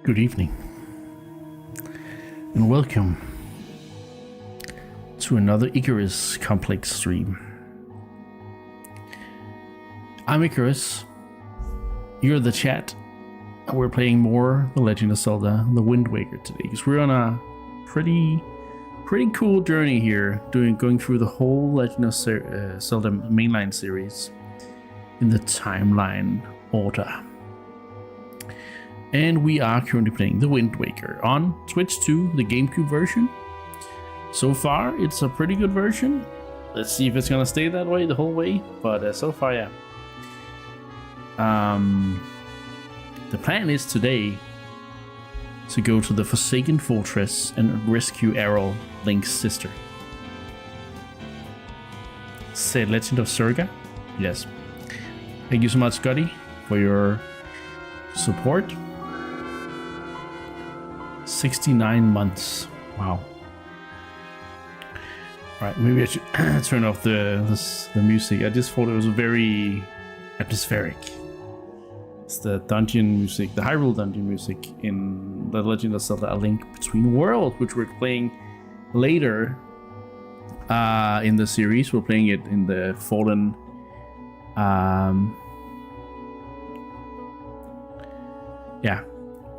Good evening, and welcome to another Icarus Complex stream. I'm Icarus, you're the chat, and we're playing more The Legend of Zelda, The Wind Waker today, because we're on a pretty cool journey here, going through the whole Legend of Zelda mainline series in the timeline order. And we are currently playing The Wind Waker on Switch 2, the GameCube version. So far, it's a pretty good version. Let's see if it's gonna stay that way the whole way, but so far, yeah. The plan is today to go to the Forsaken Fortress and rescue Errol, Link's sister. Say Legend of Zelda? Yes. Thank you so much, Scotty, for your support. 69 months. Wow. Alright, maybe I should turn off the music. I just thought it was very atmospheric. It's the dungeon music, the Hyrule dungeon music in The Legend of Zelda: A Link Between Worlds, which we're playing later in the series. We're playing it in the Fallen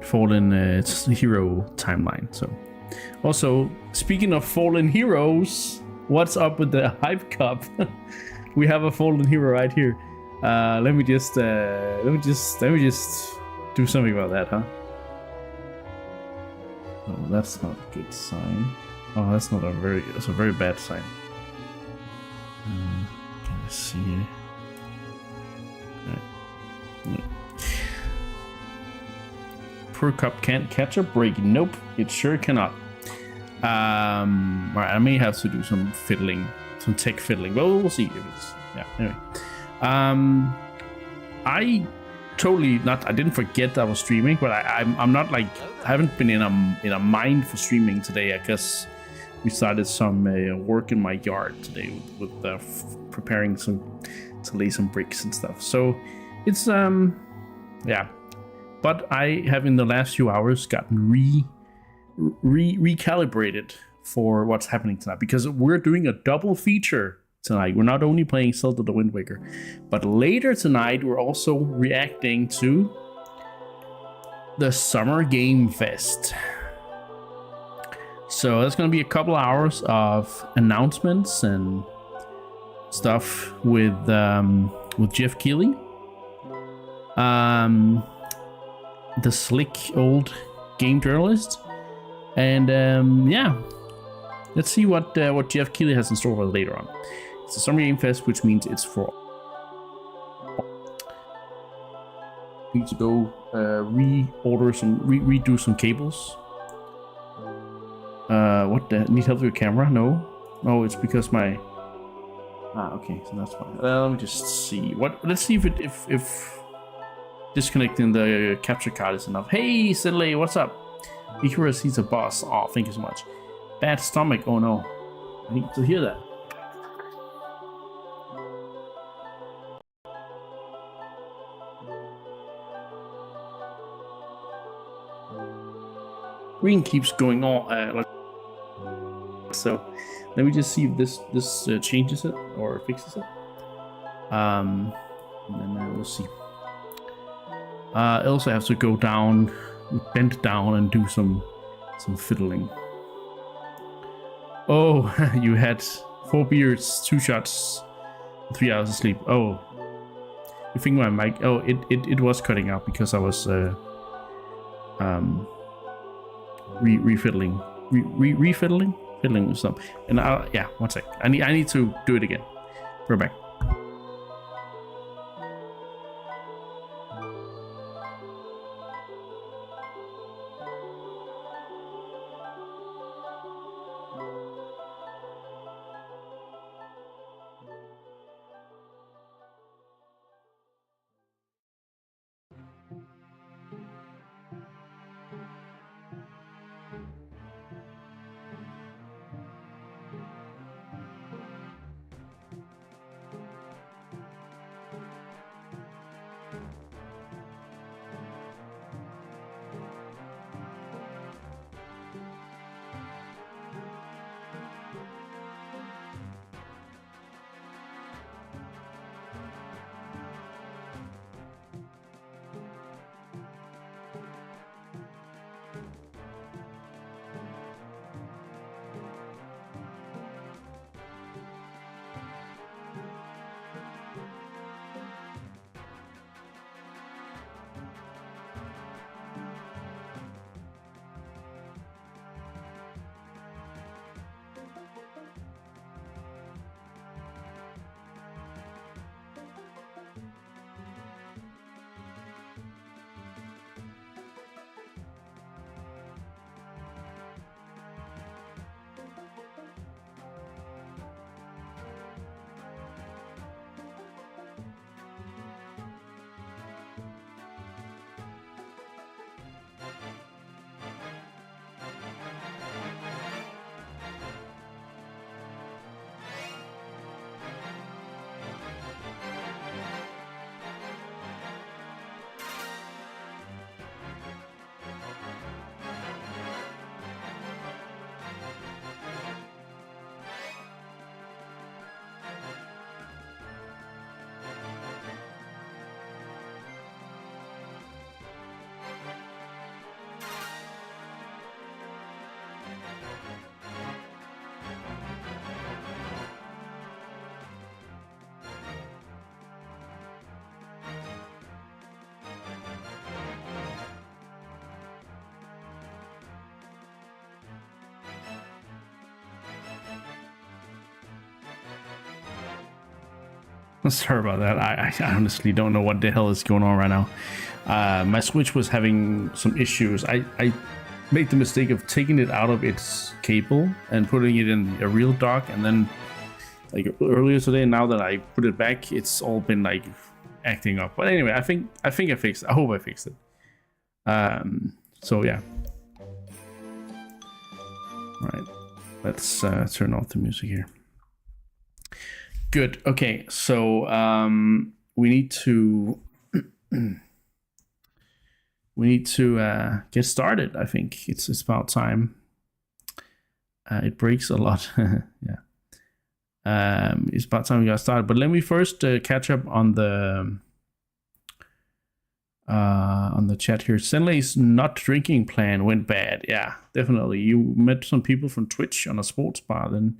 Fallen hero timeline. So also, speaking of fallen heroes, what's up with the hype cup? We have a fallen hero right here. Let me just do something about that, huh? Oh, that's not a good sign. Oh, that's not it's a very bad sign. Can I see here? No. Per cup can't catch a break. Nope, it sure cannot. Alright, I may have to do some fiddling, some tech fiddling. Well, we'll see if it's anyway. I totally not. I didn't forget I was streaming, but I'm not like I haven't been in a mind for streaming today. I guess we started some work in my yard today with preparing to lay some bricks and stuff. So it's yeah. But I have in the last few hours gotten recalibrated for what's happening tonight, because we're doing a double feature tonight. We're not only playing Zelda: The Wind Waker, but later tonight we're also reacting to the Summer Game Fest. So there's going to be a couple hours of announcements and stuff with Jeff Keighley. The slick old game journalist, and yeah, let's see what Jeff Keighley has in store for later on. It's a Summer Game Fest, which means it's for we need to go reorder some, redo some cables. What the? Need help with your camera? No, it's because my okay, so that's fine. Let me just see what. Let's see if disconnecting the capture card is enough. Hey, Sidley, what's up? Icarus, he's a boss. Oh, thank you so much. Bad stomach. Oh no, I need to hear that. Green keeps going on. So let me just see if this changes it or fixes it. And then we'll see. I also have to go down, bend down, and do some fiddling. Oh, you had 4 beers, 2 shots, 3 hours of sleep. Oh, you think my mic? Oh, it was cutting out because I was refiddling, fiddling with some. And yeah, one sec. I need to do it again. We're back. Sorry about that. I honestly don't know what the hell is going on right now. My Switch was having some issues. I made the mistake of taking it out of its cable and putting it in a real dock, and then like earlier today, now that I put it back, it's all been like acting up. But anyway, I think I fixed it. I hope I fixed it. So yeah. All right, let's turn off the music here. Good. Okay, so we need to get started. I think it's about time. It breaks a lot. Yeah. It's about time we got started. But let me first catch up on the chat here. Senlei's not drinking plan went bad. Yeah, definitely. You met some people from Twitch on a sports bar, then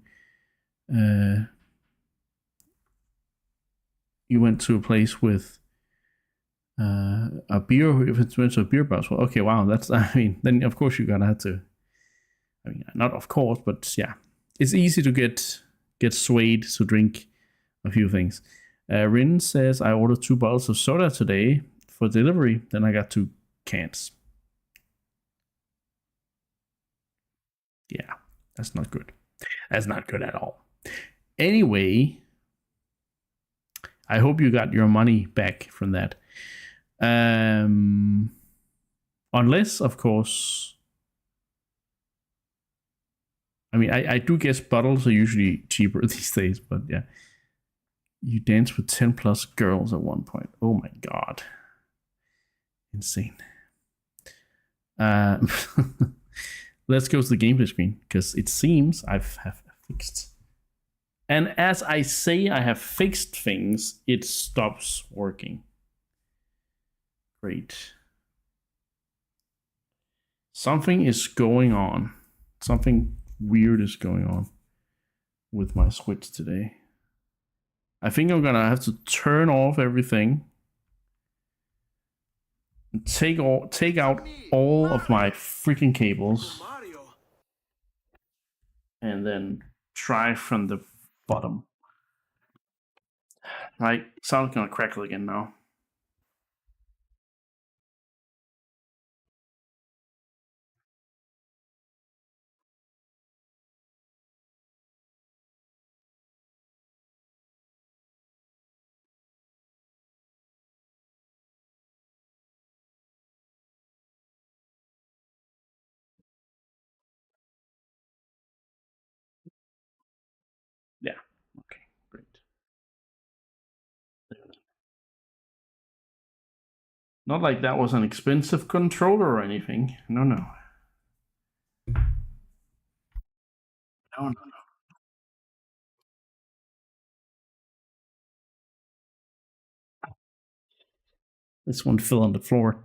you went to a place with a beer. If it went to a beer bar, well, okay, wow, that's. I mean, then of course you're gonna have to. I mean, not of course, but yeah, it's easy to get swayed to drink a few things. Rin says I ordered 2 bottles of soda today for delivery. Then I got 2 cans. Yeah, that's not good. That's not good at all. Anyway, I hope you got your money back from that. Unless, of course, I mean, I do guess bottles are usually cheaper these days, but yeah. You danced with 10 plus girls at one point. Oh my god. Insane. Let's go to the gameplay screen, because it seems I have fixed. And as I say I have fixed things, it stops working. Great. Something is going on. Something weird is going on with my Switch today. I think I'm gonna have to turn off everything and take out all of my freaking cables and then try from the bottom. Right, sound's gonna crackle again now. Yeah, okay, great. Not like that was an expensive controller or anything. No, no. No, no. This one fell on the floor.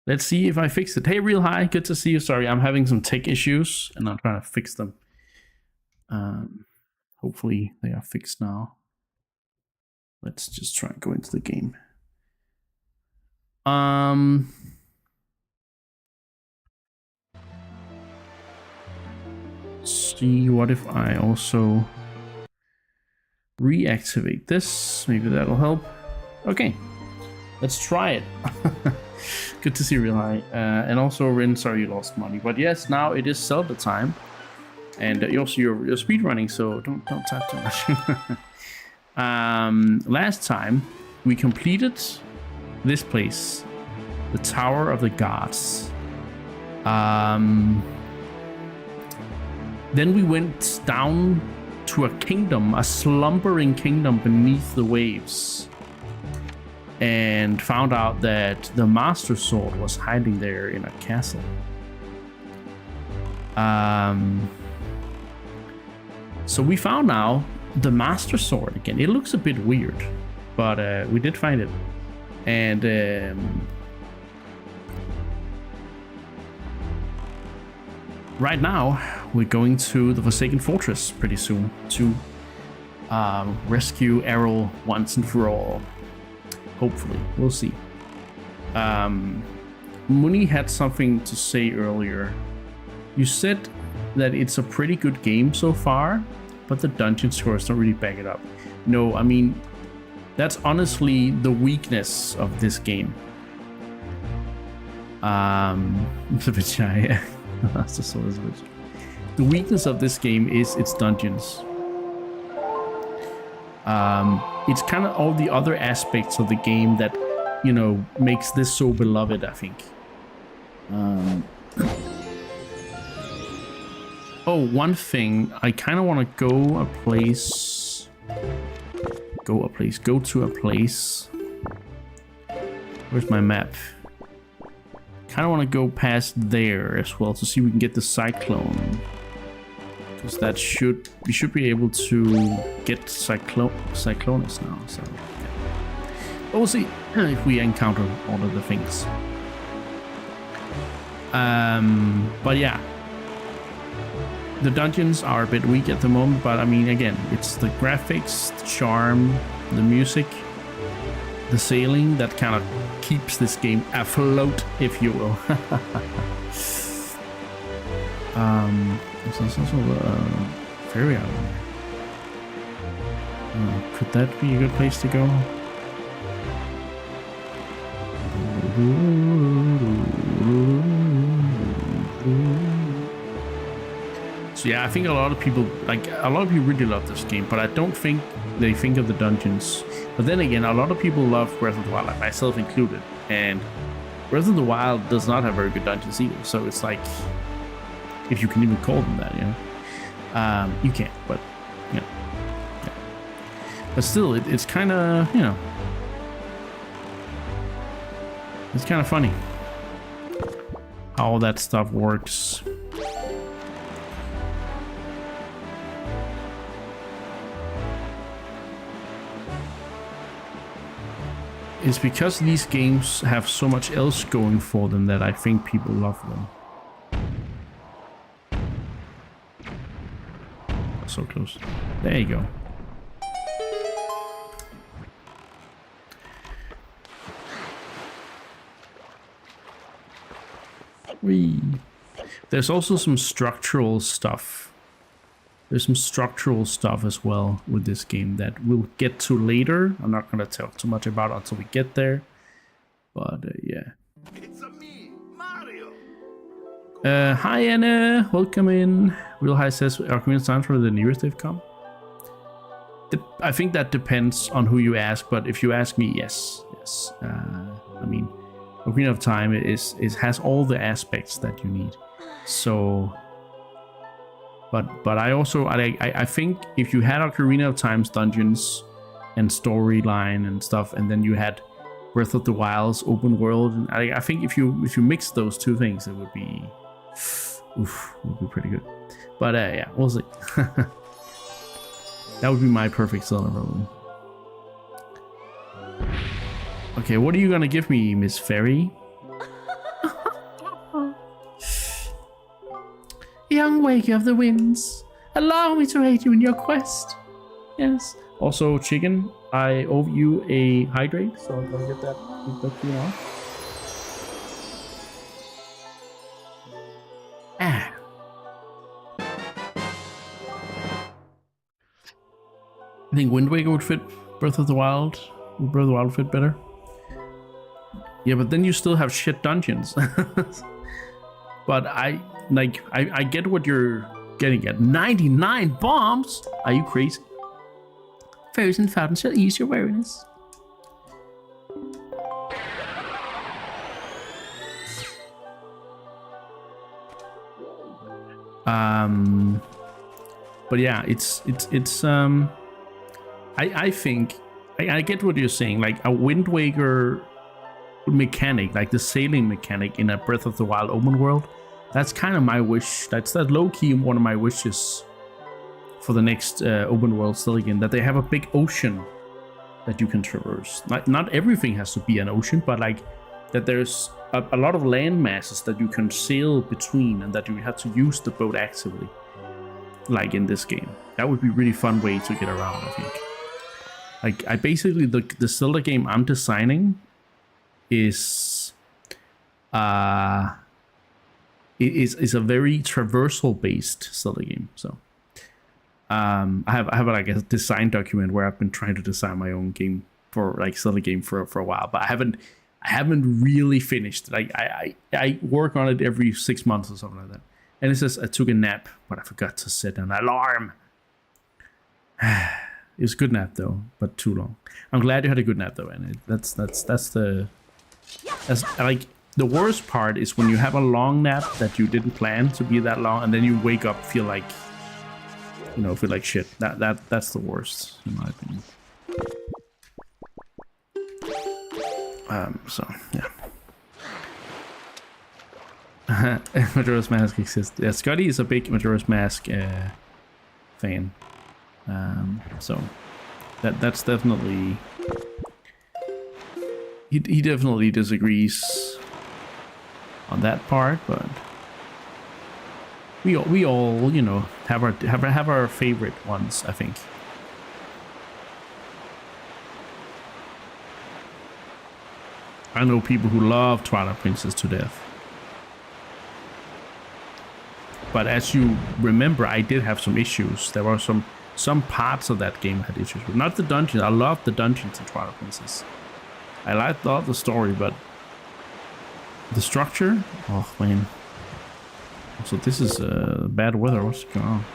Let's see if I fixed it. Hey, Real High, good to see you. Sorry, I'm having some tech issues and I'm trying to fix them. Hopefully they are fixed now. Let's just try and go into the game. See what if I also reactivate this. Maybe that'll help. Okay, let's try it. Good to see Real High. And also, Rin, sorry you lost money. But yes, now it is Zelda time. And also you're speed running, so don't tap too much. Last time we completed this place, the Tower of the Gods. Then we went down to a kingdom, a slumbering kingdom beneath the waves, and found out that the Master Sword was hiding there in a castle. So we found now the Master Sword again. It looks a bit weird, but we did find it. And right now we're going to the Forsaken Fortress pretty soon to rescue Errol once and for all. Hopefully, we'll see. Muni had something to say earlier You said that it's a pretty good game so far, but the dungeon scores don't really back it up. No, I mean, that's honestly the weakness of this game. It's a bit shy, yeah. That's just always a bit shy. The weakness of this game is its dungeons. It's kind of all the other aspects of the game that, you know, makes this so beloved, I think. Oh, one thing, I kind of want to go to a place. Where's my map? Kind of want to go past there as well to see if we can get the cyclone. Because that we should be able to get Cyclonus now. So, yeah. But we'll see if we encounter all of the things. But yeah, the dungeons are a bit weak at the moment. But I mean, again, it's the graphics, the charm, the music, the sailing that kind of keeps this game afloat, if you will. There's also a ferry out there. Could that be a good place to go? So yeah, I think a lot of people really love this game, but I don't think they think of the dungeons. But then again, a lot of people love Breath of the Wild, like myself included, and Breath of the Wild does not have very good dungeons either. So it's like, if you can even call them that, you know, you can't. But you know, yeah. But still, it's kind of, you know, it's kind of funny how all that stuff works. It's because these games have so much else going for them that I think people love them. So close. There you go. Whee. There's also some structural stuff. There's some structural stuff as well with this game that we'll get to later. I'm not going to talk too much about it until we get there. But yeah. It's me, Mario. Hi Anna, welcome in. Real High says, Ocarina of Time for the nearest they've come. I think that depends on who you ask, but if you ask me, yes. I mean, Ocarina of Time has all the aspects that you need. So, but I think if you had Ocarina of Time's dungeons and storyline and stuff, and then you had Breath of the Wild's open world, and I think if you mix those two things, it would be pretty good. But yeah, we'll see. That would be my perfect Zelda room. Okay, what are you gonna give me, Miss Fairy? Young waker of the winds, allow me to aid you in your quest. Yes. Also, chicken, I owe you a hydrate, so I'm gonna get that to you now. I think Wind Waker would fit Breath of the Wild. Would Breath of the Wild fit better? Yeah, but then you still have shit dungeons. But I get what you're getting at. 99 bombs? Are you crazy? Fairies and fountains shall ease your weariness. But yeah, I think I get what you're saying. Like a Wind Waker mechanic, like the sailing mechanic in a Breath of the Wild open world, that's kind of my wish. That's low-key one of my wishes for the next open world still again, that they have a big ocean that you can traverse. Not everything has to be an ocean, but like that there's a lot of land masses that you can sail between and that you have to use the boat actively, like in this game. That would be a really fun way to get around, I think. Like, I basically, the Zelda game I'm designing is is a very traversal based Zelda game. So I have like a design document where I've been trying to design my own game for like Zelda game for a while, but I haven't really finished. Like I work on it every 6 months or something like that. And it says I took a nap, but I forgot to set an alarm. It was a good nap though, but too long. I'm glad you had a good nap though, and that's like the worst part is when you have a long nap that you didn't plan to be that long, and then you wake up feel like shit. That's the worst in my opinion. So yeah. Majora's Mask exists. Yeah, Scotty is a big Majora's Mask fan. So that's definitely he definitely disagrees on that part, but we all have our favorite ones, I think. I know people who love Twilight Princess to death. But as you remember, I did have some issues. There were some parts of that game had issues with. Not the dungeons. I loved the dungeons in Twilight Princess. I liked all the story, but the structure, oh man. So this is bad weather. What's going on?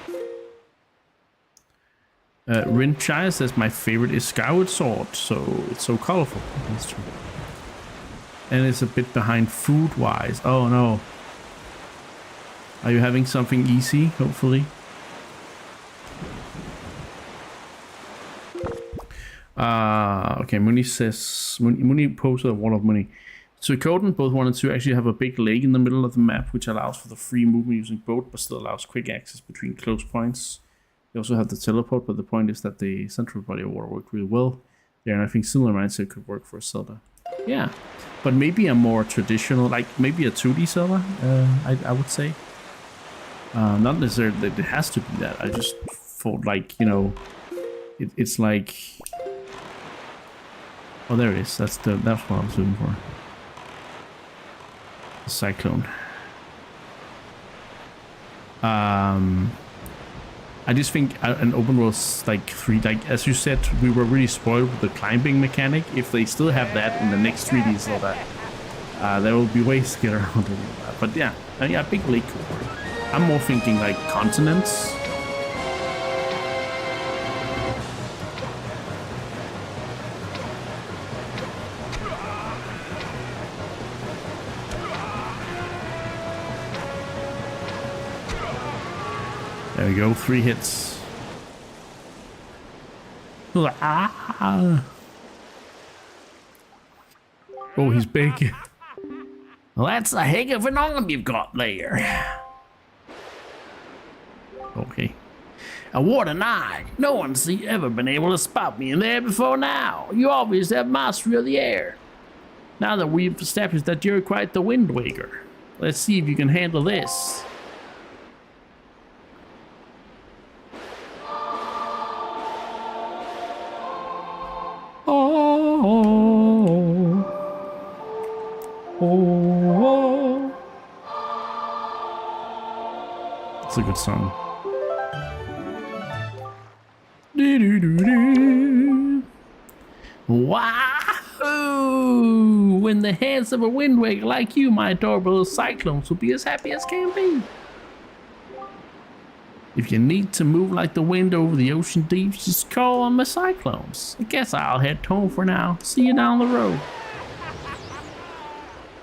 Rinchai says my favorite is Skyward Sword, so it's so colorful. That's true. And it's a bit behind food-wise. Oh no. Are you having something easy, hopefully? Okay, Muni says... Muni posted one of Muni. Suikoden, both 1 and 2, actually have a big lake in the middle of the map, which allows for the free movement using boat, but still allows quick access between close points. They also have the teleport, but the point is that the central body of water worked really well there, and I think similar mindset could work for Zelda. Yeah, but maybe a more traditional, like maybe a 2D Zelda, I would say. Not necessarily that it has to be that. I just thought like, it's like... Oh, there it is. That's what I was looking for. The cyclone. I just think an open world like 3, like as you said, we were really spoiled with the climbing mechanic. If they still have that in the next 3D Zelda, there will be ways to get around it. But yeah, a big lake could work. I'm more thinking like continents. There we go, 3 hits. Ah. Oh, he's big. Well, that's a heck of an arm you've got there. Okay. What an eye. No one's ever been able to spot me in there before now. You obviously have mastery of the air. Now that we've established that you're quite the Wind Waker, let's see if you can handle this. Oh. It's a good song. Wow! In the hands of a Wind Waker like you, my adorable Cyclones will be as happy as can be. If you need to move like the wind over the ocean deeps, just call on my Cyclones. I guess I'll head home for now. See you down the road.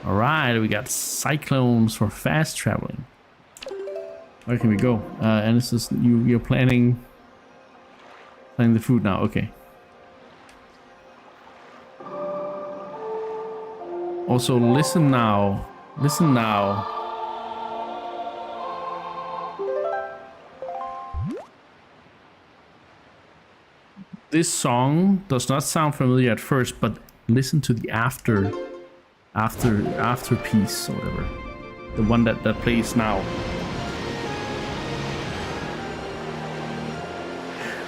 Alright, we got Cyclones for fast traveling. Where can we go? And this is you're planning the food now, okay. Also, listen now. Listen now. This song does not sound familiar at first, but listen to the after piece or whatever. The one that plays now.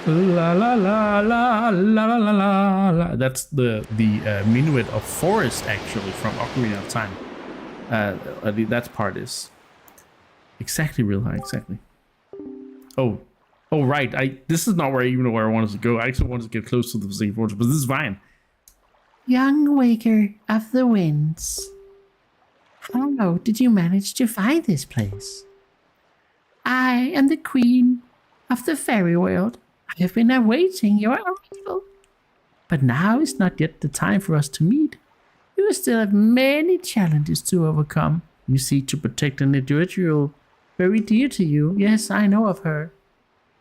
La la la la la la la la. That's the minuet of Forest actually from Ocarina of Time. That part is. Exactly, real high, exactly. Oh, right. This is not where I wanted to go. I actually wanted to get close to the Forsaken Fortress, but this is fine. Young waker of the winds, how did you manage to find this place? I am the queen of the fairy world. I have been awaiting your arrival. But now is not yet the time for us to meet. You still have many challenges to overcome. You seek to protect an individual very dear to you. Yes, I know of her.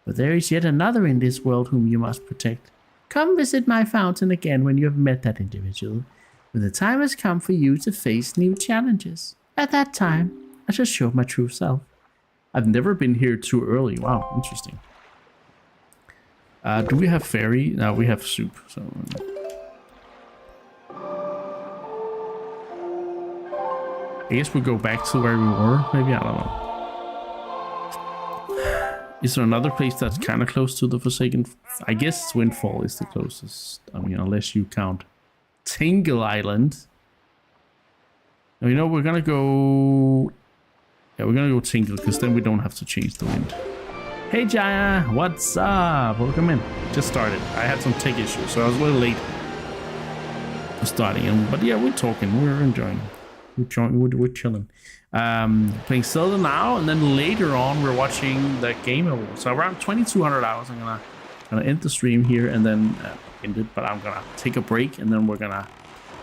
But there is yet another in this world whom you must protect. Come visit my fountain again when you have met that individual, when the time has come for you to face new challenges. At that time, I shall show my true self. I've never been here too early. Wow, interesting. Do we have fairy? No, we have soup. So I guess we'll go back to where we were. Maybe, I don't know. Is there another place that's kind of close to the Forsaken? I guess Windfall is the closest. I mean, unless you count Tingle Island. Now, you know, we're gonna go... Yeah, we're gonna go Tingle, because then we don't have to change the wind. Hey Jaya, what's up? Welcome in. Just started. I had some tech issues, so I was a little late for starting. But yeah, we're talking. We're enjoying. We're chilling. Playing Zelda now, and then later on we're watching the Game Awards. So around 2,200 hours, I'm gonna end the stream here and then end it. But I'm gonna take a break, and then we're gonna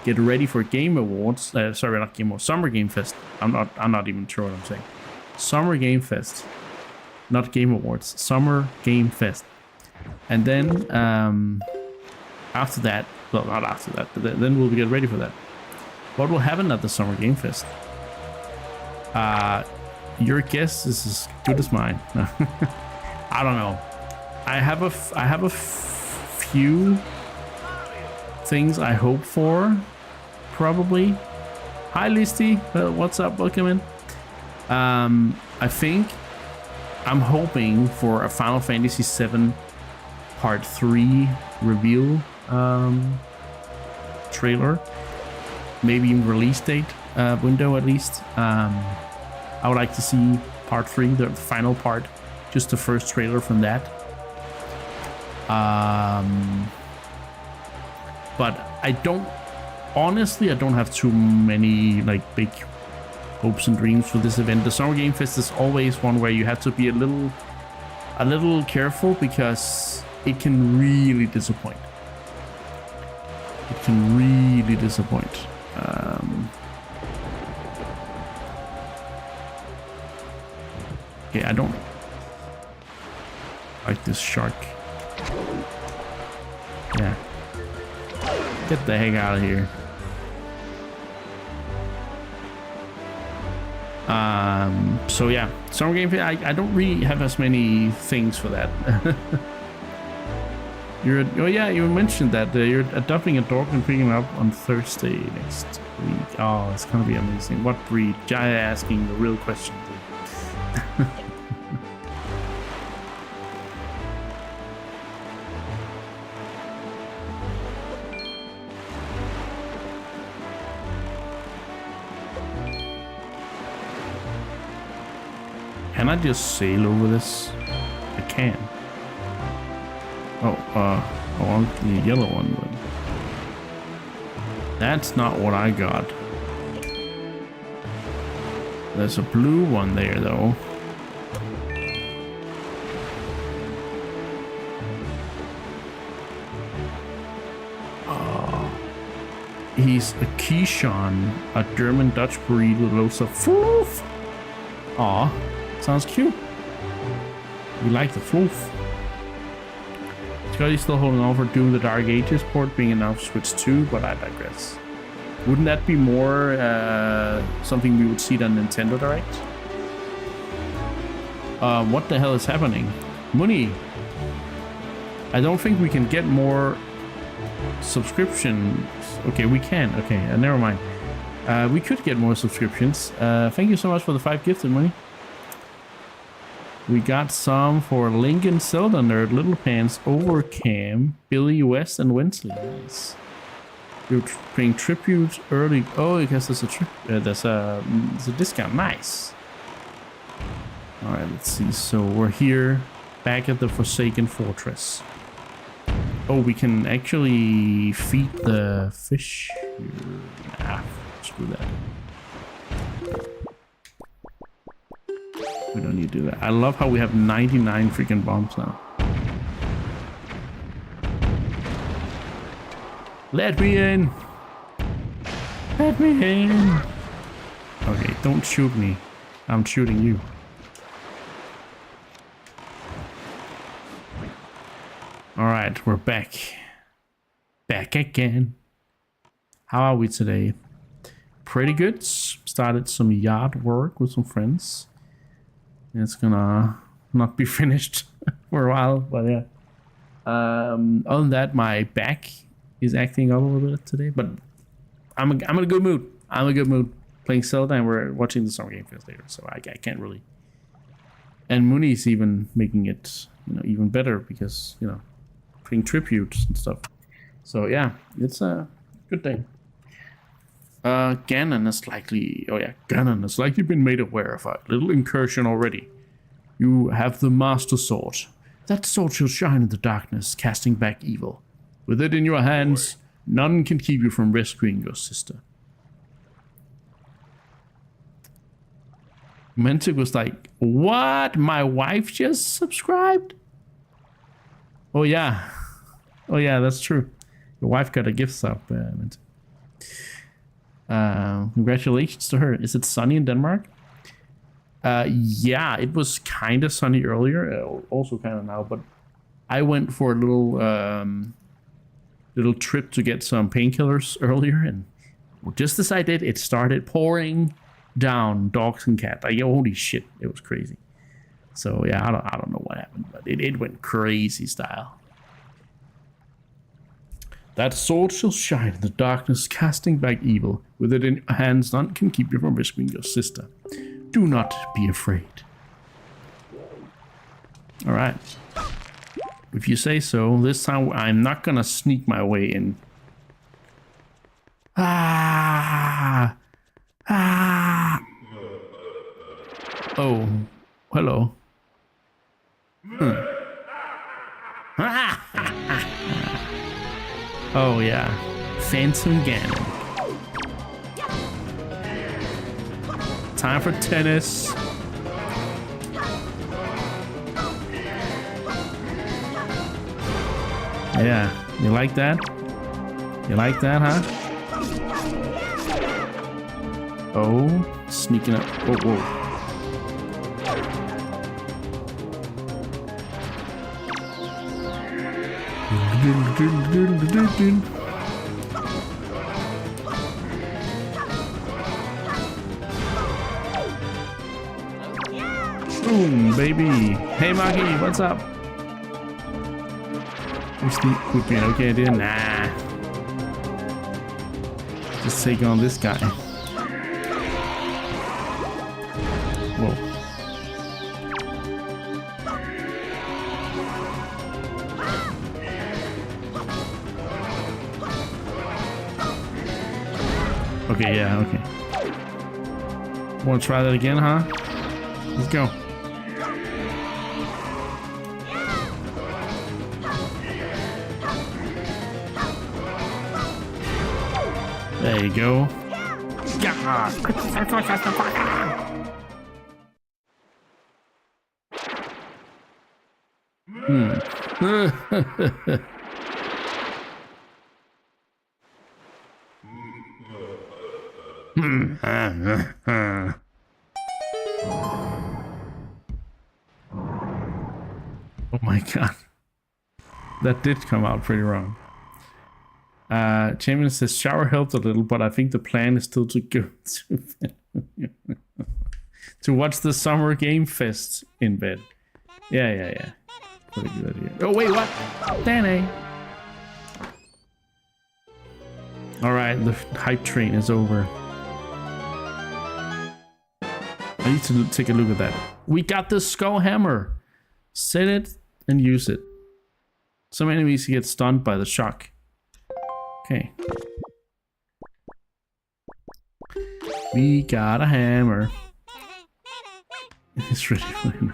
get ready for Game Awards. Sorry, not Game Awards. Summer Game Fest. I'm not even sure what I'm saying. Summer Game Fest, not Game Awards. Summer Game Fest, and then after that, well, not after that, but then we'll get ready for that. What will happen at the Summer Game Fest? Your guess is as good as mine. I don't know. I have a few things I hope for, probably. Hi, Listy. What's up? Welcome in. I think I'm hoping for a Final Fantasy VII Part 3 reveal trailer. Maybe even release date window at least. I would like to see Part 3, the final part, just the first trailer from that. But I don't have too many like big hopes and dreams for this event. The Summer Game Fest is always one where you have to be a little careful, because it can really disappoint. It can really disappoint. Okay, I don't like this shark. Yeah. Get the heck out of here. So yeah, Summer Game Fest, I don't really have as many things for that. Oh yeah, you mentioned that you're adopting a dog and picking it up on Thursday next week. Oh, it's gonna be amazing. What breed? Jaya asking the real question. Can I just sail over this? I can. Oh, I want the yellow one, but that's not what I got. There's a blue one there, though. He's a Keyshawn, a German-Dutch breed with loads of fluff. Aw, sounds cute. We like the fluff. Scotty's still holding on for Doom the Dark Ages port being announced Switch 2, but I digress. Wouldn't that be more something we would see on Nintendo Direct? What the hell is happening? Money! I don't think we can get more subscriptions. Okay, we can. Okay, never mind. We could get more subscriptions. Thank you so much for the 5 gifted, Money. We got some for Lincoln, Zelda Nerd, Little Pants, Overcam, Billy West, and Wensley. Nice. You're paying tribute early. Oh, because there's a there's a discount. Nice. All right, let's see. So we're here, back at the Forsaken Fortress. Oh, we can actually feed the fish. Nah, screw that. We don't need to do that. I love how we have 99 freaking bombs now. Let me in. Let me in. Okay, don't shoot me. I'm shooting you. All right, we're back. Back again. How are we today? Pretty good. Started some yard work with some friends. It's gonna not be finished for a while, but yeah. Other than that, my back is acting up a little bit today, but I'm in a good mood. I'm in a good mood. Playing Zelda, and we're watching the Summer Game Fest later, so I can't really. And Mooney's even making it, even better because putting tributes and stuff. So yeah, it's a good thing. Ganon has likely, Ganon has likely been made aware of a little incursion already. You have the Master Sword. That sword shall shine in the darkness, casting back evil. With it in your hands, none can keep you from rescuing your sister. Mentic was like, what? My wife just subscribed? Oh yeah, that's true. Your wife got a gift sub, Mentic. Congratulations to her. Is it sunny in Denmark? Yeah, it was kind of sunny earlier, also kind of now, but I went for a little trip to get some painkillers earlier, and just as I did, it started pouring down, dogs and cats. Holy shit, it was crazy. So yeah, I don't know what happened, but it went crazy style. That sword shall shine in the darkness, casting back evil. With it in your hands, none can keep you from rescuing your sister. Do not be afraid. All right. If you say so, this time I'm not gonna sneak my way in. Ah! Oh, hello. Oh yeah, Phantom Ganon. Time for tennis. Yeah, you like that? You like that, huh? Oh, sneaking up. Whoa. Boom, baby. Hey, Maggie, what's up? Would be okay idea? Nah. Just take on this guy. Whoa. Okay, yeah, okay. Want to try that again, huh? Let's go. There you go. Oh my god. That did come out pretty wrong. Champion says shower helped a little, but I think the plan is still to go to watch the Summer Game Fest in bed. Yeah. Pretty good idea. Oh wait, what? Danny. All right, the hype train is over. I need to take a look at that. We got the skull hammer. Set it and use it. Some enemies get stunned by the shock. Okay. We got a hammer. It's ready for him.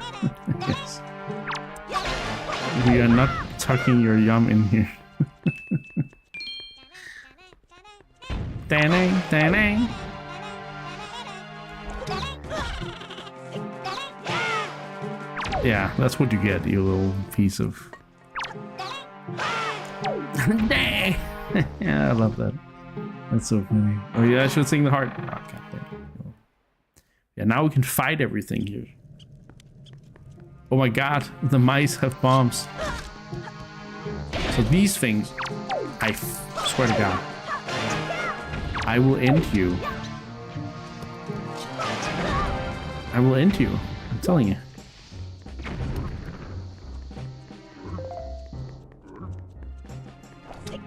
Yes. We are not tucking your yum in here. Dang, dang. Yeah, that's what you get, you little piece of... Dang! Yeah, I love that. That's so funny. Oh yeah, I should sing the heart. Oh, God damn. Yeah, now we can fight everything here. Oh my God, the mice have bombs. So these things, I swear to God, I will end you. I will end you. I'm telling you.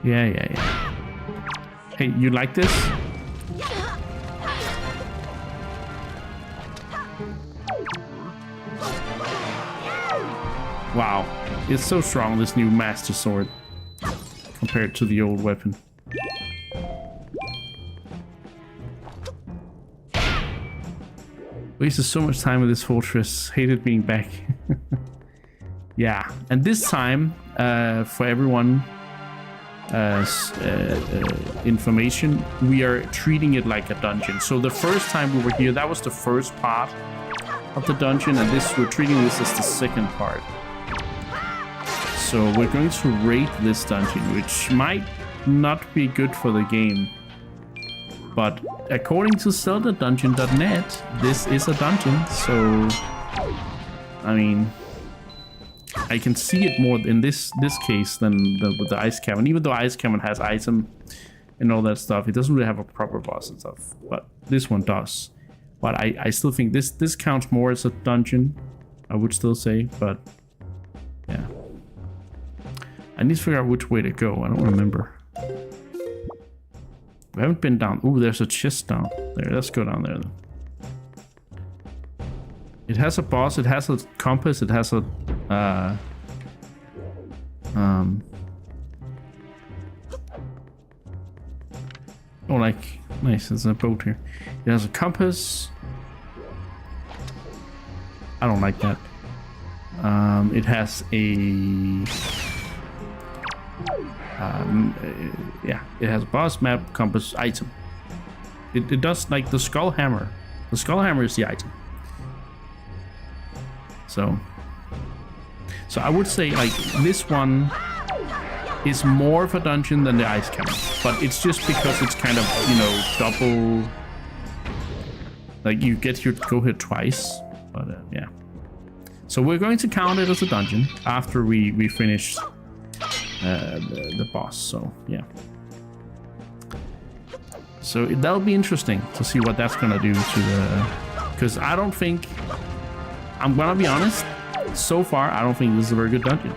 Yeah. Hey, you like this? Wow, it's so strong, this new Master Sword, compared to the old weapon. Wasted so much time with this fortress, hated being back. Yeah, and this time, for everyone, information, we are treating it like a dungeon. So the first time we were here, that was the first part of the dungeon, and we're treating this as the second part. So we're going to rate this dungeon, which might not be good for the game, but according to ZeldaDungeon.net, this is a dungeon. So I mean, I can see it more in this case than with the ice cavern. Even though ice cavern has item and all that stuff, it doesn't really have a proper boss and stuff. But this one does. But I still think this counts more as a dungeon, I would still say. But yeah, I need to figure out which way to go. I don't remember. We haven't been down. Ooh, there's a chest down there. Let's go down there then. It has a boss, it has a compass, it has a oh, like, nice, there's a boat here. It has a compass. I don't like that. It has a yeah, it has a boss, map, compass, item. It does, like, the skull hammer. The skull hammer is the item. So I would say, like, this one is more of a dungeon than the ice cavern, but it's just because it's kind of, you know, double, like, you get your go here twice. But yeah, so we're going to count it as a dungeon after we finish the boss. So yeah, so that'll be interesting to see what that's gonna do to the, because I don't think, I'm gonna be honest, so far I don't think this is a very good dungeon.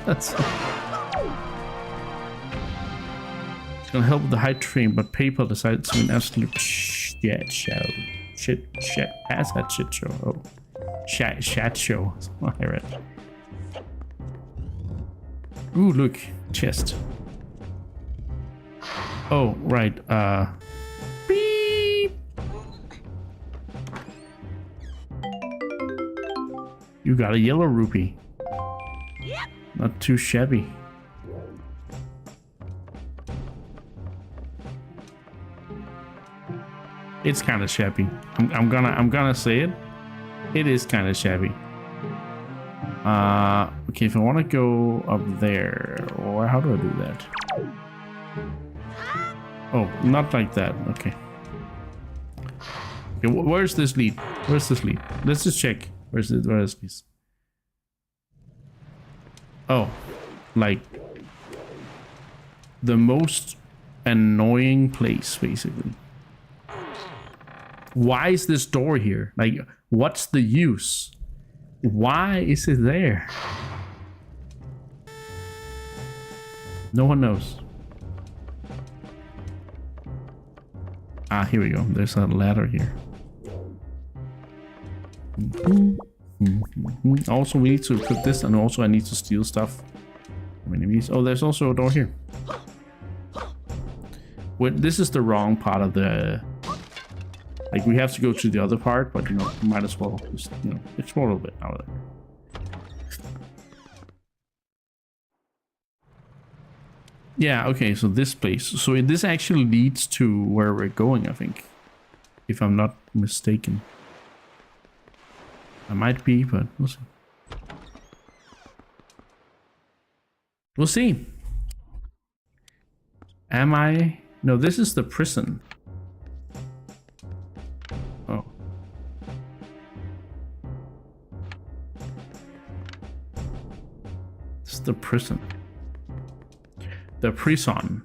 It's gonna help with the high train, but PayPal decided to be an absolute shit show. Shit ass that shit show. Oh, chat show. That's what I read. Ooh, look, chest. Oh, right. Beep. You got a yellow rupee. Not too shabby. It's kind of shabby. I'm gonna say it. It is kind of shabby. Okay, if I want to go up there, or how do I do that? Oh, not like that. Okay. Okay, where's this lead? Where's this lead? Let's just check. Where is this? Oh, like the most annoying place, basically. Why is this door here? Like, what's the use? Why is it there? No one knows. Ah, here we go. There's a ladder here. Also, we need to equip this, and also I need to steal stuff from enemies. Oh, there's also a door here. Wait, this is the wrong part of the Like, we have to go to the other part, but, you know, we might as well just, you know, explore a little bit out of there. Yeah, okay, so this place. So this actually leads to where we're going, I think. If I'm not mistaken. I might be, but we'll see. We'll see. Am I? No, this is the prison. Oh. This is the prison. The prison.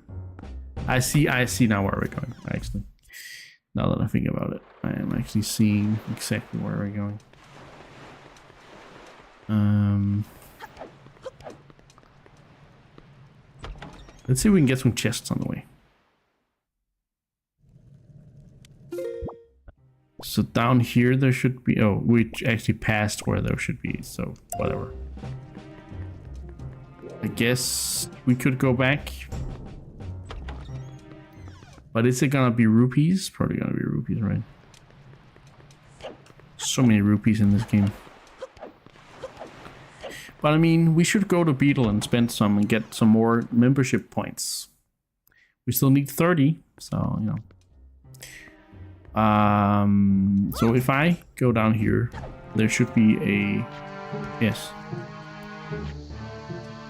I see now where we're going, actually. Now that I think about it, I am actually seeing exactly where we're going. Let's see if we can get some chests on the way. So down here there should be... Oh, we actually passed where there should be, so whatever. I guess we could go back. But is it gonna be rupees? Probably gonna be rupees, right? So many rupees in this game. But I mean, we should go to Beetle and spend some and get some more membership points. We still need 30, so, you know. So if I go down here, there should be a... Yes.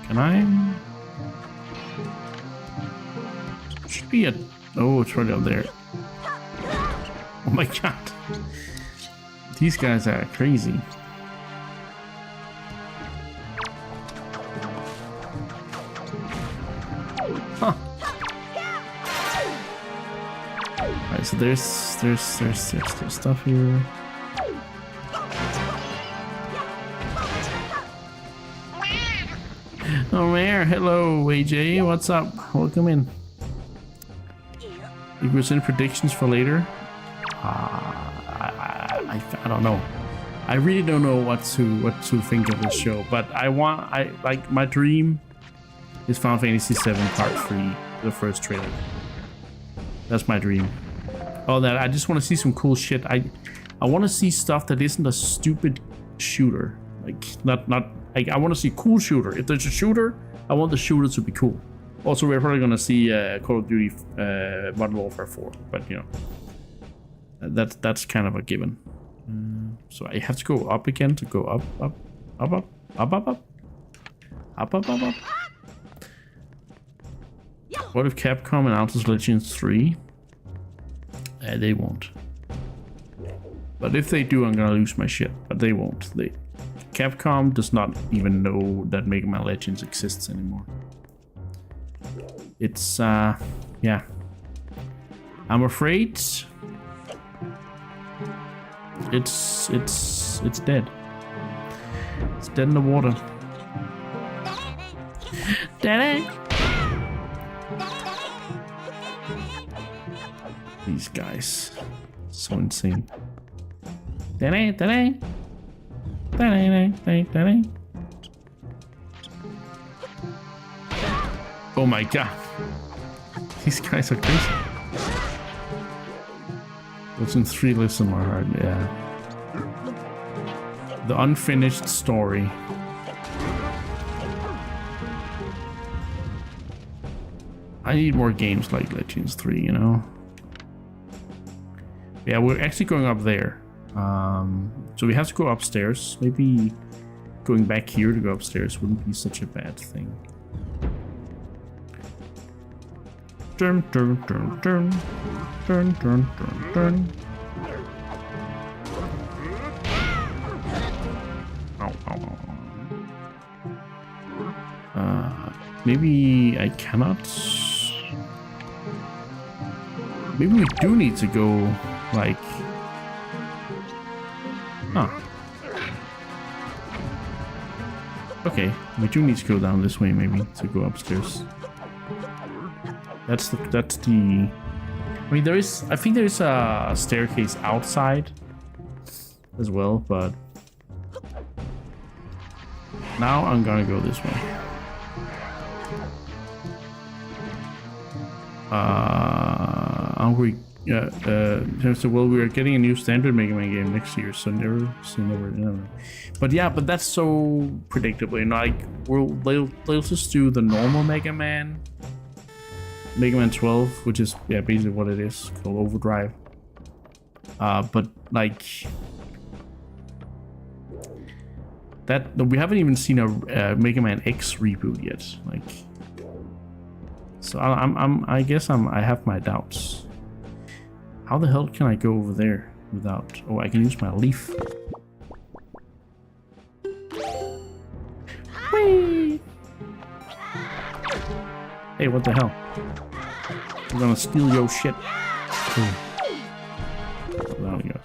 Can I? Should be a... Oh, it's right up there. Oh my god. These guys are crazy. Huh. Alright, so there's stuff here. Oh, Mayor, hello, AJ, what's up? Welcome in. If there's any predictions for later, I don't know. I really don't know what to think of this show, but I like my dream is Final Fantasy VII Part 3, the first trailer. That's my dream. Oh, that I just want to see some cool shit. I want to see stuff that isn't a stupid shooter. Like not like I want to see cool shooter. If there's a shooter, I want the shooter to be cool. Also, we're probably gonna see Call of Duty Modern Warfare 4, but you know, that's kind of a given. So I have to go up again to go up. What if Capcom announces Legends 3? They won't. But if they do, I'm gonna lose my shit. But they won't. Capcom does not even know that Mega Man Legends exists anymore. It's yeah. I'm afraid it's dead. It's dead in the water. Daddy. These guys, so insane. Daddy. Oh my god. These guys are crazy. Listen, 3 lives in my heart, yeah. The unfinished story. I need more games like Legends 3, you know? Yeah, we're actually going up there. So we have to go upstairs. Maybe going back here to go upstairs wouldn't be such a bad thing. Dun, dun, dun, dun. Dun, dun, dun, dun. Ow, ow, ow. Maybe I cannot. Maybe we do need to go, like... Huh. Okay, we do need to go down this way, maybe, to go upstairs. That's the... I mean, I think there is a staircase outside as well, but... Now I'm gonna go this way. Yeah, so well, we are getting a new standard Mega Man game next year, so never say never. But yeah, but that's so predictable. You know, like they'll just do the normal Mega Man 12, which is basically what it is, called Overdrive. But like that, we haven't even seen a Mega Man X reboot yet. Like, so I guess I have my doubts. How the hell can I go over there without... Oh, I can use my leaf. Whee! Hey, what the hell? I'm gonna steal your shit. Oh. There we go.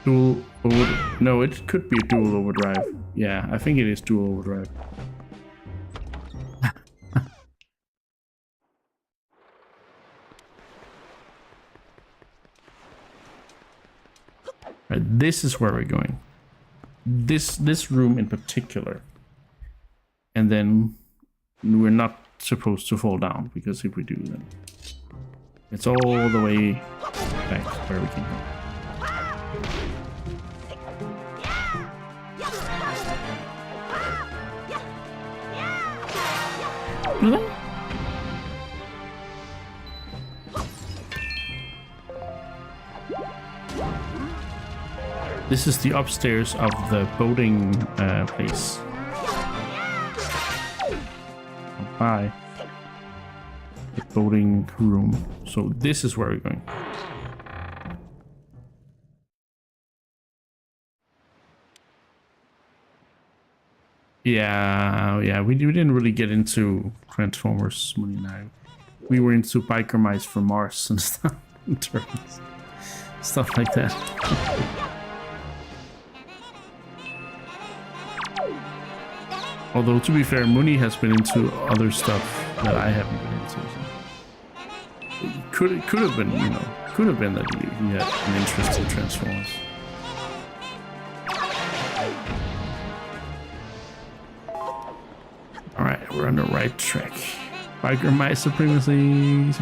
Dual over... No, it could be a dual overdrive. Yeah, I think it is dual overdrive. Right, this is where we're going. This room in particular. And then we're not supposed to fall down, because if we do, then it's all the way back where we came from. This is the upstairs of the boating place. Bye. The boating room. So this is where we're going. Yeah, we didn't really get into Transformers money now. We were into Biker Mice from Mars and stuff, stuff like that. Although, to be fair, Mooney has been into other stuff that I haven't been into. So. It could have been, you know, could have been that he had an interest in Transformers. Alright, we're on the right track. Biker Mice supremacy.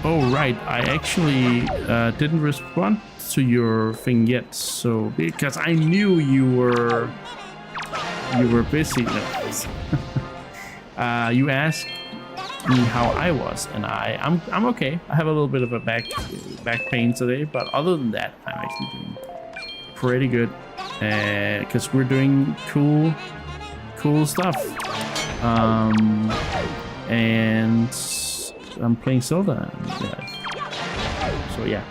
Oh, right. I actually didn't respond to your thing yet, so because I knew you were busy. You asked me how I was, and I'm okay. I have a little bit of a back pain today, but other than that, I'm actually doing pretty good. Because we're doing cool stuff. And I'm playing Zelda. So yeah.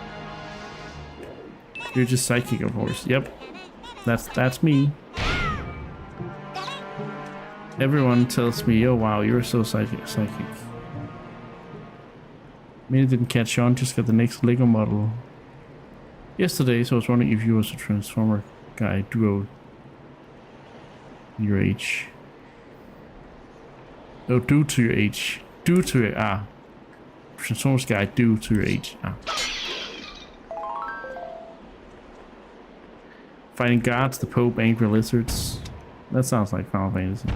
You're just psychic, of course. Yep. That's me. Everyone tells me, oh wow, you're so psychic. Maybe didn't catch on, just got the next Lego model yesterday, so I was wondering if you was a Transformer guy duo your age. Oh, due to your age. Due to your Transformers guy due to your age. Fighting gods, the Pope, angry lizards. That sounds like Final Fantasy.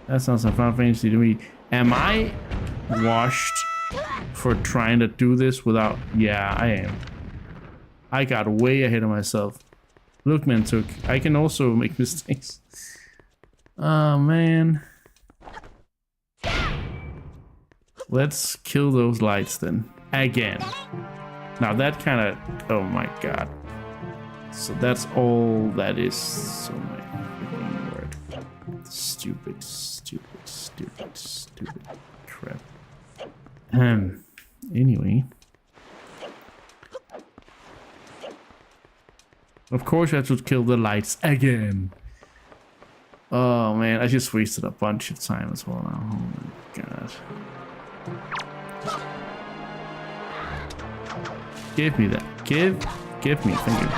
That sounds like Final Fantasy to me. Am I washed for trying to do this without... Yeah, I am. I got way ahead of myself. Look, man, I can also make mistakes. Oh, man. Let's kill those lights then. Again. Now that kind of... Oh my god. So that's all that is. So my freaking word. Stupid crap. Anyway. Of course I have to kill the lights again. Oh man, I just wasted a bunch of time as well now. Oh my god. Give me that. Give me. Thank you.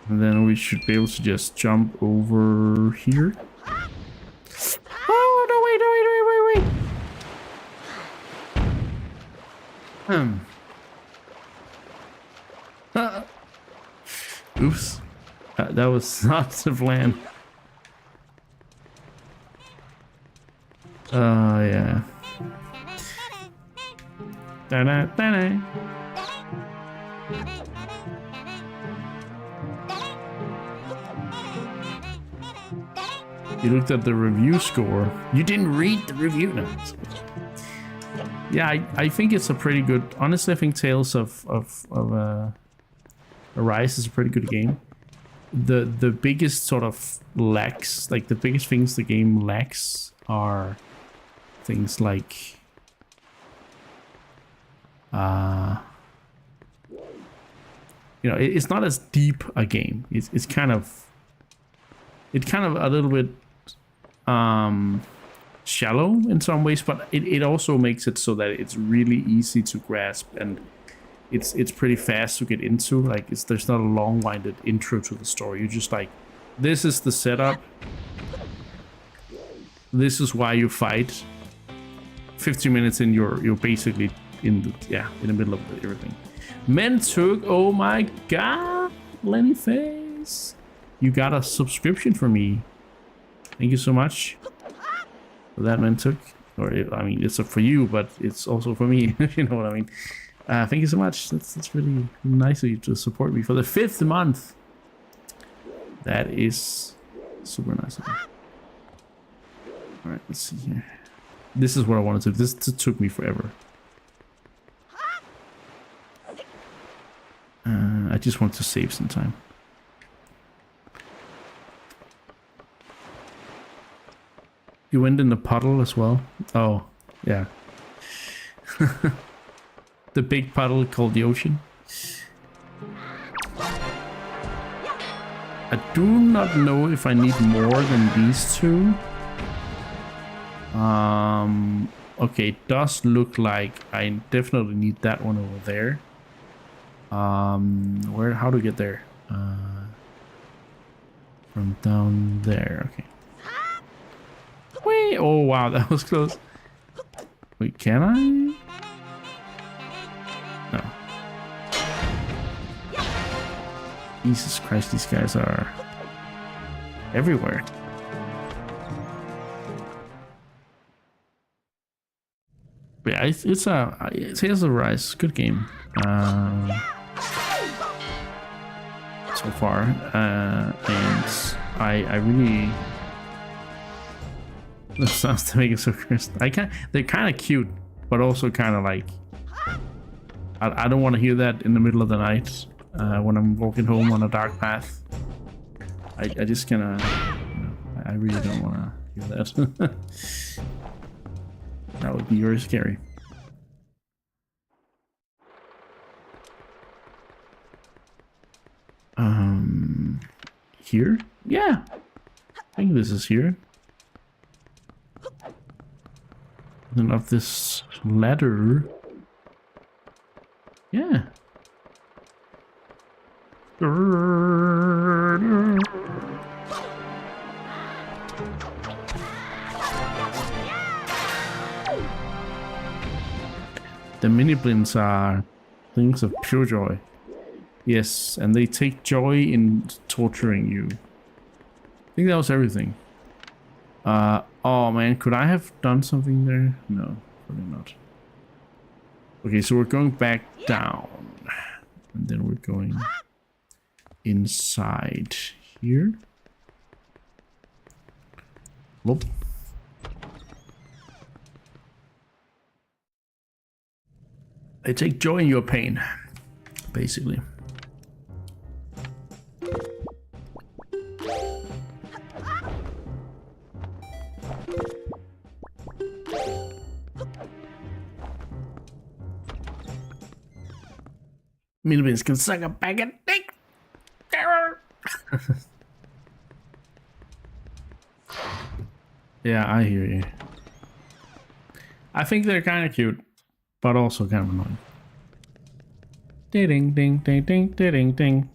And then we should be able to just jump over here. Oh no, Hmm. Oops. That was not the plan. Yeah. Da-da, da-da. You looked at the review score. You didn't read the review. No. Yeah, I think it's a pretty good. Honestly, I think Tales of Arise is a pretty good game. The biggest sort of lacks, like the biggest things the game lacks, are things like you know, it's not as deep a game. It's kind of a little bit shallow in some ways, but it also makes it so that it's really easy to grasp, and it's pretty fast to get into. Like, there's not a long-winded intro to the story. You're just like, this is the setup, this is why you fight. 15 minutes in, you're basically in the middle of everything. Men took, oh my god, Lenny Face, you got a subscription for me. Thank you so much for that, Man took. Or I mean, it's for you, but it's also for me. If you know what I mean. Thank you so much. That's really nice of you to support me for the 5th month. That is super nice of you. All right, let's see here. This is what I wanted to. This took me forever. I just want to save some time. You went in the puddle as well? Oh, yeah. The big puddle called the ocean. I do not know if I need more than these two. Okay, it does look like I definitely need that one over there. How to get there? From down there, okay. Wait, oh wow, that was close. Wait, can I? No. Jesus Christ, these guys are everywhere. Yeah, it's Tales of Rise, good game. So far, and I really. That sounds to make it so cursed. They're kind of cute, but also kind of like. I don't want to hear that in the middle of the night when I'm walking home on a dark path. I just kind of. I really don't want to hear that. That would be very scary. Here? Yeah. I think this is here. And of this ladder. Yeah. The mini blinds are things of pure joy. Yes, and they take joy in torturing you. I think that was everything. Oh man, could I have done something there? No, probably not. Okay, so we're going back down. And then we're going inside here. Whoop. I take joy in your pain, basically. Minibins can suck a bag of dick. Yeah, I hear you. I think they're kind of cute, but also kind of annoying. Ding ding ding ding ding ding.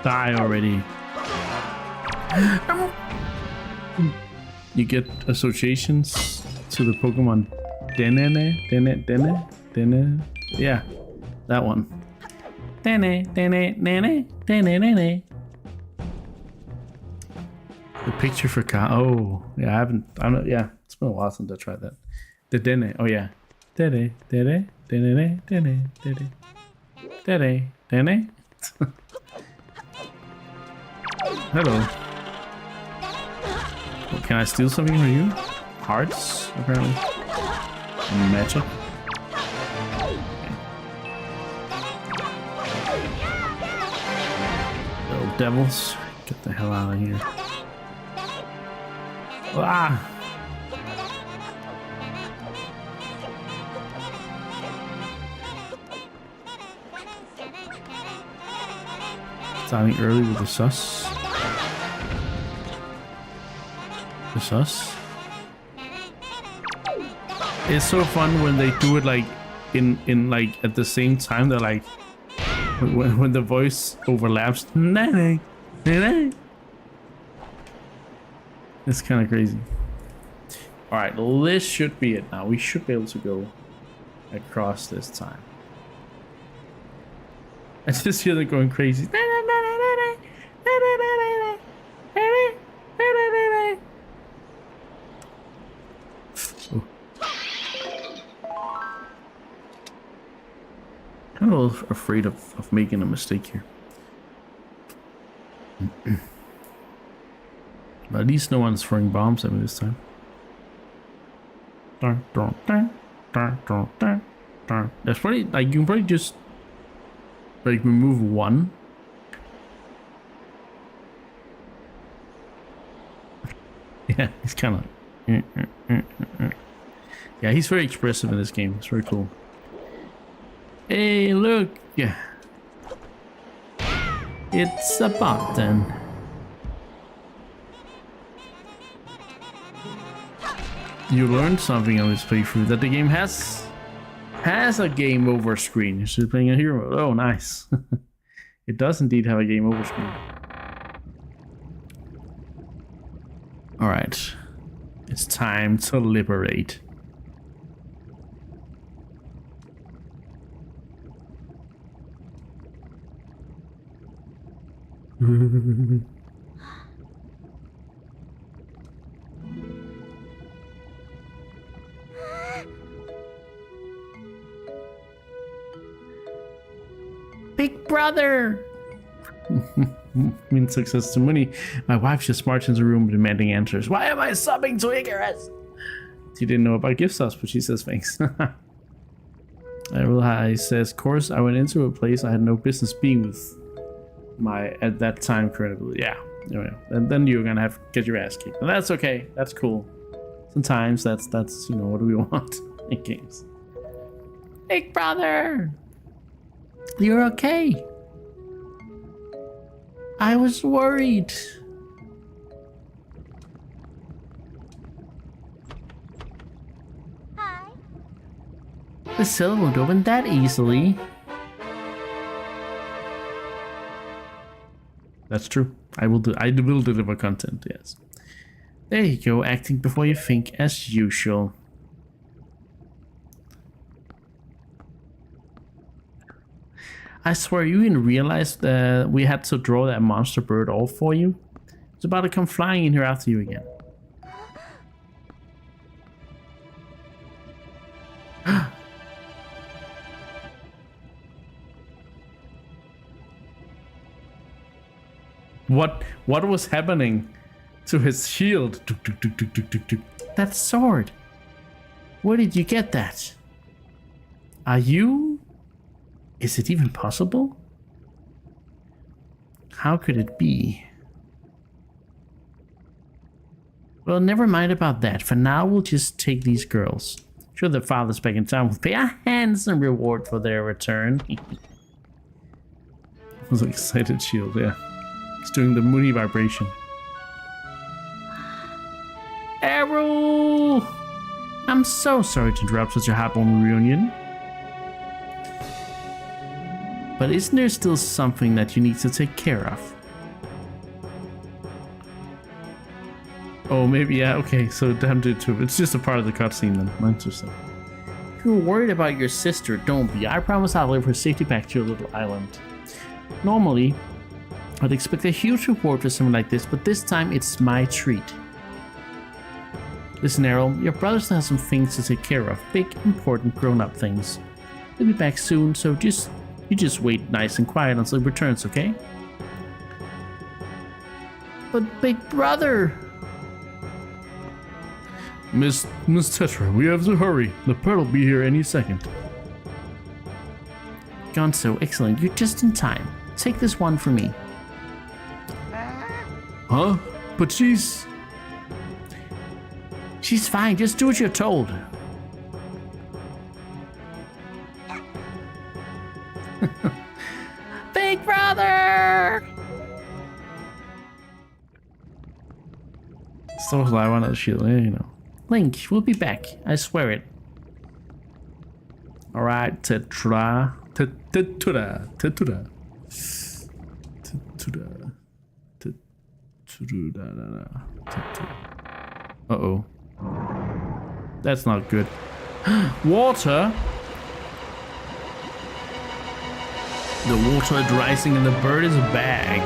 Die already. You get associations to the Pokemon Dene. Yeah, that one. Dene. The picture for car. Oh, yeah, I'm not. Yeah, it's been a while since I tried that. The Dene. Oh yeah. Dene. Hello. Well, can I steal something from you? Hearts, apparently. And magic. Okay. Little devils. Get the hell out of here. Ah! Starting early with the sus. The sus. It's so fun when they do it like in like at the same time. They're like when the voice overlaps. It's kind of crazy. All right, this should be it now. We should be able to go across this time. I just hear them going crazy. I'm a little afraid of making a mistake here. But at least no one's throwing bombs at me this time. That's probably like you can probably just like remove one. Yeah, he's kind of. Yeah, he's very expressive in this game. It's very cool. Hey, look! Yeah, it's a button. You learned something on this playthrough, that the game has a game over screen. You're still playing a hero mode. Oh, nice. It does indeed have a game over screen. All right, it's time to liberate. Big brother! Means success to money. My wife just marched into the room demanding answers. Why am I subbing to Icarus? She didn't know about gift subs, but she says thanks. He says, of course, I went into a place I had no business being with my, at that time, credibility. Yeah. Anyway, and then you're gonna have to get your ass kicked. And that's okay. That's cool. Sometimes that's you know, what do we want in games? Big brother! You're okay. I was worried. Hi. The cell won't open that easily. That's true. I will deliver content, yes. There you go, acting before you think as usual. I swear you didn't realize that we had to draw that monster bird off for you. It's about to come flying in here after you again. What was happening to his shield? That sword. Where did you get that? Are you? Is it even possible? How could it be? Well, never mind about that. For now, we'll just take these girls. Sure, their father's back in town will pay a handsome reward for their return. It was an excited shield, yeah. It's doing the moody vibration. Errol! I'm so sorry to interrupt such a heartwarming reunion. But isn't there still something that you need to take care of? Oh, maybe, yeah, okay, so damn it too. It's just a part of the cutscene then. Interesting. If you're worried about your sister, don't be. I promise I'll leave her safety back to your little island. Normally, I'd expect a huge reward for something like this, but this time it's my treat. Listen, Errol, your brother still has some things to take care of. Big, important, grown-up things. He'll be back soon, so you just wait nice and quiet until he returns, okay? But big brother! Miss Tetra, we have to hurry. The pet will be here any second. Gonzo, excellent. You're just in time. Take this one for me. Huh? But she's fine. Just do what you're told. Big brother! So I want to shield, you know. Link, we'll be back. I swear it. Alright, Tetra. Tetra. Uh-oh. That's not good. Water? The water is rising in the bird is bag.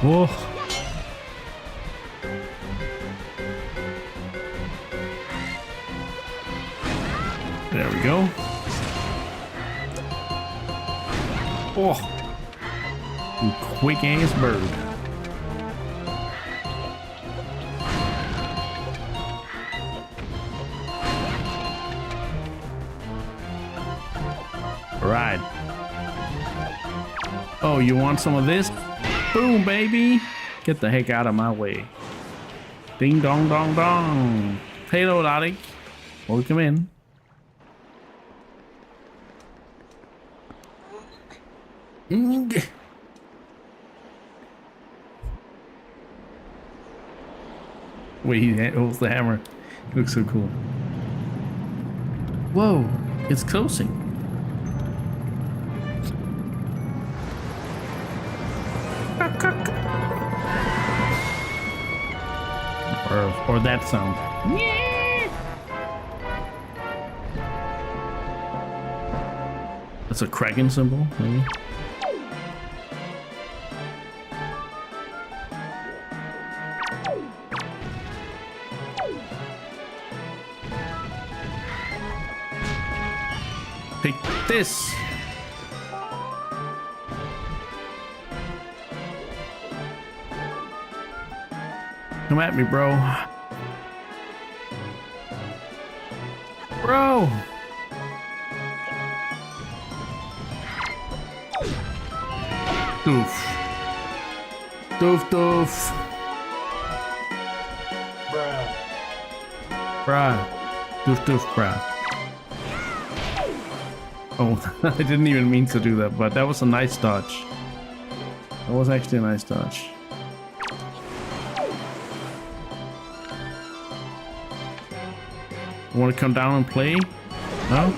Whoa. There we go. Oh. You quick ass bird. Right. Oh, you want some of this? Boom, baby! Get the heck out of my way. Ding dong dong dong. Hello, Lottie. Welcome in. Wait, he holds the hammer. It looks so cool. Whoa, it's closing. Or that sound. Yeah. That's a Kraken symbol, maybe. Take this. Come at me, bro. Bro! Doof. Doof doof. Bruh. Bruh. Doof doof bruh. Oh, I didn't even mean to do that, but that was a nice dodge. That was actually a nice dodge. Want to come down and play? No?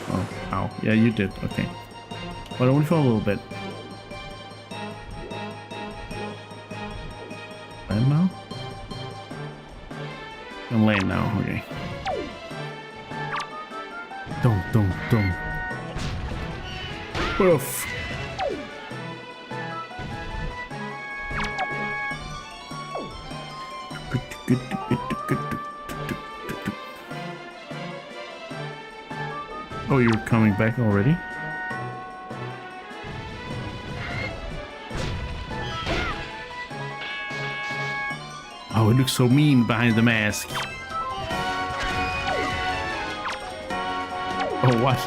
Oh, ow. Yeah, you did. Okay. But only for a little bit. Land now? I'm laying now. Okay. Dum. Oof. Oh, you're coming back already? Oh, it looks so mean behind the mask. Oh, what?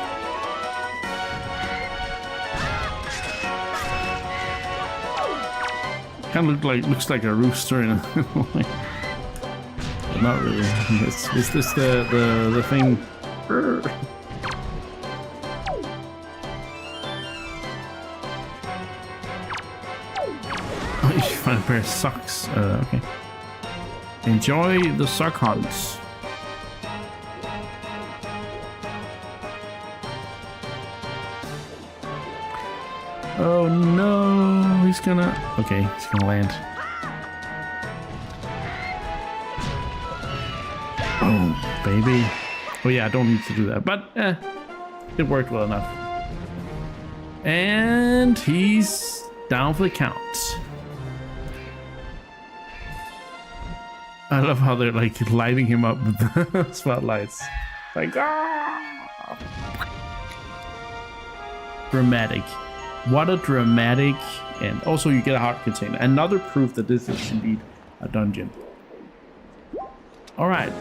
kind of looks like a rooster in a way. But not really. Is this the thing? Oh, you find a pair of socks. Okay. Enjoy the sock hunts. Oh no, he's gonna... Okay, he's gonna land. Oh, baby. Oh yeah, I don't need to do that, but it worked well enough. And he's down for the count. I love how they're like lighting him up with the spotlights. Like, ah! Dramatic. What a dramatic, and also you get a heart container. Another proof that this is indeed a dungeon. All right.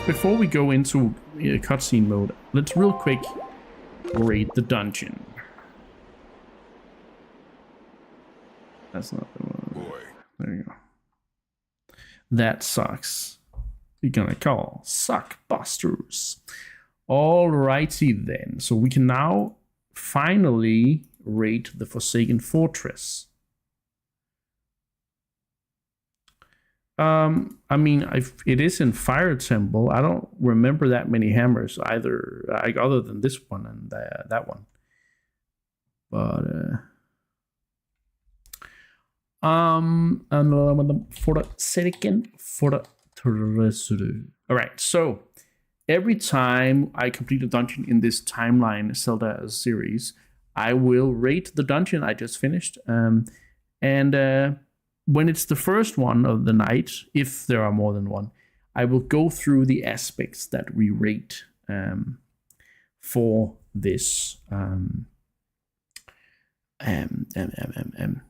Before we go into cutscene mode, let's real quick rate the dungeon. That's not the one. Boy. There you go. That sucks. We're gonna call Suckbusters. Alrighty then. So we can now finally rate the Forsaken Fortress. I mean, it is in Fire Temple. I don't remember that many hammers either, like other than this one and that one. But Forsaken Fortress. All right, so every time I complete a dungeon in this timeline Zelda series, I will rate the dungeon I just finished. And when it's the first one of the night, if there are more than one, I will go through the aspects that we rate for this.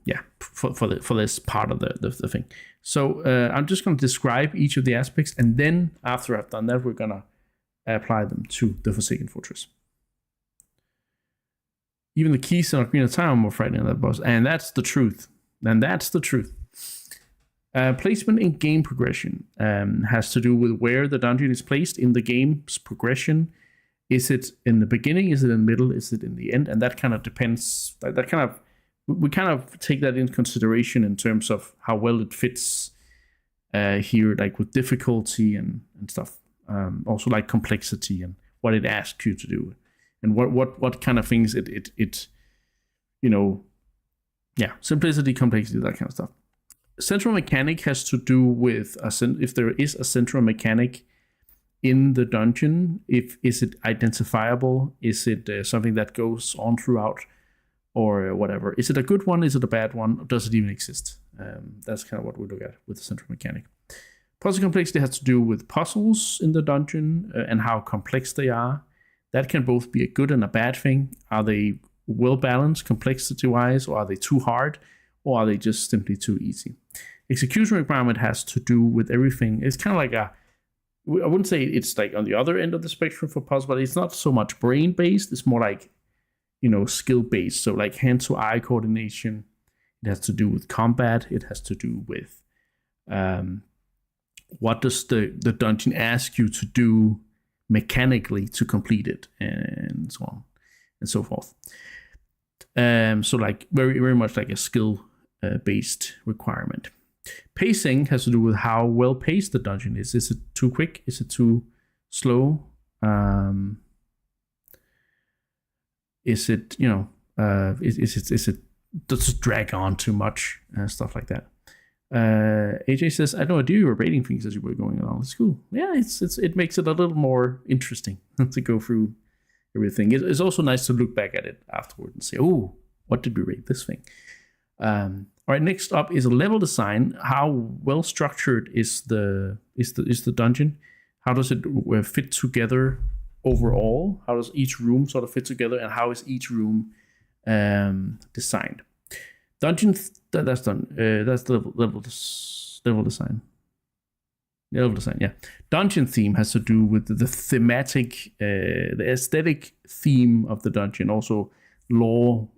Yeah, for this part of the thing. So I'm just going to describe each of the aspects, and then after I've done that, we're gonna apply them to the Forsaken Fortress. Even the keys in Ocarina of Time are more frightening than that boss, and that's the truth. And that's the truth. Placement in game progression has to do with where the dungeon is placed in the game's progression. Is it in the beginning? Is it in the middle? Is it in the end? And that kind of depends. We kind of take that into consideration in terms of how well it fits here, like with difficulty and stuff. Also like complexity and what it asks you to do, and what kind of things it you know, yeah, simplicity, complexity, that kind of stuff. Central mechanic has to do with if there is a central mechanic in the dungeon. Is it identifiable? Is it something that goes on throughout, or whatever? Is it a good one? Is it a bad one? Or does it even exist? That's kind of what we look at with the central mechanic. Puzzle complexity has to do with puzzles in the dungeon and how complex they are. That can both be a good and a bad thing. Are they well balanced complexity-wise, or are they too hard, or are they just simply too easy? Execution requirement has to do with everything. It's kind of like I wouldn't say it's like on the other end of the spectrum for puzzle, but it's not so much brain-based. It's more like, you know, skill-based. So like hand-to-eye coordination. It has to do with combat. It has to do with what does the dungeon ask you to do mechanically to complete it, and so on and so forth. So like very, very much like a skill based requirement. Pacing has to do with how well paced the dungeon is. Is it too quick? Is it too slow? Is it, you know, is it does it drag on too much? Stuff like that. AJ says, I had no idea you were rating things as you were going along. It's cool. Yeah, it makes it a little more interesting to go through everything. It's also nice to look back at it afterward and say, oh, what did we rate this thing? All right, next up is level design. How well structured is the dungeon? How does it fit together overall? How does each room sort of fit together, and how is each room designed? Dungeon that's done. That's the level design. Level design, yeah. Dungeon theme has to do with the thematic, the aesthetic theme of the dungeon. Also, lore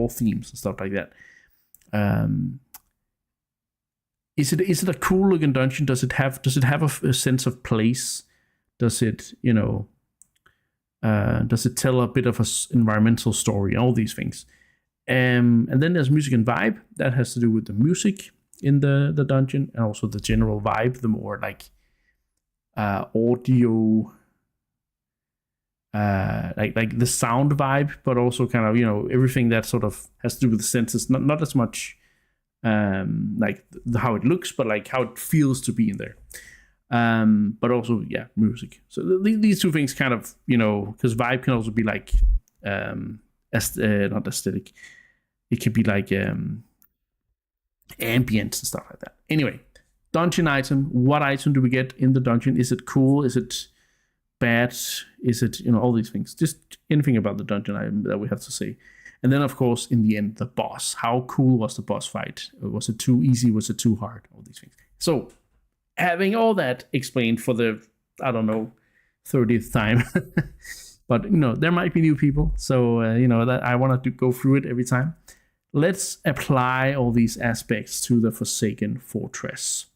themes and stuff like that. um, is it a cool looking dungeon? Does it have a sense of place? Does it does it tell a bit of a environmental story? All these things. And then there's music and vibe that has to do with the music in the dungeon, and also the general vibe, the more like audio, like the sound vibe, but also kind of everything that sort of has to do with the senses. Not as much like how it looks, but like how it feels to be in there. But also music. So these two things kind of because vibe can also be like not aesthetic. It could be like ambience and stuff like that. Anyway, dungeon item. What item do we get in the dungeon? Is it cool? Is it bad? Is it all these things? Just anything about the dungeon item that we have to say. And then of course in the end the boss. How cool was the boss fight? Was it too easy? Was it too hard? All these things. So having all that explained for the 30th time. But there might be new people, so that I wanted to go through it every time. Let's apply all these aspects to the Forsaken Fortress,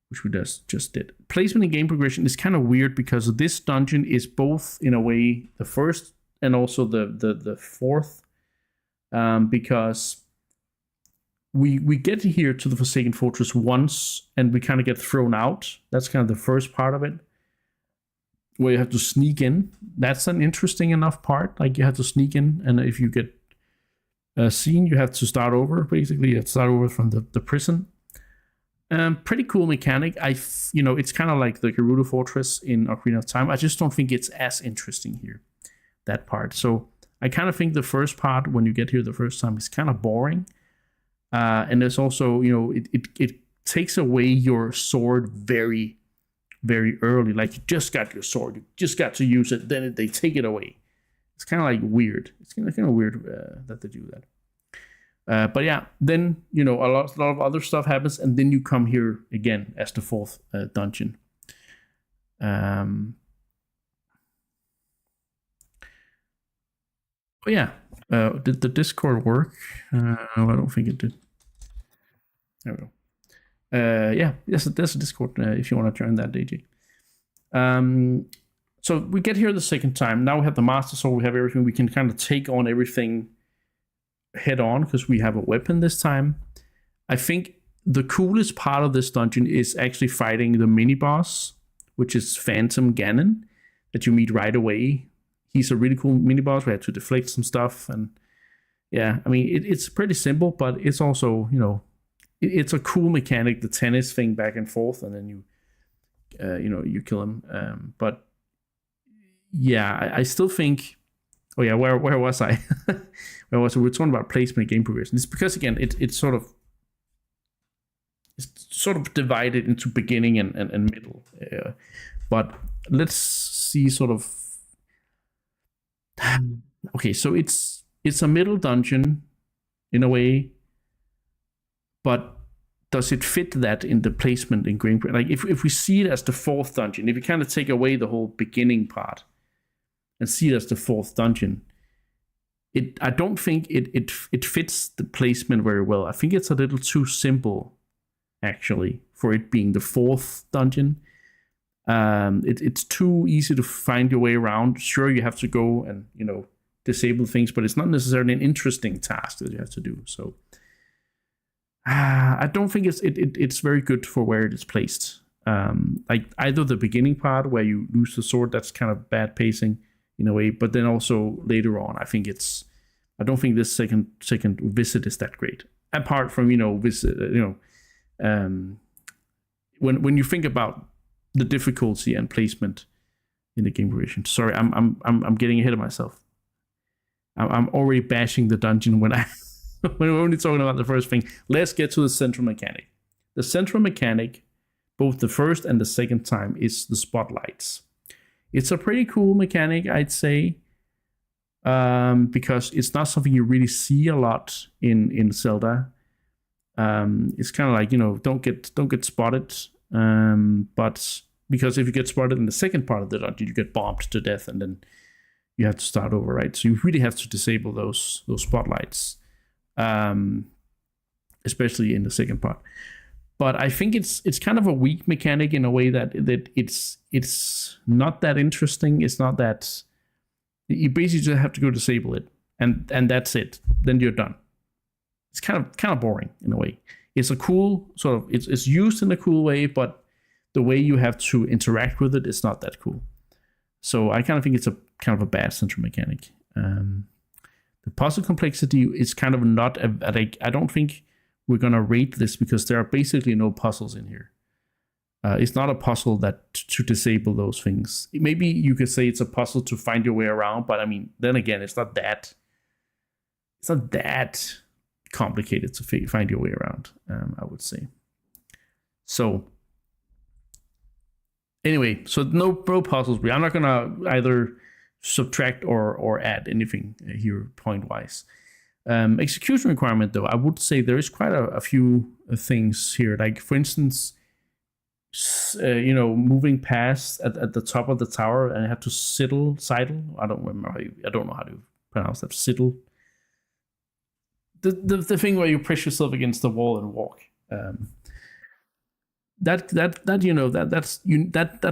which we just did. Placement and game progression is kind of weird because this dungeon is both in a way the first and also the fourth, because we get here to the Forsaken Fortress once and we kind of get thrown out. That's kind of the first part of it, where you have to sneak in. That's an interesting enough part. Like you have to sneak in, and if you get seen, you have to start over. Basically, you have to start over from the prison. Pretty cool mechanic. It's kind of like the Gerudo Fortress in Ocarina of Time. I just don't think it's as interesting here, that part. So I kind of think the first part, when you get here the first time, is kind of boring. And there's also, it takes away your sword very, very early. Like you just got your sword, you just got to use it, then they take it away. It's kind of like weird. It's kind of weird that they do that. But yeah, then a lot of other stuff happens, and then you come here again as the fourth dungeon. But yeah, did the Discord work? I don't think it did. There we go. Yeah, there's a Discord if you want to join that, DJ. So we get here the second time. Now we have the Master Sword, we have everything. We can kind of take on everything head on because we have a weapon this time. I think the coolest part of this dungeon is actually fighting the mini boss, which is Phantom Ganon, that you meet right away. He's a really cool mini boss. We had to deflect some stuff, and yeah, I mean it's pretty simple, but it's also it's a cool mechanic, the tennis thing back and forth, and then you kill him. But yeah, I still think. Oh yeah, where was I? Where was I? We're talking about placement and game progression. It's because again, it's sort of divided into beginning and middle. But let's see sort of. Okay, so it's a middle dungeon in a way, but does it fit that in the placement in game? Like if we see it as the fourth dungeon, if you kind of take away the whole beginning part and see it as the fourth dungeon, I don't think it fits the placement very well. I think it's a little too simple, actually, for it being the fourth dungeon. It's too easy to find your way around. Sure, you have to go and disable things, but it's not necessarily an interesting task that you have to do. So I don't think it's very good for where it is placed. Like either the beginning part where you lose the sword, that's kind of bad pacing in a way, but then also later on, I don't think this second visit is that great. Apart from visit, when you think about the difficulty and placement in the game progression. Sorry, I'm getting ahead of myself. I'm already bashing the dungeon when we're only talking about the first thing. Let's get to the central mechanic. The central mechanic, both the first and the second time, is the spotlights. It's a pretty cool mechanic, I'd say, because it's not something you really see a lot in Zelda. It's kind of like don't get spotted. But because if you get spotted in the second part of the dungeon, you get bombed to death, and then you have to start over, right? So you really have to disable those spotlights. especially in the second part. But I think it's kind of a weak mechanic in a way that it's not that interesting. It's not that you basically just have to go disable it, and that's it. Then you're done. It's kind of boring in a way. It's a cool sort of it's used in a cool way, but the way you have to interact with it is not that cool. So I kind of think it's a kind of a bad central mechanic. The puzzle complexity is kind of not I don't think we're gonna rate this because there are basically no puzzles in here. It's not a puzzle that to disable those things. Maybe you could say it's a puzzle to find your way around, but I mean, then again, it's not that complicated to find your way around. I would say. So anyway, so no puzzles. I'm not gonna either subtract or add anything here point wise. Execution requirement though, I would say there is quite a few things here. Like for instance, moving past at the top of the tower and I have to sidle. I don't know how to pronounce that. Sidle. The thing where you press yourself against the wall and walk. That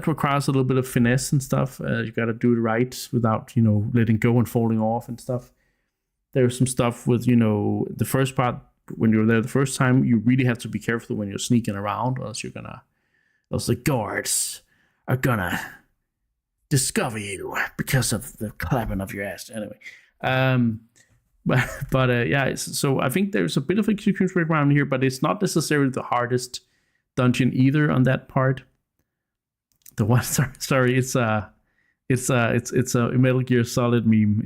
requires a little bit of finesse and stuff. You got to do it right without letting go and falling off and stuff. There's some stuff with the first part when you're there the first time. You really have to be careful when you're sneaking around, or else the guards are gonna discover you because of the clapping of your ass. Anyway, yeah. So I think there's a bit of execution background here, but it's not necessarily the hardest dungeon either on that part. The one, sorry, it's a Metal Gear Solid meme.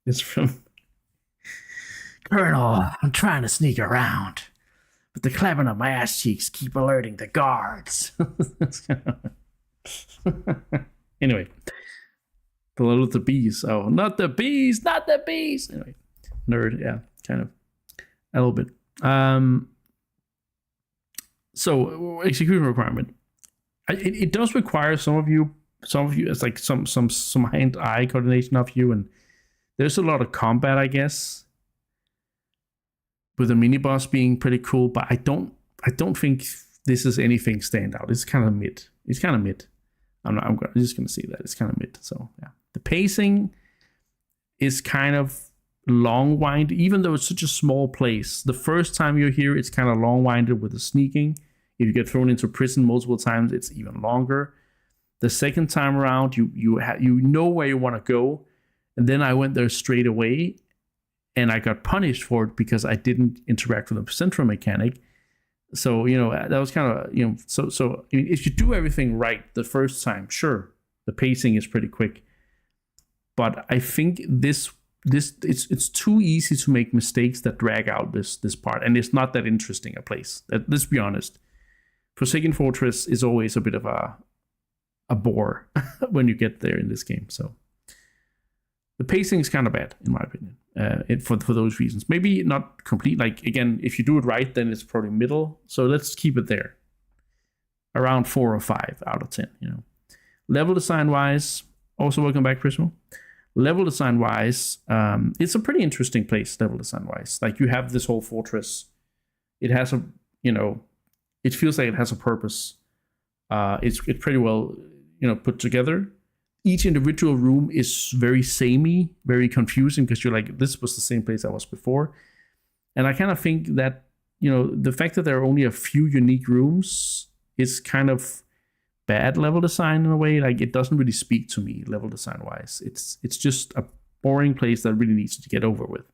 It's from Colonel. I'm trying to sneak around, but the clapping of my ass cheeks keep alerting the guards. Anyway, the little the bees. Oh, not the bees, not the bees. Anyway, nerd. Yeah, kind of a little bit. So execution requirement. It does require some of you. It's like some hand-eye coordination of you, and there's a lot of combat, I guess, with the mini boss being pretty cool. But I don't think this is anything stand out. It's kind of mid. I'm just gonna say that it's kind of mid. So yeah, the pacing is kind of long-winded, even though it's such a small place. The first time you're here, it's kind of long-winded with the sneaking. If you get thrown into prison multiple times, it's even longer. The second time around, you know where you want to go, and then I went there straight away, and I got punished for it because I didn't interact with the central mechanic. So that was kind of so I mean, if you do everything right the first time, sure, the pacing is pretty quick, but I think it's too easy to make mistakes that drag out this part, and it's not that interesting a place. Let's be honest. Forsaken Fortress is always a bit of a bore when you get there in this game. So the pacing is kind of bad, in my opinion, for those reasons. Maybe not complete. Like, again, if you do it right, then it's probably middle. So let's keep it there. Around 4 or 5 out of 10, Level design-wise, also welcome back, Prismo. Level design-wise, it's a pretty interesting place, level design-wise. Like, you have this whole fortress. It has it feels like it has a purpose. It's pretty well, put together. Each individual room is very samey, very confusing, because you're like, this was the same place I was before. And I kind of think that, the fact that there are only a few unique rooms is kind of bad level design in a way. Like, it doesn't really speak to me level design wise. It's just a boring place that really needs to get over with.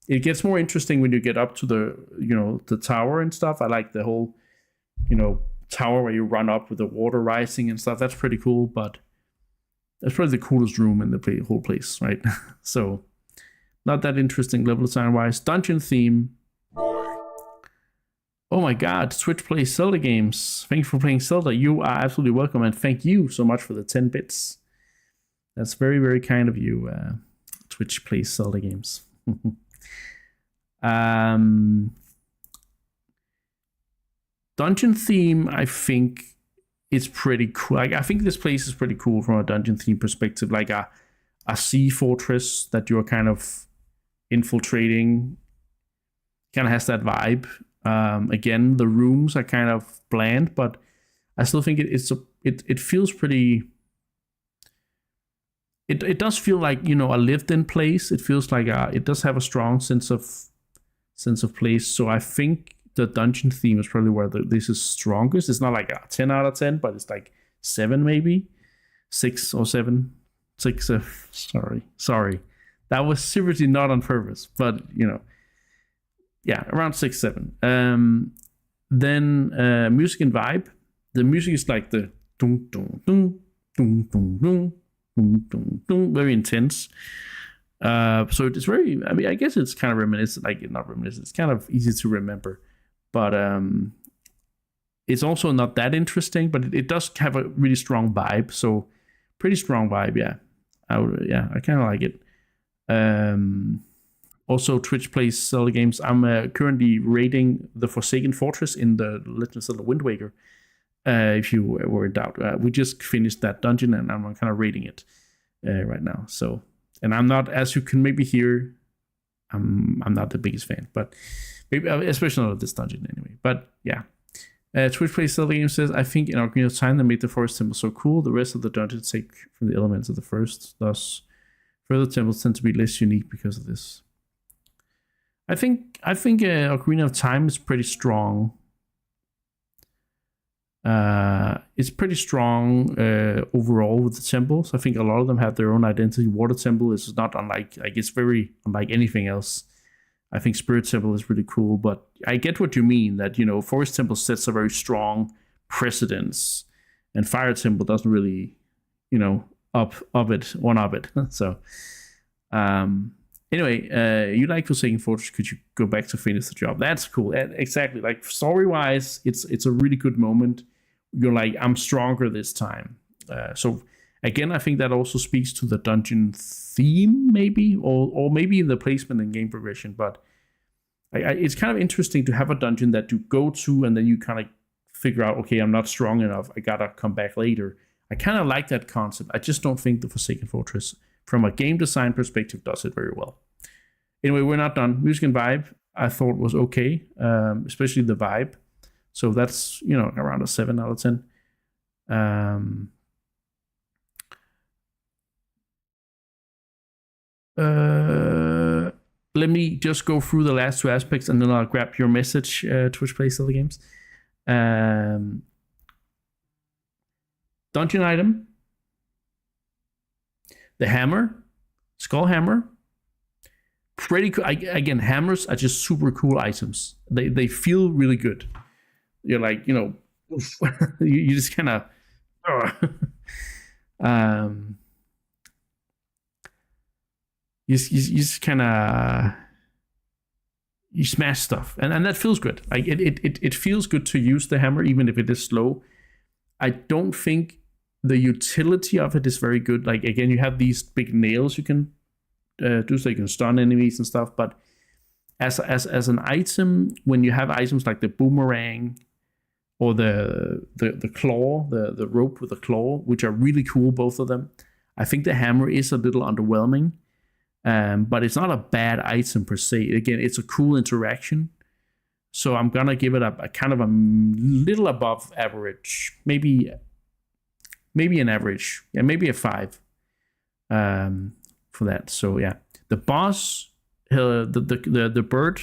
It gets more interesting when you get up to the tower and stuff. I like the whole tower where you run up with the water rising and stuff. That's pretty cool, but that's probably the coolest room in the whole place, right? So not that interesting level design wise. Dungeon theme. Oh my god, Twitch plays Zelda games. Thank you for playing Zelda. You are absolutely welcome, and thank you so much for the 10 bits. That's very, very kind of you. Twitch plays Zelda games. Dungeon theme, I think, is pretty cool. Like, I think this place is pretty cool from a dungeon theme perspective. Like a sea fortress that you're kind of infiltrating. Kind of has that vibe. Again, the rooms are kind of bland, but I still think it feels pretty. It does feel like a lived in place. It feels like it does have a strong sense of place. So I think the dungeon theme is probably where this is strongest. It's not like a 10 out of 10, but it's like 7 maybe, 6 or 7, 6. Sorry, that was seriously not on purpose, but yeah, around 6, 7. Then music and vibe. The music is like the dun dun dun dun dun dun dun dun dun, very intense. So it's very. I mean, I guess it's kind of reminiscent. Like not reminiscent. It's kind of easy to remember, but it's also not that interesting. But it does have a really strong vibe. So pretty strong vibe. Yeah, I kind of like it. Also, Twitch plays Zelda games. I'm currently rating the Forsaken Fortress in the Legend of Zelda Wind Waker. If you were in doubt, we just finished that dungeon, and I'm kind of rating it right now. So, and I'm not, as you can maybe hear, I'm not the biggest fan, but maybe especially not of this dungeon anyway. But yeah, Twitch plays Zelda games says, I think in Ocarina of Time they made the forest temple so cool. The rest of the dungeons take from the elements of the first. Thus, further temples tend to be less unique because of this. I think Ocarina of Time is pretty strong. It's pretty strong overall with the temples. I think a lot of them have their own identity. Water Temple is not unlike, it's very unlike anything else. I think Spirit Temple is really cool, but I get what you mean that Forest Temple sets a very strong precedence, and Fire Temple doesn't really, up it. So, anyway, you like Forsaken Fortress. Could you go back to finish the job? That's cool. Exactly. Like story-wise, it's a really good moment. You're like, I'm stronger this time. So again, I think that also speaks to the dungeon theme, maybe, or maybe in the placement and game progression. But it's kind of interesting to have a dungeon that you go to and then you kind of figure out, okay, I'm not strong enough. I gotta come back later. I kind of like that concept. I just don't think the Forsaken Fortress, from a game design perspective, does it very well. Anyway, we're not done. Music and vibe, I thought was okay, especially the vibe. So that's around a 7 out of 10. Let me just go through the last 2 aspects, and then I'll grab your message. Twitch plays other games. Dungeon item. The hammer, skull hammer. Pretty cool. Again, hammers are just super cool items. They feel really good. You're like, you just kind of, you just kind of, you smash stuff, and that feels good. Like it feels good to use the hammer, even if it is slow. I don't think the utility of it is very good. Like again, you have these big nails you can do, so you can stun enemies and stuff. But as an item, when you have items like the boomerang or the claw, the rope with the claw, which are really cool, both of them, I think the hammer is a little underwhelming. But it's not a bad item per se. Again, it's a cool interaction. So I'm gonna give it a kind of a little above average, maybe an average, yeah, maybe a 5 for that. So yeah, the boss, the bird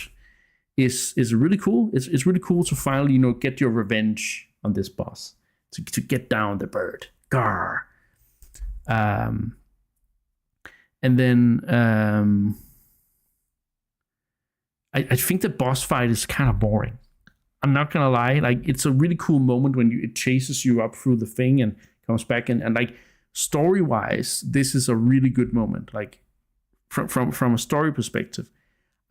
is really cool. It's really cool to finally get your revenge on this boss, to get down the bird. Gar. And then I think the boss fight is kind of boring. I'm not gonna lie. Like, it's a really cool moment when it chases you up through the thing and comes back, and like, story wise, this is a really good moment. Like from a story perspective,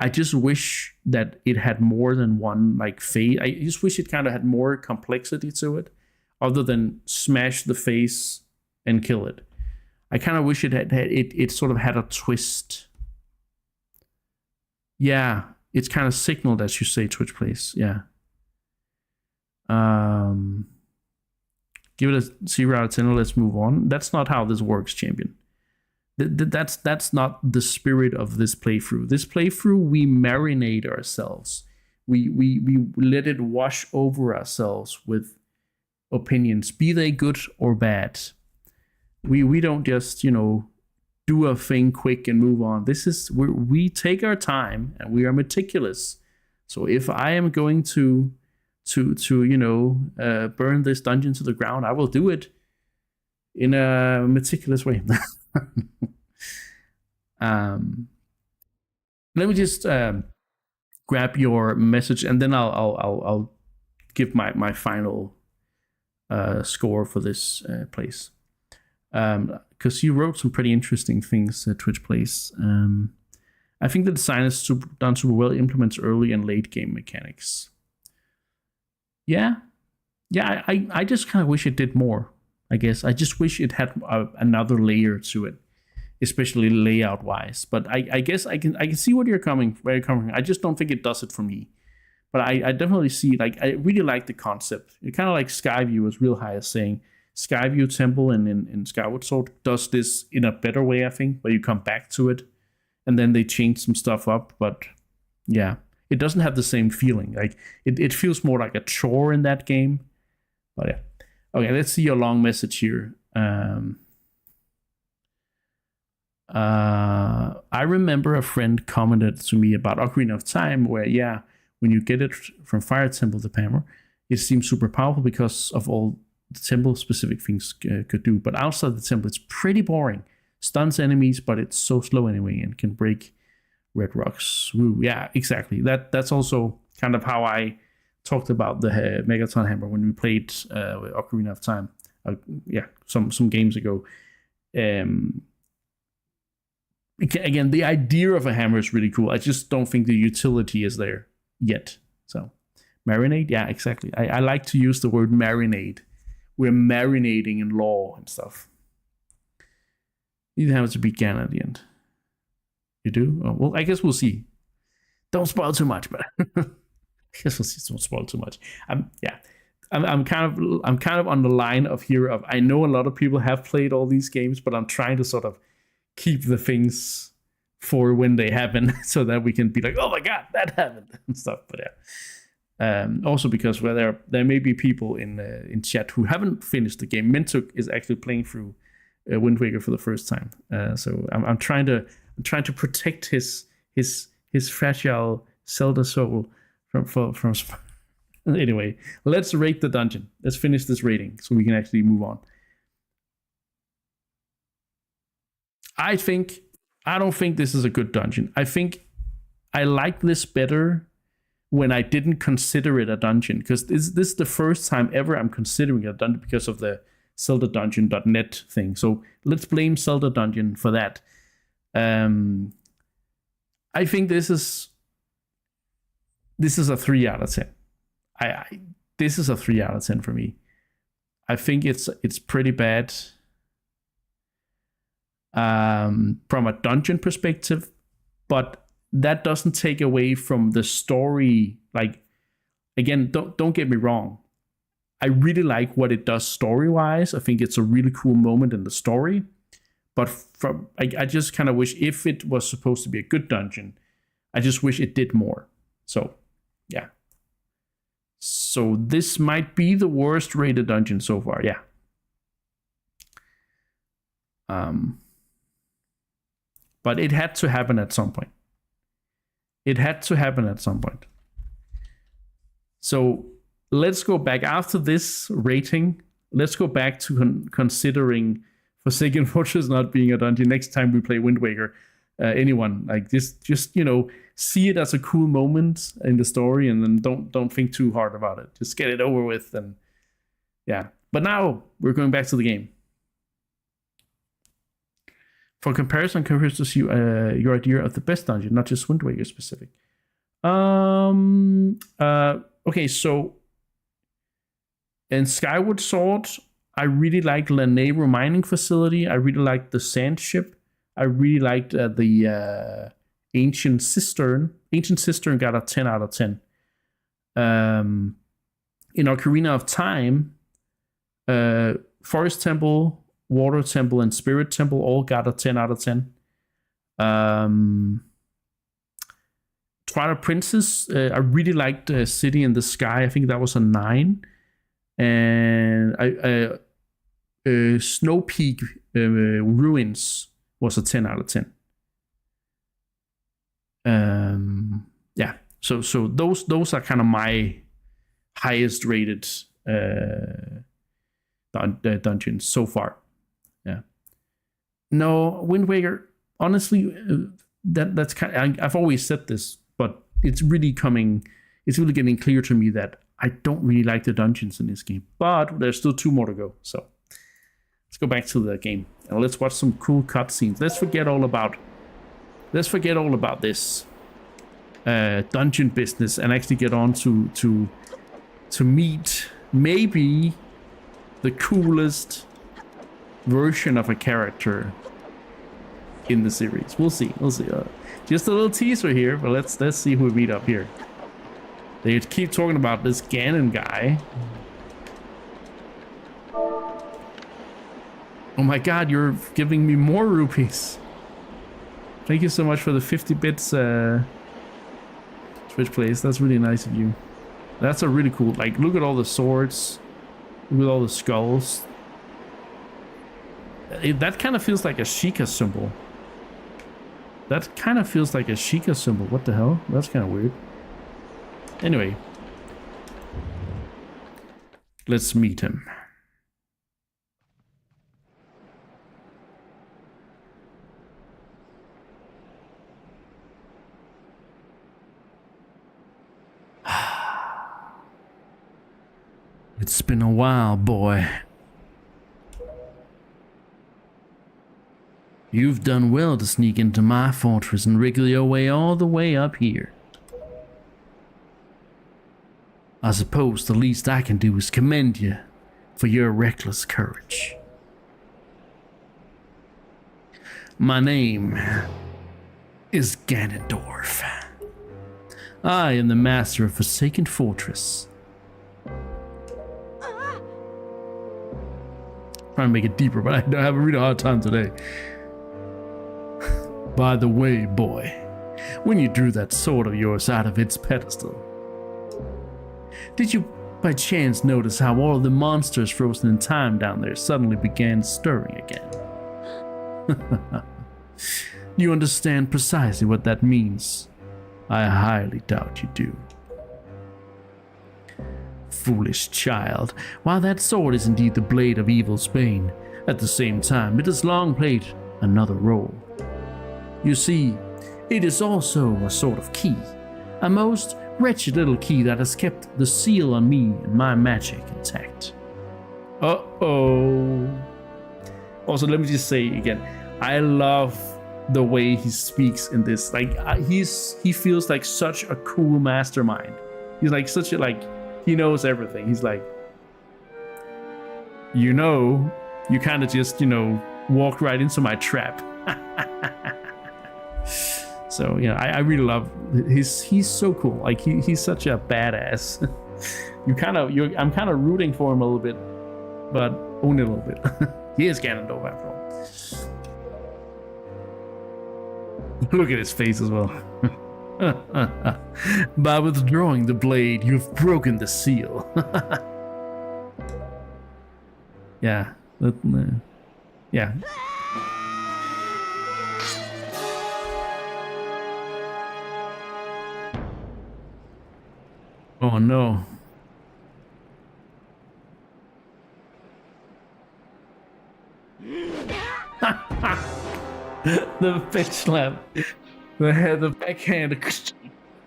I just wish that it had more than one like phase. I just wish it kind of had more complexity to it, other than smash the face and kill it. I kind of wish it had it sort of had a twist. Yeah, it's kind of signaled, as you say, Twitch plays. Yeah. Give it a 0 out of 10. Let's move on. That's not how this works, champion. That's not the spirit of this playthrough. This playthrough, we marinate ourselves. We let it wash over ourselves with opinions, be they good or bad. We don't just do a thing quick and move on. This is where we take our time and we are meticulous. So if I am going to burn this dungeon to the ground, I will do it in a meticulous way. Let me just grab your message, and then I'll give my final score for this place. Because you wrote some pretty interesting things, Twitch Plays. I think the design is done super well, implements early and late game mechanics. Yeah, I just kind of wish it did more. I guess I just wish it had another layer to it, especially layout wise. But I guess I can see where you're coming. I just don't think it does it for me. But I definitely see, like, I really like the concept. It kind of like Skyview, as Real High is saying. Skyview Temple in Skyward Sword does this in a better way, I think, where you come back to it and then they change some stuff up. But yeah, it doesn't have the same feeling. Like it feels more like a chore in that game. But yeah. Okay, let's see your long message here. I remember a friend commented to me about Ocarina of Time, where, yeah, when you get it from Fire Temple to Pamor, it seems super powerful because of all the temple-specific things could do. But outside the temple, it's pretty boring. Stuns enemies, but it's so slow anyway and can break red rocks. Ooh, yeah, exactly. That's also kind of how I talked about the Megaton Hammer when we played Ocarina of Time. Some games ago. Again, the idea of a hammer is really cool. I just don't think the utility is there yet. So, marinate? Yeah, exactly. I like to use the word marinate. We're marinating in lore and stuff. You have to beat Ganon at the end. You do? Oh, well, I guess we'll see. Don't spoil too much, but I guess we'll see. Don't spoil too much. I'm kind of on the line of here of, I know a lot of people have played all these games, but I'm trying to sort of keep the things for when they happen, so that we can be like, oh my god, that happened and stuff. But yeah, also because there may be people in chat who haven't finished the game. Mintuk is actually playing through Wind Waker for the first time, so I'm trying to protect his fragile Zelda soul from. Anyway, let's rate the dungeon. Let's finish this rating so we can actually move on. I don't think this is a good dungeon. I think I like this better when I didn't consider it a dungeon, because this is the first time ever I'm considering it a dungeon because of the ZeldaDungeon.net thing. So let's blame Zelda Dungeon for that. I think this is a 3 out of 10. This is a 3 out of 10 for me. I think it's pretty bad from a dungeon perspective, but that doesn't take away from the story. Like, again, don't get me wrong. I really like what it does story-wise. I think it's a really cool moment in the story. But I just kind of wish, if it was supposed to be a good dungeon, I just wish it did more. So, yeah. So this might be the worst rated dungeon so far, yeah. But it had to happen at some point. So let's go back after this rating. Let's go back to considering Forsaken Fortress not being a dungeon next time we play Wind Waker. Anyone like this, just see it as a cool moment in the story, and then don't think too hard about it. Just get it over with, and yeah. But now we're going back to the game. For comparison, I'm curious to see your idea of the best dungeon, not just Wind Waker specific. Okay, so in Skyward Sword, I really liked Lanayru mining facility. I really liked the sand ship. I really liked the Ancient Cistern. Ancient Cistern got a 10 out of 10. In Ocarina of Time, Forest Temple Water Temple, and Spirit Temple all got a 10 out of 10. Twilight Princess, I really liked City in the Sky. I think that was a 9. And Snow Peak Ruins was a 10 out of 10. Yeah, so those are kind of my highest rated dungeons so far. Yeah. No, Wind Waker. Honestly, that's kind of, I've always said this, but it's really getting clear to me that I don't really like the dungeons in this game. But there's still 2 more to go. So let's go back to the game and let's watch some cool cutscenes. Let's forget all about this dungeon business and actually get on to meet maybe the coolest version of a character in the series. We'll see. Just a little teaser here, but let's see who we meet up here. They keep talking about this Ganon guy. Oh my god, you're giving me more rupees. Thank you so much for the 50 bits Twitch plays. That's really nice of you. That's a really cool, like, look at all the swords. Look at all the skulls. That kind of feels like a Sheikah symbol. What the hell? That's kind of weird. Anyway. Let's meet him. It's been a while, boy. You've done well to sneak into my fortress and wriggle your way all the way up here. I suppose the least I can do is commend you for your reckless courage. My name is Ganondorf. I am the master of Forsaken Fortress. Trying to make it deeper, but I have a really hard time today. By the way, boy, when you drew that sword of yours out of its pedestal, did you by chance notice how all the monsters frozen in time down there suddenly began stirring again? You understand precisely what that means? I highly doubt you do. Foolish child, while that sword is indeed the blade of evil's bane, at the same time it has long played another role. You see, it is also a sort of key, a most wretched little key that has kept the seal on me and my magic intact. Uh-oh. Also, let me just say again, I love the way he speaks in this. Like, he feels like such a cool mastermind. He's like such a, like, he knows everything. He's like, you kind of just, walked right into my trap. So, I really love, he's so cool. Like, he's such a badass. I'm kind of rooting for him a little bit, but only a little bit. He is Ganondorf after all. Look at his face as well. By withdrawing the blade, you've broken the seal. Yeah. Yeah. Oh no. The bitch slap. The backhand.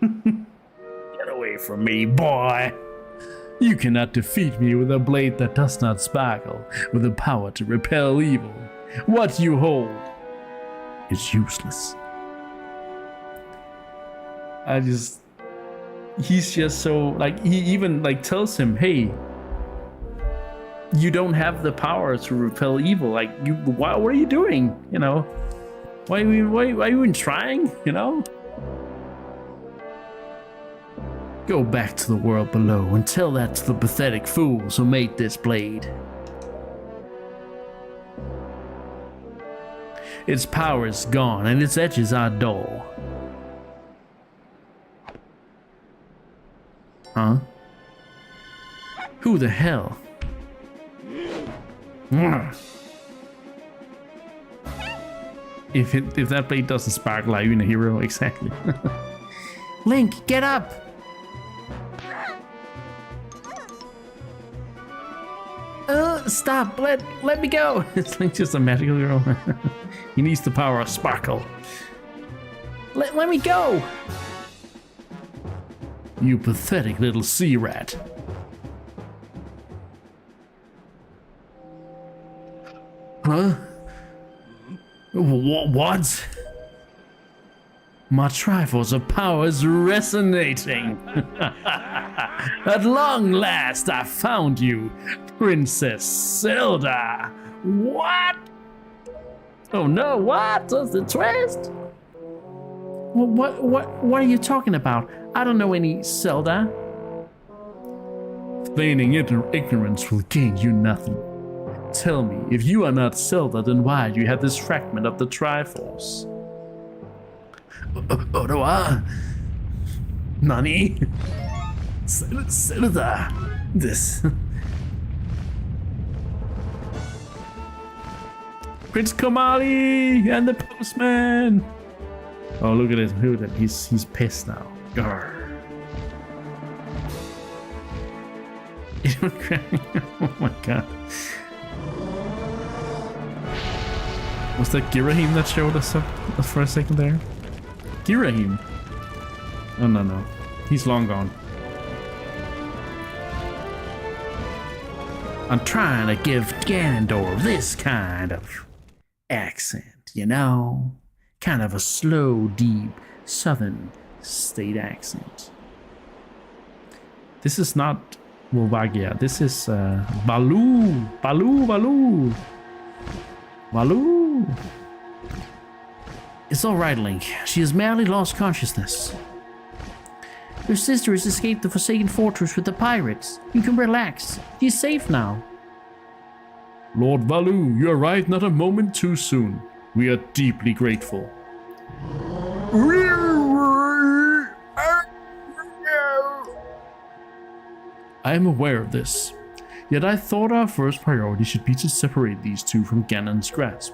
Get away from me, boy. You cannot defeat me with a blade that does not sparkle, with the power to repel evil. What you hold is useless. He's just so, like, he even, like, tells him, hey, you don't have the power to repel evil. Like, what are you doing? Why are you even trying? Go back to the world below and tell that to the pathetic fools who made this blade. Its power is gone and its edges are dull. Huh? Who the hell? If that blade doesn't sparkle, are you in a hero? Exactly. Link, get up! Stop! Let me go! It's like just a magical girl. He needs the power of sparkle. Let me go! You pathetic little sea rat. Huh? What? My Triforce of power is resonating. At long last, I found you, Princess Zelda. What? Oh no! What? That's the twist. What are you talking about? I don't know any Zelda. Feigning ignorance will gain you nothing. Tell me, if you are not Zelda, then why do you have this fragment of the Triforce? Ottawa? Nani? Zelda? This... Prince Komali and the postman! Oh, look at him. He's pissed now. Grr. Oh my god. Was that Girahim that showed us up for a second there? Girahim? Oh no. He's long gone. I'm trying to give Ganondorf this kind of accent, you know? Kind of a slow, deep, southern state accent. This is not Wolvagia. This is Baloo. It's all right, Link. She has merely lost consciousness. Your sister has escaped the Forsaken Fortress with the pirates. You can relax. She's safe now. Lord Baloo, you're right, not a moment too soon. We are deeply grateful. I am aware of this. Yet I thought our first priority should be to separate these two from Ganon's grasp.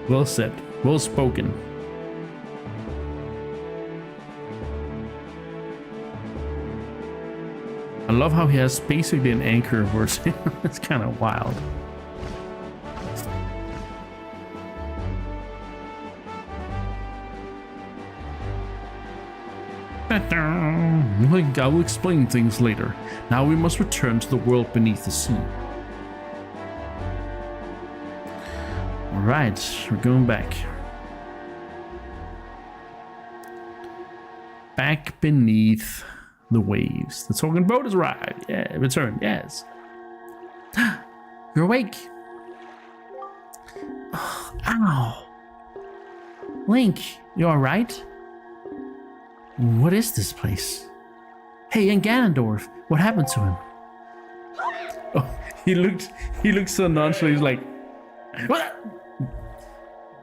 Well said. Well spoken. I love how he has basically an anchor verse. It's kind of wild. I will explain things later. Now we must return to the world beneath the sea. Alright, we're going back. Back beneath the waves. The talking boat has arrived. Yeah, return, yes. You're awake. Oh, ow. Link, you alright? What is this place? Hey, and Ganondorf, what happened to him? Oh, he looked so nonchalant. He's like, what?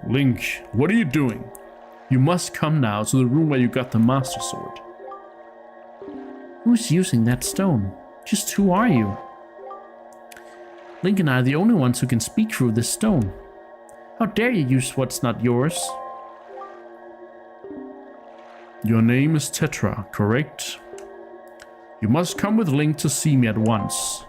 Link, what are you doing? You must come now to the room where you got the Master Sword. Who's using that stone? Just who are you? Link and I are the only ones who can speak through this stone. How dare you use what's not yours? Your name is Tetra, correct? You must come with Link to see me at once.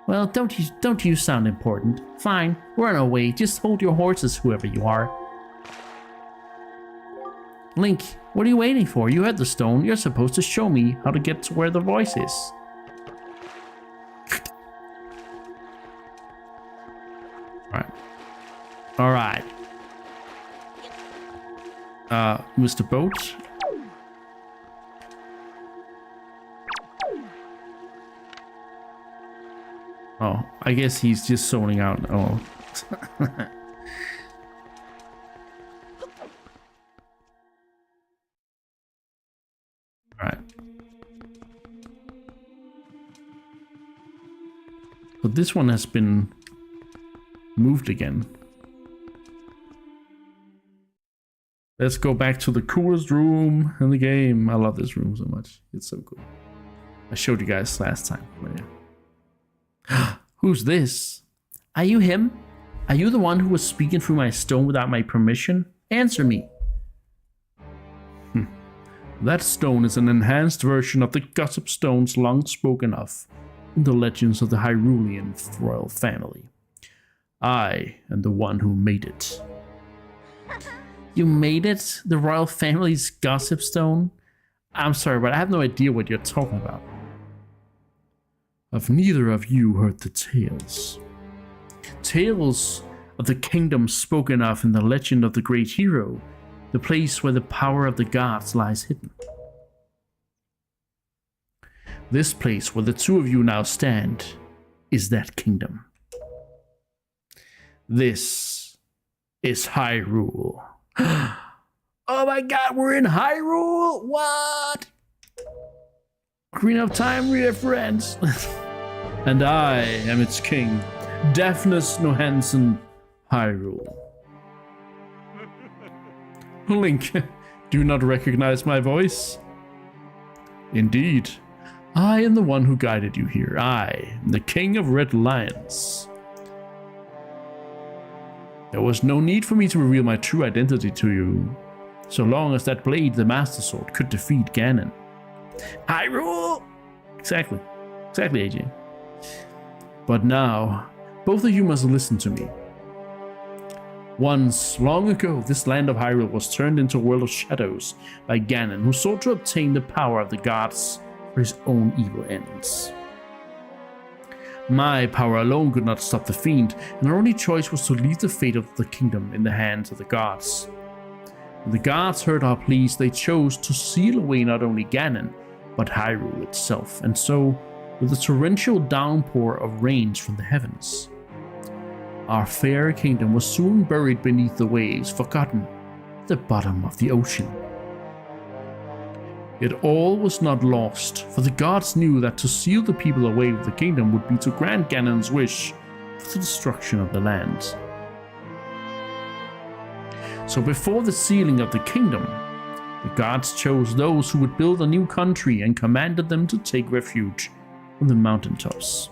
Well, don't you sound important. Fine, we're on our way. Just hold your horses, whoever you are. Link, what are you waiting for? You had the stone. You're supposed to show me how to get to where the voice is. Alright. Mr. Boat? Oh, I guess he's just zoning out. Oh. Alright. But this one has been moved again. Let's go back to the coolest room in the game. I love this room so much. It's so cool. I showed you guys last time. But yeah. Who's this? Are you him? Are you the one who was speaking through my stone without my permission? Answer me. That stone is an enhanced version of the gossip stones long spoken of in the legends of the Hyrulean royal family. I am the one who made it. You made it? The royal family's gossip stone? I'm sorry, but I have no idea what you're talking about. Have neither of you heard the tales? Tales of the kingdom spoken of in the legend of the great hero, the place where the power of the gods lies hidden. This place where the two of you now stand is that kingdom. This is Hyrule. Oh my god, we're in Hyrule? What? Green of Time reference. And I am its king, Daphnis Nohansen Hyrule. Link, do you not recognize my voice? Indeed, I am the one who guided you here. I am the king of Red Lions. There was no need for me to reveal my true identity to you, so long as that blade, the Master Sword, could defeat Ganon. Hyrule! Exactly, AJ. But now, both of you must listen to me. Once, long ago, this land of Hyrule was turned into a world of shadows by Ganon, who sought to obtain the power of the gods for his own evil ends. My power alone could not stop the fiend, and our only choice was to leave the fate of the kingdom in the hands of the gods. When the gods heard our pleas, they chose to seal away not only Ganon, but Hyrule itself, and so, with a torrential downpour of rains from the heavens, our fair kingdom was soon buried beneath the waves, forgotten at the bottom of the ocean. Yet all was not lost, for the gods knew that to seal the people away with the kingdom would be to grant Ganon's wish for the destruction of the land. So before the sealing of the kingdom, the gods chose those who would build a new country and commanded them to take refuge on the mountaintops.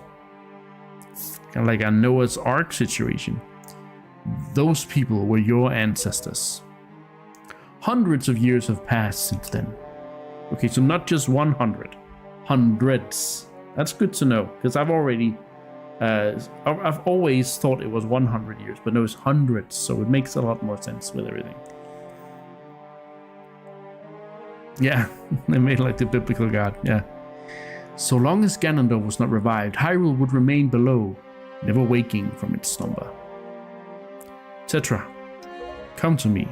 Kind of like a Noah's Ark situation. Those people were your ancestors. Hundreds of years have passed since then. Okay, so not just 100, hundreds. That's good to know, because I've always thought it was 100 years, but no, it's hundreds, so it makes a lot more sense with everything. Yeah, they made like the biblical god, yeah. So long as Ganondorf was not revived, Hyrule would remain below, never waking from its slumber. Tetra, come to me.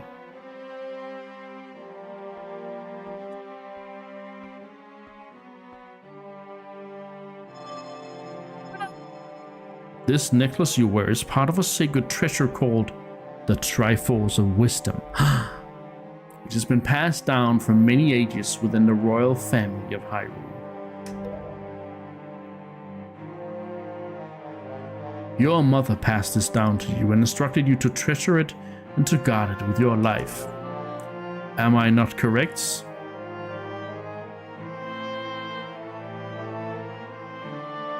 This necklace you wear is part of a sacred treasure called the Triforce of Wisdom, which has been passed down for many ages within the royal family of Hyrule. Your mother passed this down to you and instructed you to treasure it and to guard it with your life. Am I not correct?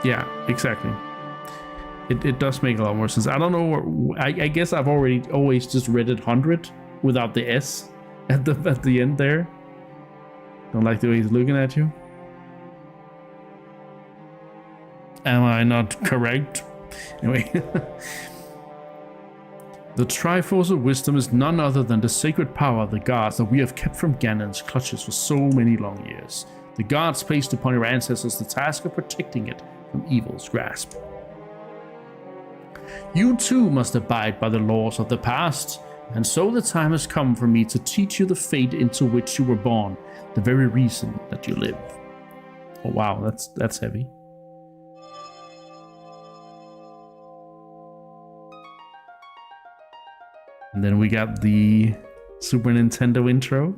Yeah, exactly. It does make a lot more sense. I don't know. I guess I've always just read it 100 without the S at the end there. Don't like the way he's looking at you. Am I not correct? Anyway. The Triforce of Wisdom is none other than the sacred power of the gods that we have kept from Ganon's clutches for so many long years. The gods placed upon your ancestors the task of protecting it from evil's grasp. You too must abide by the laws of the past, and so the time has come for me to teach you the fate into which you were born, the very reason that you live. Oh wow, that's heavy. And then we got the Super Nintendo intro.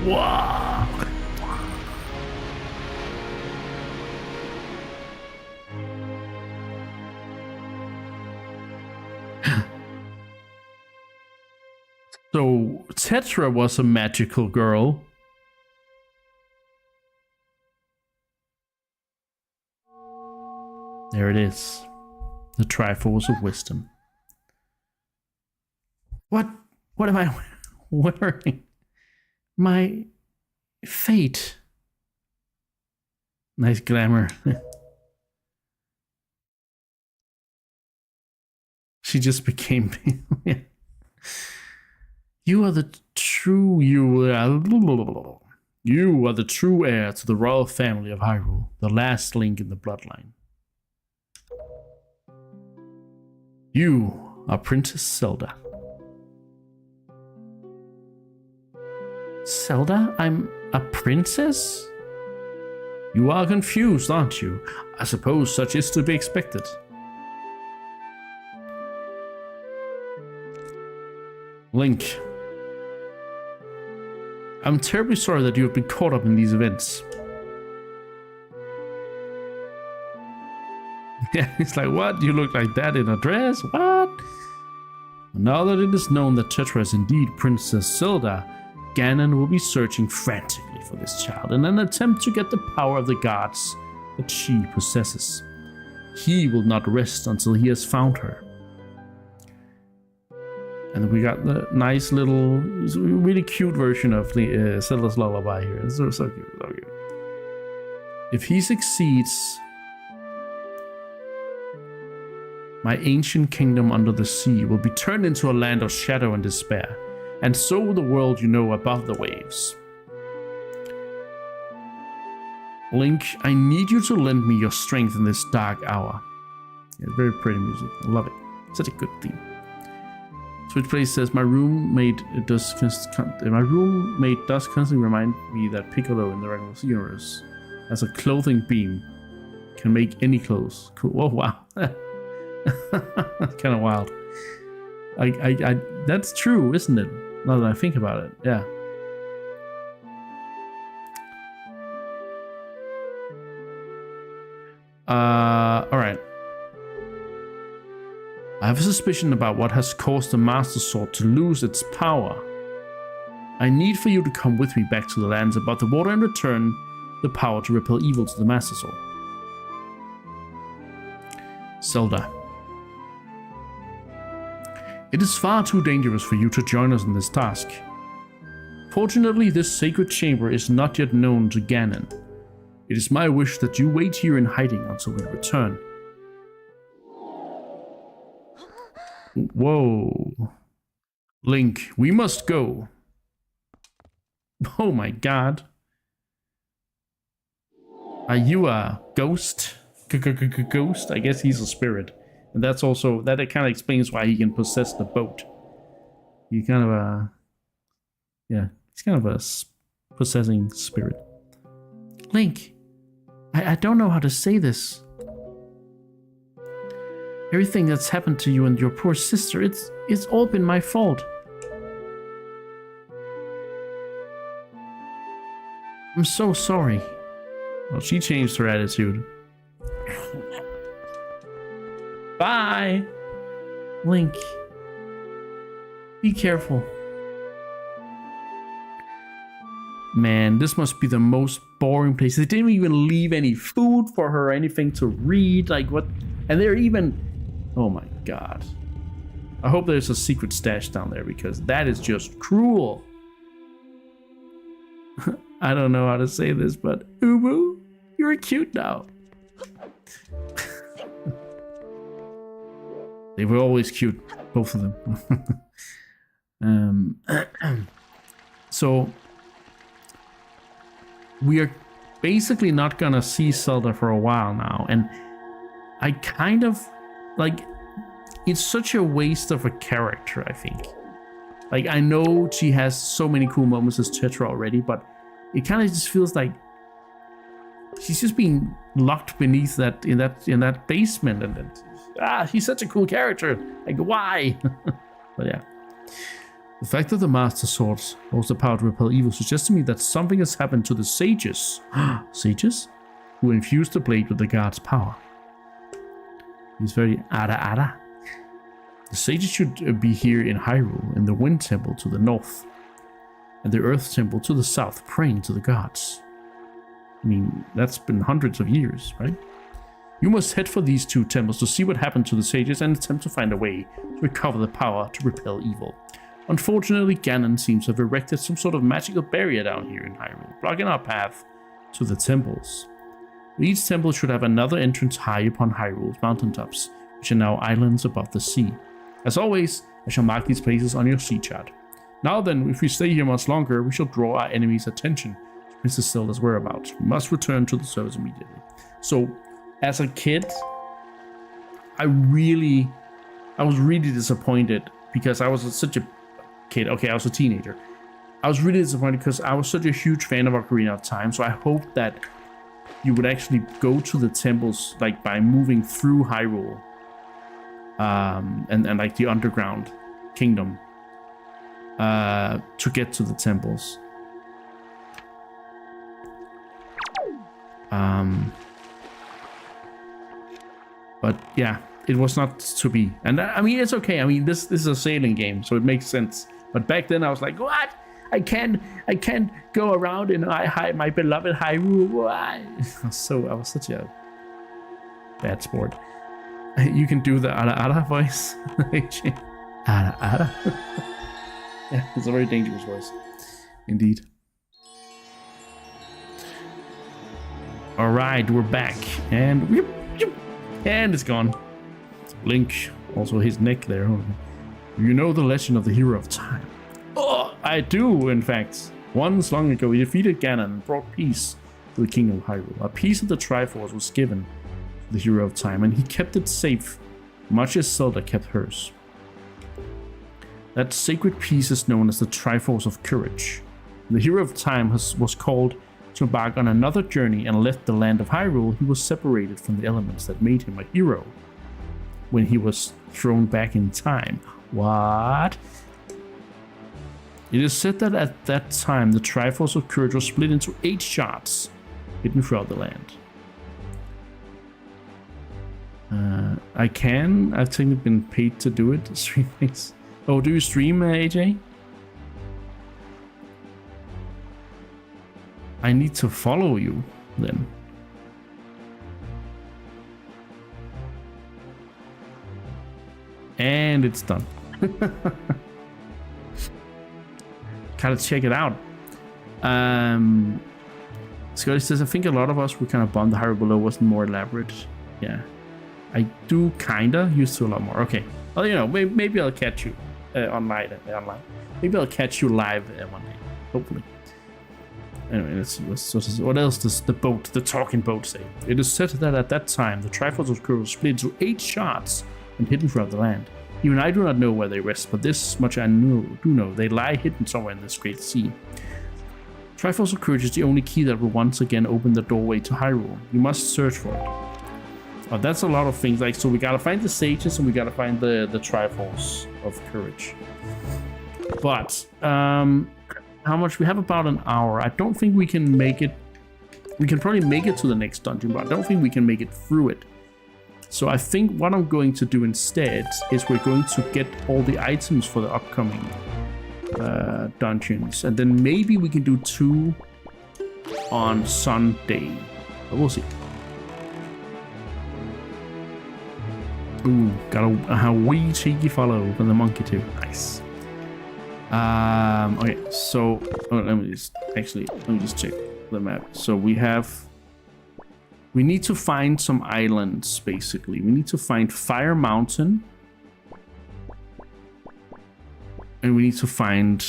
Wow. So Tetra was a magical girl. There it is. The Triforce of Wisdom. What am I wearing? My fate. Nice glamour. She just became... You are the true... You are the true heir to the royal family of Hyrule. The last link in the bloodline. You are Princess Zelda. Zelda? I'm a princess? You are confused, aren't you? I suppose such is to be expected. Link. I'm terribly sorry that you have been caught up in these events. Yeah, he's like, what? You look like that in a dress? What? Now that it is known that Tetra is indeed Princess Zelda, Ganon will be searching frantically for this child in an attempt to get the power of the gods that she possesses. He will not rest until he has found her. And we got the nice little, really cute version of the Zelda's Lullaby here. It's so cute, so cute. If he succeeds, my ancient kingdom under the sea will be turned into a land of shadow and despair, and so will the world you know above the waves. Link, I need you to lend me your strength in this dark hour. Yeah, very pretty music. I love it. Such a good theme. Switchblade says, my roommate does constantly remind me that Piccolo in the regular universe has a clothing beam, can make any clothes. Cool. Oh wow, that's kind of wild. I that's true, isn't it? Now that I think about it, yeah. All right. I have a suspicion about what has caused the Master Sword to lose its power. I need for you to come with me back to the lands above the water and return the power to repel evil to the Master Sword. Zelda. It is far too dangerous for you to join us in this task. Fortunately, this sacred chamber is not yet known to Ganon. It is my wish that you wait here in hiding until we return. Whoa. Link, we must go. Oh my god. Are you a ghost? Ghost? I guess he's a spirit. And that's also, that kind of explains why he can possess the boat. He kind of a, yeah, he's kind of a possessing spirit. Link, I don't know how to say this. Everything that's happened to you and your poor sister, it's all been my fault. I'm so sorry. Well, she changed her attitude. Bye! Link. Be careful. Man, this must be the most boring place. They didn't even leave any food for her or anything to read. Like, what? And they're even... Oh my god. I hope there's a secret stash down there because that is just cruel. I don't know how to say this, but Ubu, you're cute now. They were always cute, both of them. So we are basically not gonna see Zelda for a while now, and I kind of like, it's such a waste of a character, I think. Like, I know she has so many cool moments as Tetra already, but it kind of just feels like she's just being locked beneath that in that basement, and she's such a cool character. Like, why? But yeah. The fact that the Master Sword holds the power to repel evil suggests to me that something has happened to the sages. Sages? Who infused the blade with the god's power. He's very ada. The sages should be here in Hyrule, in the Wind Temple to the north, and the Earth Temple to the south, praying to the gods. I mean, that's been hundreds of years, right? You must head for these two temples to see what happened to the sages and attempt to find a way to recover the power to repel evil. Unfortunately, Ganon seems to have erected some sort of magical barrier down here in Hyrule, blocking our path to the temples. Each temple should have another entrance high upon Hyrule's mountaintops, which are now islands above the sea. As always, I shall mark these places on your sea chart. Now then, if we stay here much longer, we shall draw our enemy's attention to Princess Zelda's whereabouts. We must return to the service immediately. So, as a kid, I was really disappointed because I was such a kid. Okay, I was a teenager. I was really disappointed because I was such a huge fan of Ocarina of Time, so I hoped that you would actually go to the temples like by moving through Hyrule and like the underground kingdom to get to the temples. But yeah, it was not to be. And I mean, it's okay. I mean, this is a sailing game, so it makes sense. But back then I was like, what? I can't go around in my beloved Hyrule. Why? So I was such a bad sport. You can do the Ara voice. Ara. Yeah, it's a very dangerous voice. Indeed. Alright, we're back. And it's gone. Link, also his neck there. You know the legend of the Hero of Time? Oh, I do, in fact. Once long ago, he defeated Ganon and brought peace to the Kingdom of Hyrule. A piece of the Triforce was given to the Hero of Time, and he kept it safe, much as Zelda kept hers. That sacred piece is known as the Triforce of Courage. The Hero of Time was called to embark on another journey and left the land of Hyrule. He was separated from the elements that made him a hero when he was thrown back in time. What? It is said that at that time the Triforce of Courage was split into 8 shards hidden throughout the land. I've technically been paid to do it. Stream things. Oh, do you stream, AJ? I need to follow you then. And it's done. Gotta check it out. Scotty says, I think a lot of us were kind of bummed the Hyrule Below wasn't more elaborate. Yeah. I do kinda used to a lot more. Okay. Well, you know, maybe I'll catch you online. Maybe I'll catch you live one day. Hopefully. Anyway, let's see. What else does the talking boat say? It is said that at that time, the Triforce of Courage was split into 8 shards and hidden throughout the land. Even I do not know where they rest, but this much I do know. They lie hidden somewhere in this great sea. Triforce of Courage is the only key that will once again open the doorway to Hyrule. You must search for it. Oh, that's a lot of things. Like, so we gotta find the sages and we gotta find the Triforce of Courage. But how much? We have about an hour. I don't think we can make it. We can probably make it to the next dungeon, but I don't think we can make it through it. So I think what I'm going to do instead is we're going to get all the items for the upcoming dungeons, and then maybe we can do 2 on Sunday. But we'll see. Ooh, got a wee cheeky follow from the monkey too. Nice. Okay, so let me just check the map. So we need to find some islands, basically. We need to find Fire Mountain, and we need to find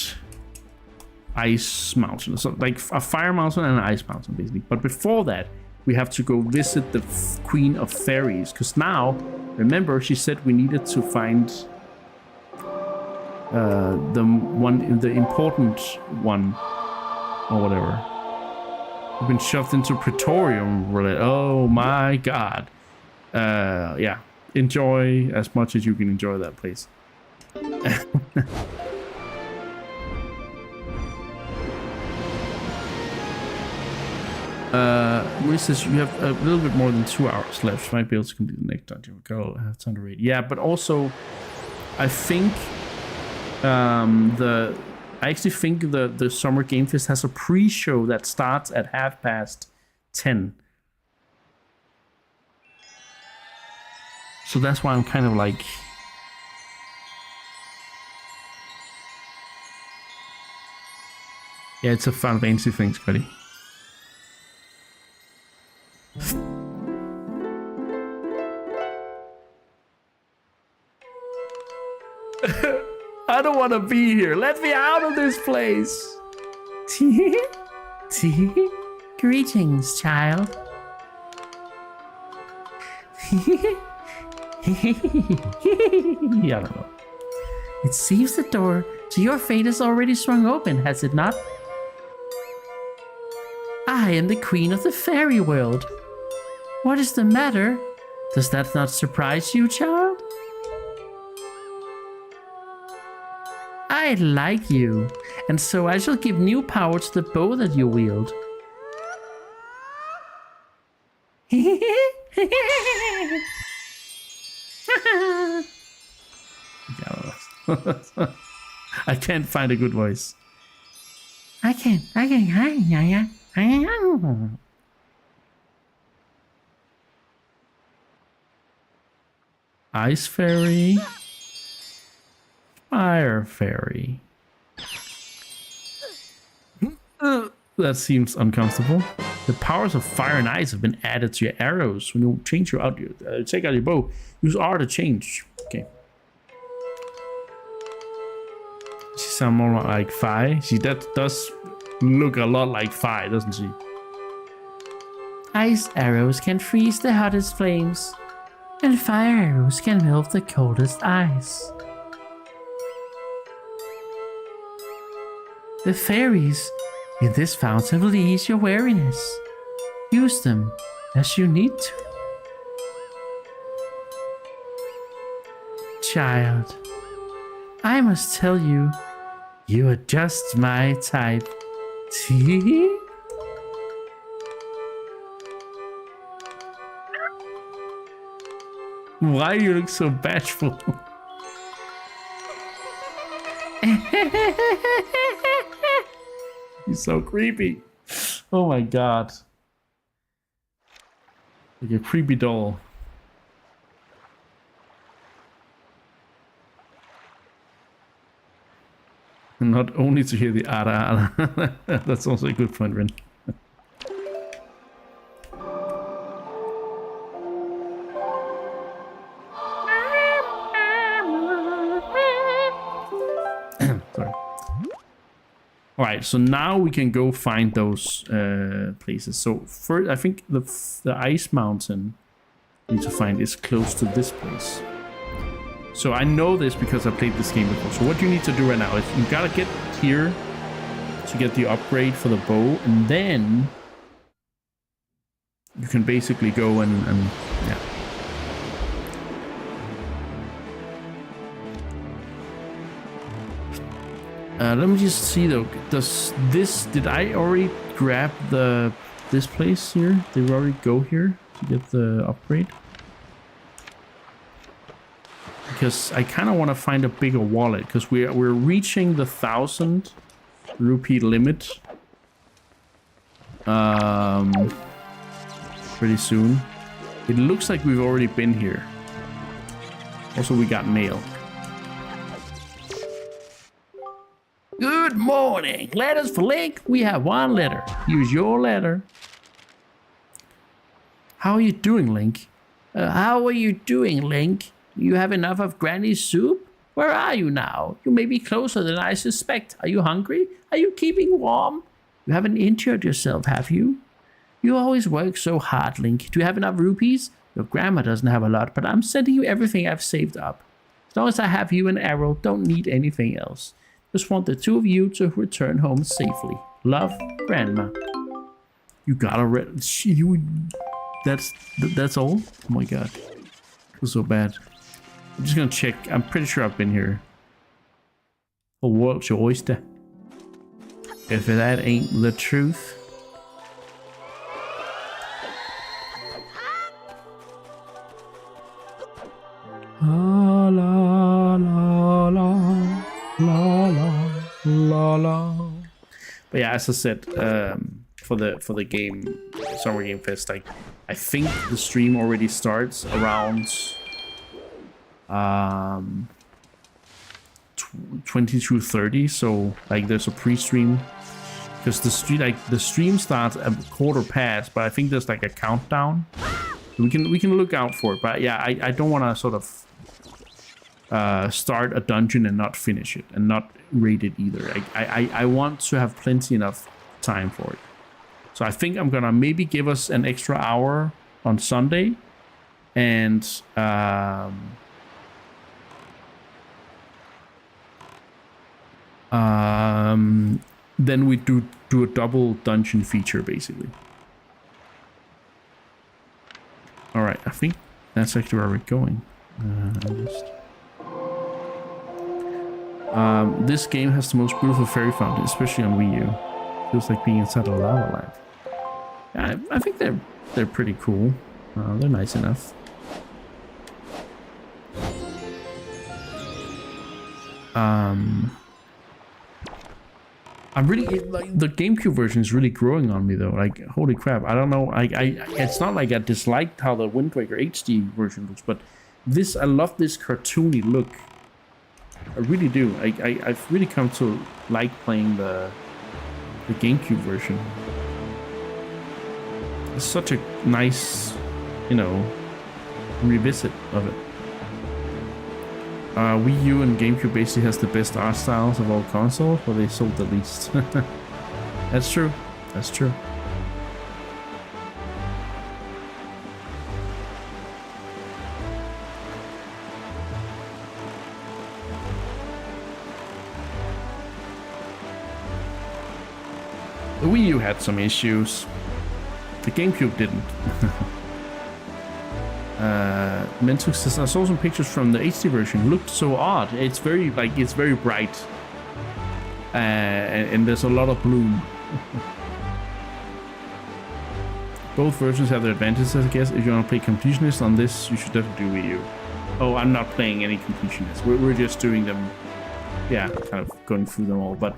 Ice Mountain. So like a Fire Mountain and an Ice Mountain, basically. But before that, we have to go visit the Queen of Fairies, because now, remember, she said we needed to find the important one, or whatever. We've been shoved into Praetorium. We're like, oh my god. Yeah, enjoy as much as you can enjoy that place. Marie says you have a little bit more than 2 hours left. Might be able to complete the next dungeon. Go have time to read. Yeah, but also, I think I actually think the Summer Game Fest has a pre-show that starts at 10:30. So that's why I'm kind of like. Yeah, it's a Final Fantasy thing, Scotty. I don't want to be here. Let me out of this place. Greetings, child. I don't know. It seems the door to your fate is already swung open, has it not? I am the queen of the fairy world. What is the matter? Does that not surprise you, child? I like you, and so I shall give new power to the bow that you wield. I can't find a good voice. I can. Ice fairy. Fire fairy. That seems uncomfortable. The powers of fire and ice have been added to your arrows. When you change your take out your bow, use R to change. Okay. She sounds more like Fi. That does look a lot like Fi, doesn't she? Ice arrows can freeze the hottest flames, and fire arrows can melt the coldest ice. The fairies in this fountain will ease your weariness. Use them as you need to. Child, I must tell you, you are just my type. Why do you look so bashful? He's so creepy. Oh my god. Like a creepy doll. And not only to hear the ara ara. That's also a good point, Ren. Sorry. Alright, so now we can go find those places. So first, I think the ice mountain we need to find is close to this place. So I know this because I played this game before. So what you need to do right now is you gotta get here to get the upgrade for the bow, and then you can basically go and yeah. Let me just see though. Did I already grab this place here? Did we already go here to get the upgrade? Because I kind of want to find a bigger wallet, because we're reaching the 1,000 rupee limit pretty soon. It looks like we've already been here. Also, we got mail. Good morning. Letters for Link. We have one letter. Use your letter. How are you doing, Link? How are you doing, Link? You have enough of Granny's soup? Where are you now? You may be closer than I suspect. Are you hungry? Are you keeping warm? You haven't injured yourself, have you? You always work so hard, Link. Do you have enough rupees? Your grandma doesn't have a lot, but I'm sending you everything I've saved up. As long as I have you and Arrow, don't need anything else. Just want the two of you to return home safely. Love, Grandma. You gotta that's all? Oh my god. It was so bad. I'm just gonna check. I'm pretty sure I've been here. The world's your oyster. If that ain't the truth. La la la la la la la. But yeah, as I said, for the game Summer Game Fest, like I think the stream already starts around 22:30. So like there's a pre-stream because the stream starts at 1:15, but I think there's like a countdown. We can look out for it, but yeah, I don't want to sort of start a dungeon and not finish it and not raid it either. I want to have plenty enough time for it. So I think I'm gonna maybe give us an extra hour on Sunday, and then we do a double dungeon feature basically. All right, I think that's actually where we're going. This game has the most beautiful fairy fountain, especially on Wii U. Feels like being inside a lava lamp. Yeah, I think they're pretty cool. They're nice enough. I'm really like the GameCube version is really growing on me though. Like holy crap! I don't know. It's not like I disliked how the Wind Waker HD version looks, but this I love this cartoony look. I really do. I've really come to like playing the GameCube version. It's such a nice, you know, revisit of it. Wii U and GameCube basically has the best art styles of all consoles, but they sold the least. That's true. That's true. The Wii U had some issues. The GameCube didn't. Mentuk says, I saw some pictures from the HD version. Looked so odd. It's very it's very bright. And there's a lot of bloom. Both versions have their advantages, I guess. If you want to play completionist on this, you should definitely do Wii U. Oh, I'm not playing any completionists. We're just doing them. Yeah, kind of going through them all. But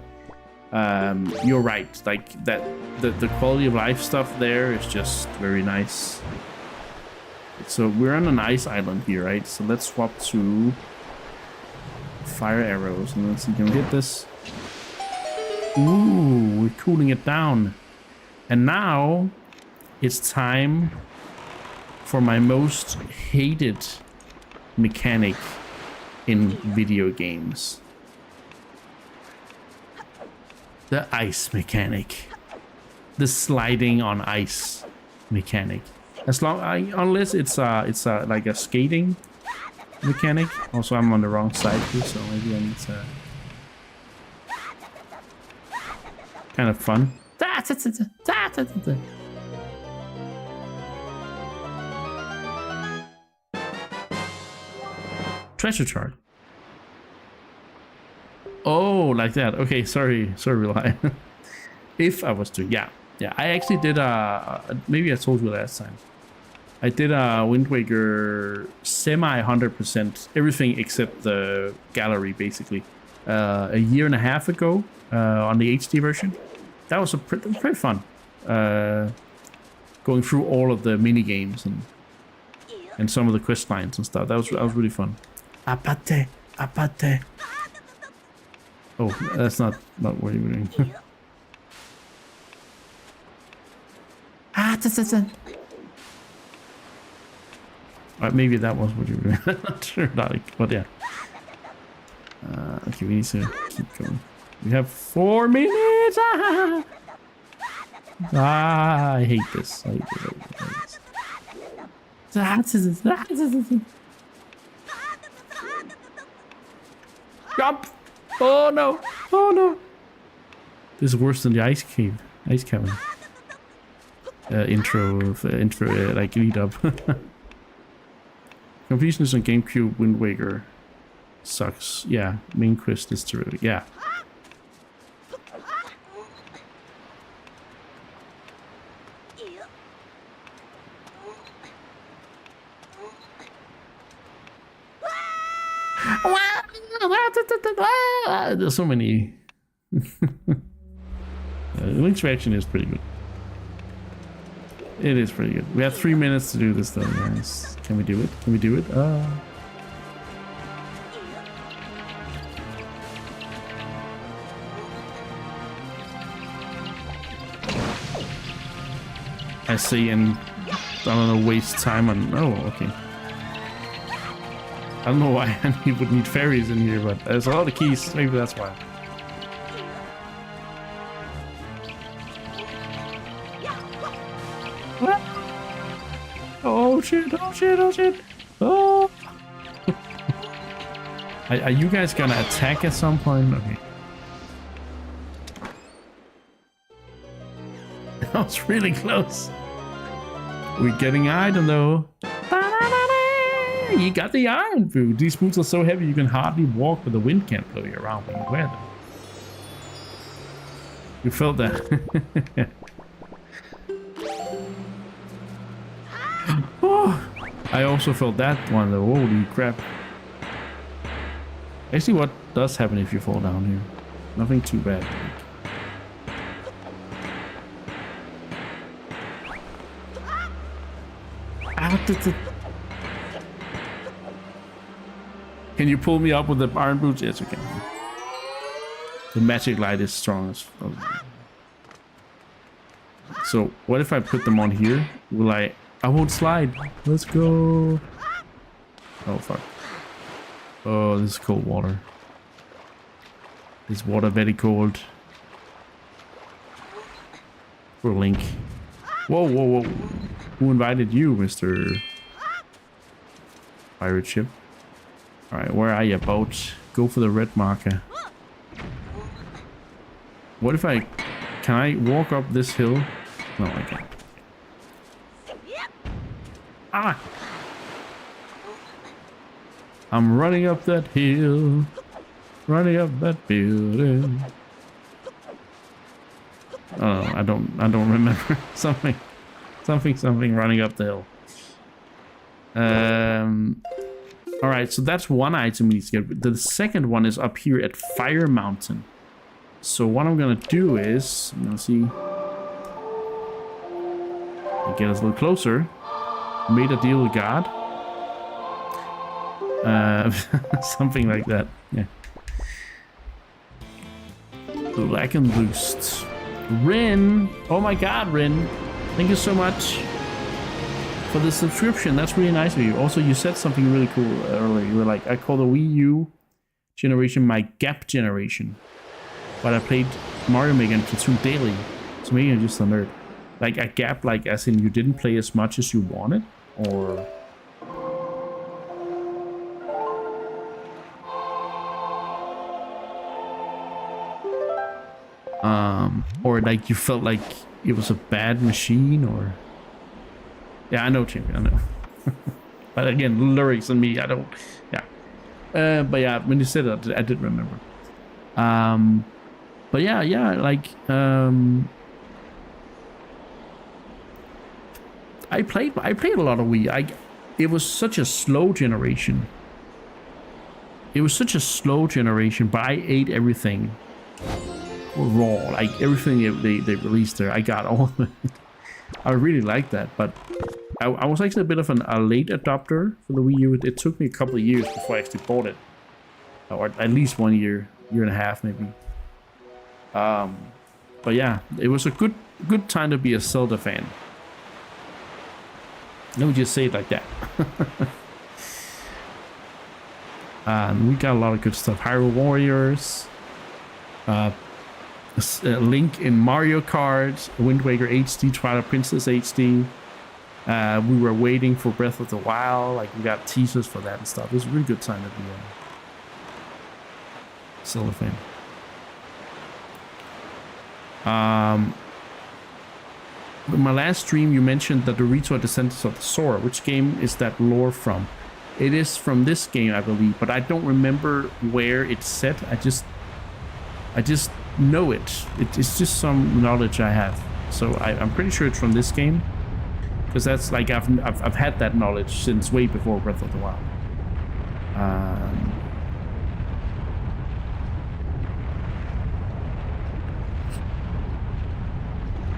you're right. Like that, the quality of life stuff there is just very nice. So we're on an ice island here, right? So let's swap to fire arrows and let's see, can we hit this? Ooh, we're cooling it down. And now it's time for my most hated mechanic in video games. The ice mechanic. The sliding on ice mechanic. Unless it's like a skating mechanic. Also, I'm on the wrong side here, so maybe I need to. Kind of fun. Treasure chart. Oh, like that. Okay, sorry, Rely. If I was to, yeah, I actually did maybe I told you last time. I did a Wind Waker semi 100%, everything except the gallery, basically, a year and a half ago on the HD version. That was pretty fun. Going through all of the mini games and some of the quest lines and stuff. That was really fun. Apate. Oh, that's not what you were doing. Maybe that was what you were doing. I'm not sure, but yeah. Okay, we need to keep going. We have 4 minutes. I hate this. Jump! Oh no! Oh no! This is worse than the ice cabin. Intro, like lead up. Completionist on GameCube Wind Waker sucks. Yeah, main quest is terrific. Yeah. There's so many. Link's reaction is pretty good. It is pretty good. We have 3 minutes to do this though, guys. Can we do it? Can we do it? I see, and I don't know, waste time on. Oh, okay. I don't know why he would need fairies in here, but there's a lot of keys. Maybe that's why. Oh shit! Oh shit! Oh shit! Oh! Are you guys gonna attack at some point? Okay. That was really close. We're getting iron though. You got the iron food. These boots are so heavy you can hardly walk, but the wind can't blow you around when you wear them. You felt that. Oh, I also felt that one though. Holy crap. Actually, what does happen if you fall down here? Nothing too bad. Can you pull me up with the iron boots? Yes, you can. The magic light is strong as fuck. So, what if I put them on here? Will I won't slide. Let's go. Oh, fuck. Oh, this is cold water. This water very cold. For Link. Whoa, whoa, whoa. Who invited you, Mr. Pirate Ship? Alright, where are you, boat? Go for the red marker. What if I... Can I walk up this hill? No, I can't. Ah! I'm running up that hill. Running up that building. Oh, I don't remember. something running up the hill. Alright, so that's one item we need to get. The second one is up here at Fire Mountain. So what I'm gonna do is, I'm gonna see, get us a little closer. Made a deal with God. Something like that. Yeah. Black and Boost. Rin! Oh my god, Rin! Thank you so much for the subscription. That's really nice of you. Also, you said something really cool earlier. You were like, I call the Wii U generation my gap generation. But I played Mario Maker and Platoon daily. So maybe I'm just a nerd. Like a gap, like as in you didn't play as much as you wanted? Or... or like you felt like it was a bad machine, or... Yeah, I know, Champion, I know. But again, lyrics and me, I don't... Yeah. But yeah, when you said that, I did remember. But yeah, like... I played a lot of Wii. It was such a slow generation. It was such a slow generation, but I ate everything raw. Like everything they released there, I got all of it. I really liked that, but I was actually a bit of a late adopter for the Wii U. It took me a couple of years before I actually bought it, or at least 1 year and a half maybe. But yeah, it was a good time to be a Zelda fan. Let me just say it like that. We got a lot of good stuff. Hyrule Warriors, Link in Mario Kart, Wind Waker HD, Twilight Princess HD. We were waiting for Breath of the Wild. Like we got teasers for that and stuff. It was a really good time to be a Zelda fan. In my last stream, you mentioned that the Dorito Descendants of the Sora. Which game is that lore from? It is from this game, I believe, but I don't remember where it's set. I just know it. It's just some knowledge I have. So I'm pretty sure it's from this game, because that's like I've had that knowledge since way before Breath of the Wild.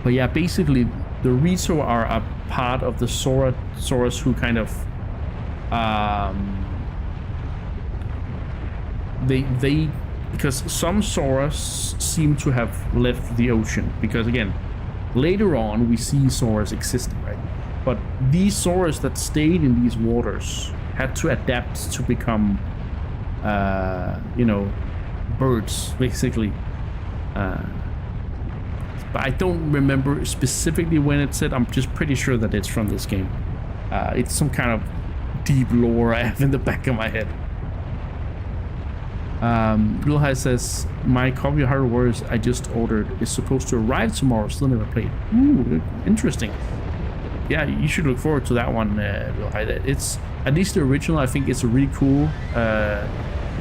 But yeah, basically the Rito are a part of the Soras who kind of they because some Soras seem to have left the ocean, because again later on we see Soras existing, right? But these Soras that stayed in these waters had to adapt to become you know, birds basically. But I don't remember specifically when it's said. I'm just pretty sure that it's from this game. It's some kind of deep lore I have in the back of my head. Real High says, my copy of Hyrule Warriors I just ordered is supposed to arrive tomorrow. Still never played. Ooh, interesting. Yeah, you should look forward to that one, Real High. It's at least the original. I think it's a really cool.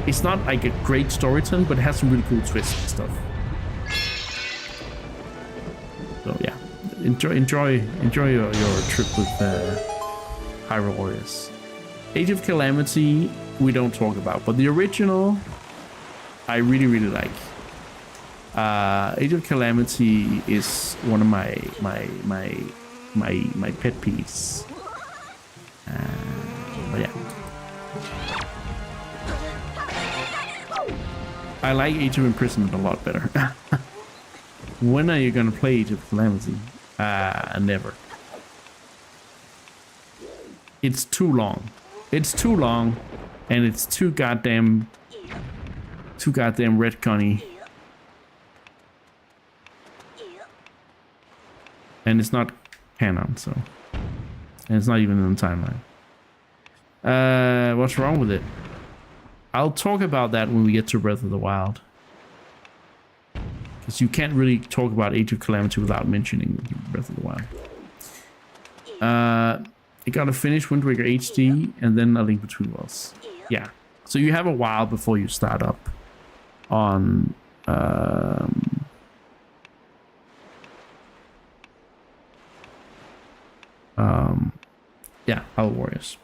It's not like a great storytelling, but it has some really cool twists and stuff. So yeah, enjoy your trip with Hyrule Warriors. Age of Calamity we don't talk about, but the original I really like. Age of Calamity is one of my pet peeves. But yeah, I like Age of Imprisonment a lot better. When are you gonna play Age of Calamity? Never. It's too long. It's too long, and it's too goddamn retconny. And it's not canon, so. And it's not even in the timeline. What's wrong with it? I'll talk about that when we get to Breath of the Wild. Because you can't really talk about Age of Calamity without mentioning Breath of the Wild. You gotta finish Wind Waker HD and then A Link Between Worlds. Yeah. So you have a while before you start up on yeah, Hyrule Warriors.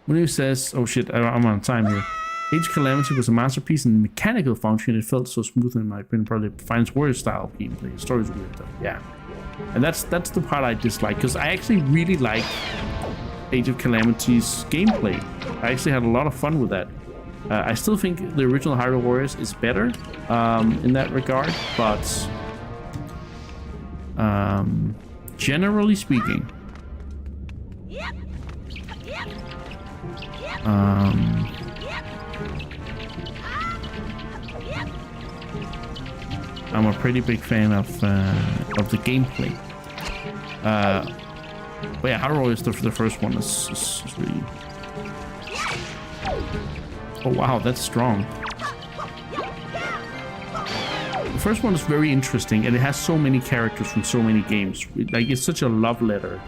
When he says, oh shit, I'm on time here. Age of Calamity was a masterpiece in mechanical function. It felt so smooth, in my opinion. Probably finds Warrior style gameplay. The story's weird though. Yeah, and that's the part I dislike, because I actually really like Age of Calamity's gameplay. I actually had a lot of fun with that. I still think the original Hyrule Warriors is better in that regard, but generally speaking, I'm a pretty big fan of the gameplay. But yeah, Hyrule Warriors, the first one is really. Oh wow, that's strong. The first one is very interesting, and it has so many characters from so many games. Like, it's such a love letter.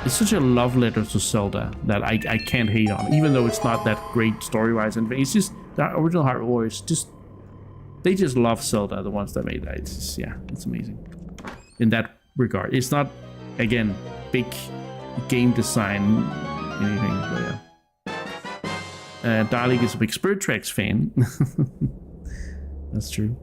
It's such a love letter to Zelda that I can't hate on, even though it's not that great story-wise. And it's just the original Hyrule Warriors, they just love Zelda, the ones that made that. It's just, yeah, it's amazing in that regard. It's not, again, big game design anything, but yeah. Darling is a big Spirit Tracks fan. That's true.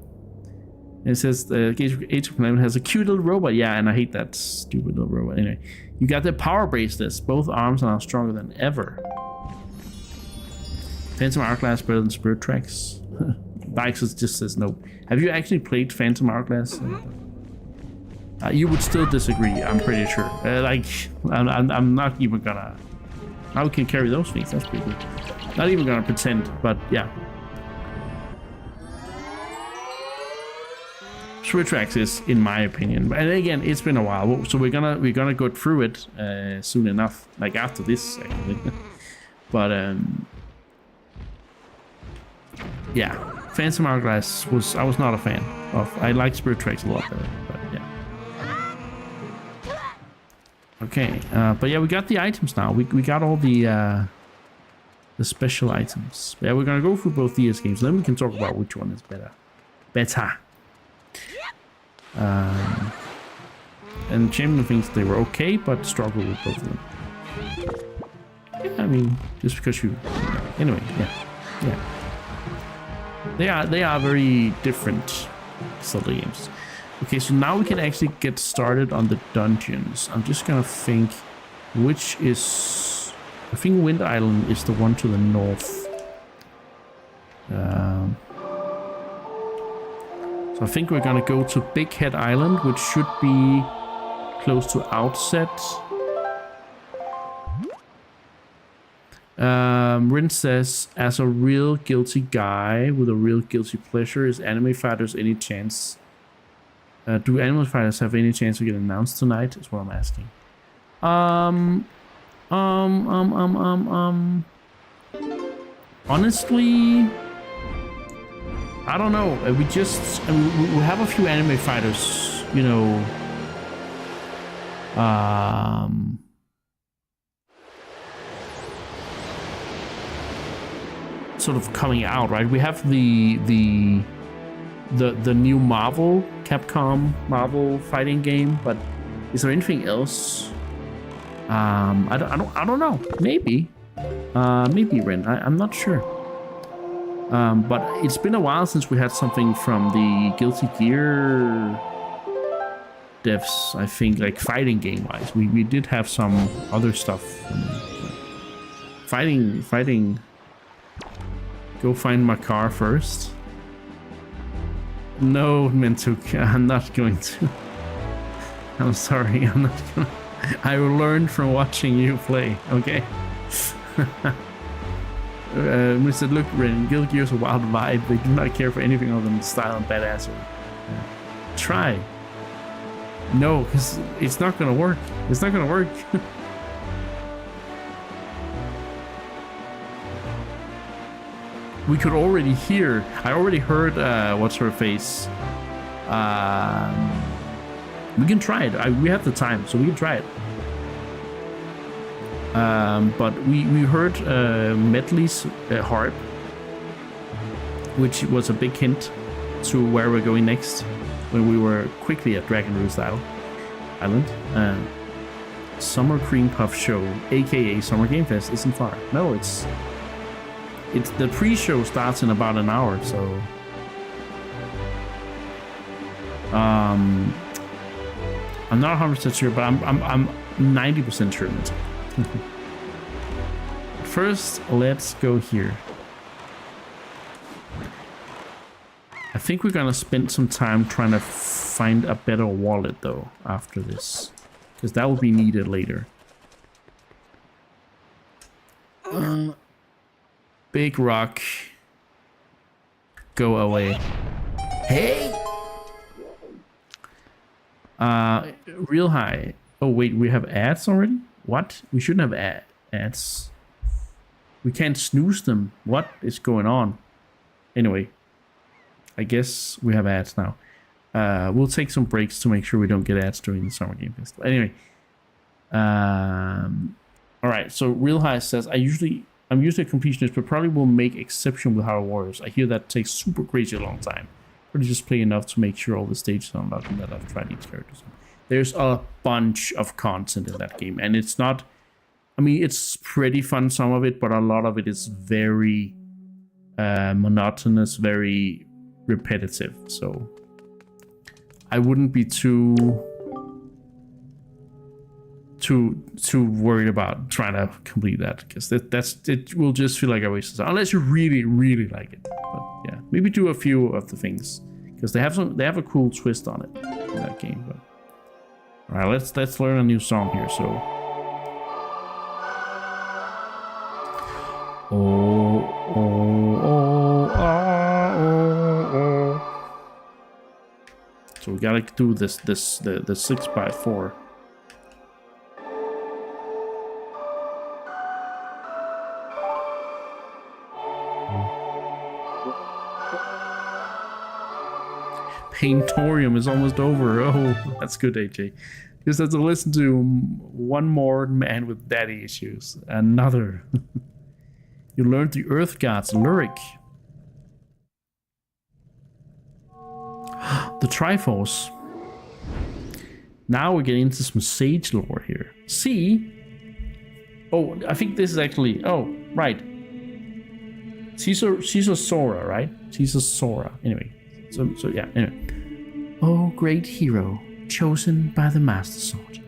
And it says Age of Calamity has a cute little robot. Yeah, and I hate that stupid little robot. Anyway, you got the power bracelets. Both arms are now stronger than ever. Phantom Hourglass better than Spirit Tracks. Bikes just says no. Have you actually played Phantom Hourglass? You would still disagree, I'm pretty sure. Like, I'm not even gonna. How we can carry those things? That's pretty good. Not even gonna pretend, but yeah. Spirit Tracks is, in my opinion, and again, it's been a while, so we're gonna go through it soon enough, like after this, actually. But yeah, Phantom Hourglass I was not a fan of. I like Spirit Tracks a lot better, but yeah. Okay, but yeah, we got the items now. We got all the special items. Yeah, we're gonna go through both these games. Then we can talk about which one is better. And Champion thinks they were okay, but struggle with both of them. Yeah, I mean, just because you. Anyway, yeah. They are very different Zelda games. Okay, so now we can actually get started on the dungeons. I'm just gonna think which is... I think Wind Island is the one to the north. So I think we're gonna go to Big Head Island, which should be close to Outset. Rin says, as a real guilty guy with a real guilty pleasure, is Anime Fighters any chance? Do Anime Fighters have any chance to get announced tonight? Is what I'm asking. Honestly, I don't know. We just we have a few Anime Fighters, you know. Sort of coming out, right? We have the new Capcom Marvel fighting game, but is there anything else? I don't know. Maybe Ren. I'm not sure. But it's been a while since we had something from the Guilty Gear devs. I think, like fighting game wise, we did have some other stuff. Fighting. Go find my car first. No, Mentuk, I'm not going to. I'm sorry, I'm not gonna. I will learn from watching you play, okay? We said, look, Ren, Guild Gear's a wild vibe. They do not care for anything other than style and badassery. Try. No, because it's not gonna work. It's not gonna work. We could already hear. I already heard what's her face. We can try it. We have the time, so we can try it. But we heard Medley's harp, which was a big hint to where we're going next when we were quickly at Dragon Roost Island. Summer Cream Puff Show, aka Summer Game Fest, isn't far. No, it's the pre-show starts in about an hour, so I'm not 100% sure, but I'm 90% sure. First, let's go here. I think we're gonna spend some time trying to find a better wallet though after this, because that will be needed later. Big rock, go away. Hey! Real high. Oh wait, we have ads already? What? We shouldn't have ads. We can't snooze them. What is going on? Anyway, I guess we have ads now. We'll take some breaks to make sure we don't get ads during the Summer Game Festival. Anyway, all right. So Real High says, I'm usually a completionist, but probably will make exception with Hyrule Warriors. I hear that takes super crazy a long time. Probably just play enough to make sure all the stages are unlocked and that I've tried each character. There's a bunch of content in that game, and it's not. I mean, it's pretty fun, some of it, but a lot of it is very monotonous, very repetitive. So I wouldn't be too worried about trying to complete that, because it will just feel like a waste of time unless you really like it. But yeah, maybe do a few of the things, because they have a cool twist on it in that game. But all right, let's learn a new song here. So. So we gotta do the 6x4. Paintorium is almost over. Oh, that's good, AJ. Just have to listen to one more man with daddy issues. Another. You learned the Earth God's lyric. The Triforce. Now we're getting into some Sage lore here. See? Oh, I think this is actually... Oh, right. She's a Sora, right? She's a Sora. Anyway. So yeah, anyway. O great hero, chosen by the Master Sword.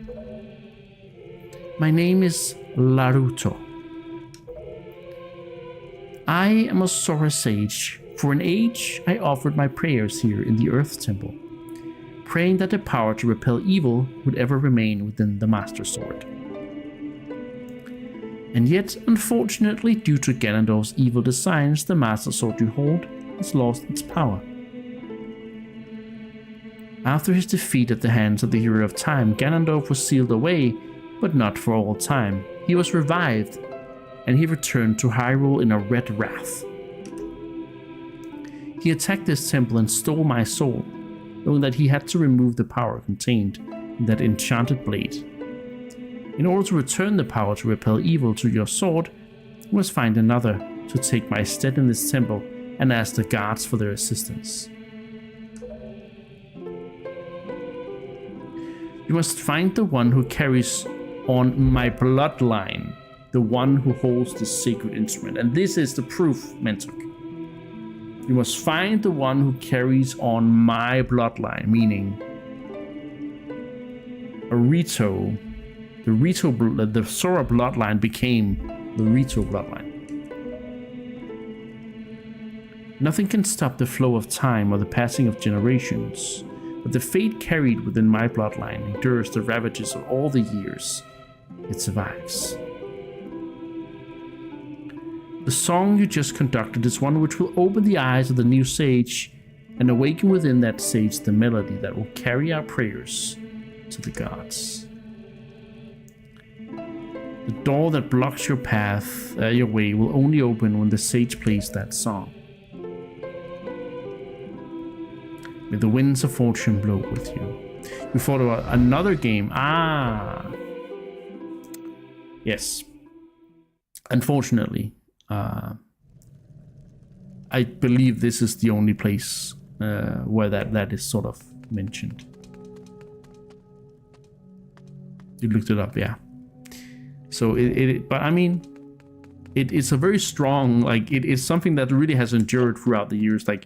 My name is Naruto. I am a Sora sage. For an age, I offered my prayers here in the Earth Temple, praying that the power to repel evil would ever remain within the Master Sword. And yet, unfortunately, due to Ganondorf's evil designs, the Master Sword you hold has lost its power. After his defeat at the hands of the Hero of Time, Ganondorf was sealed away, but not for all time. He was revived, and he returned to Hyrule in a red wrath. He attacked this temple and stole my soul, knowing that he had to remove the power contained in that enchanted blade. In order to return the power to repel evil to your sword, you must find another to take my stead in this temple and ask the gods for their assistance. You must find the one who carries on my bloodline, the one who holds the sacred instrument. And this is the proof, Mentok. You must find the one who carries on my bloodline, meaning a Rito. The Sora bloodline became the Rito bloodline. Nothing can stop the flow of time or the passing of generations, but the fate carried within my bloodline endures the ravages of all the years it survives. The song you just conducted is one which will open the eyes of the new sage and awaken within that sage the melody that will carry our prayers to the gods. The door that blocks your path, your way, will only open when the sage plays that song. May the winds of fortune blow with you. You thought about another game. Yes. Unfortunately, I believe this is the only place where that is sort of mentioned. You looked it up, yeah. So but I mean, it is a very strong, like, it is something that really has endured throughout the years. Like,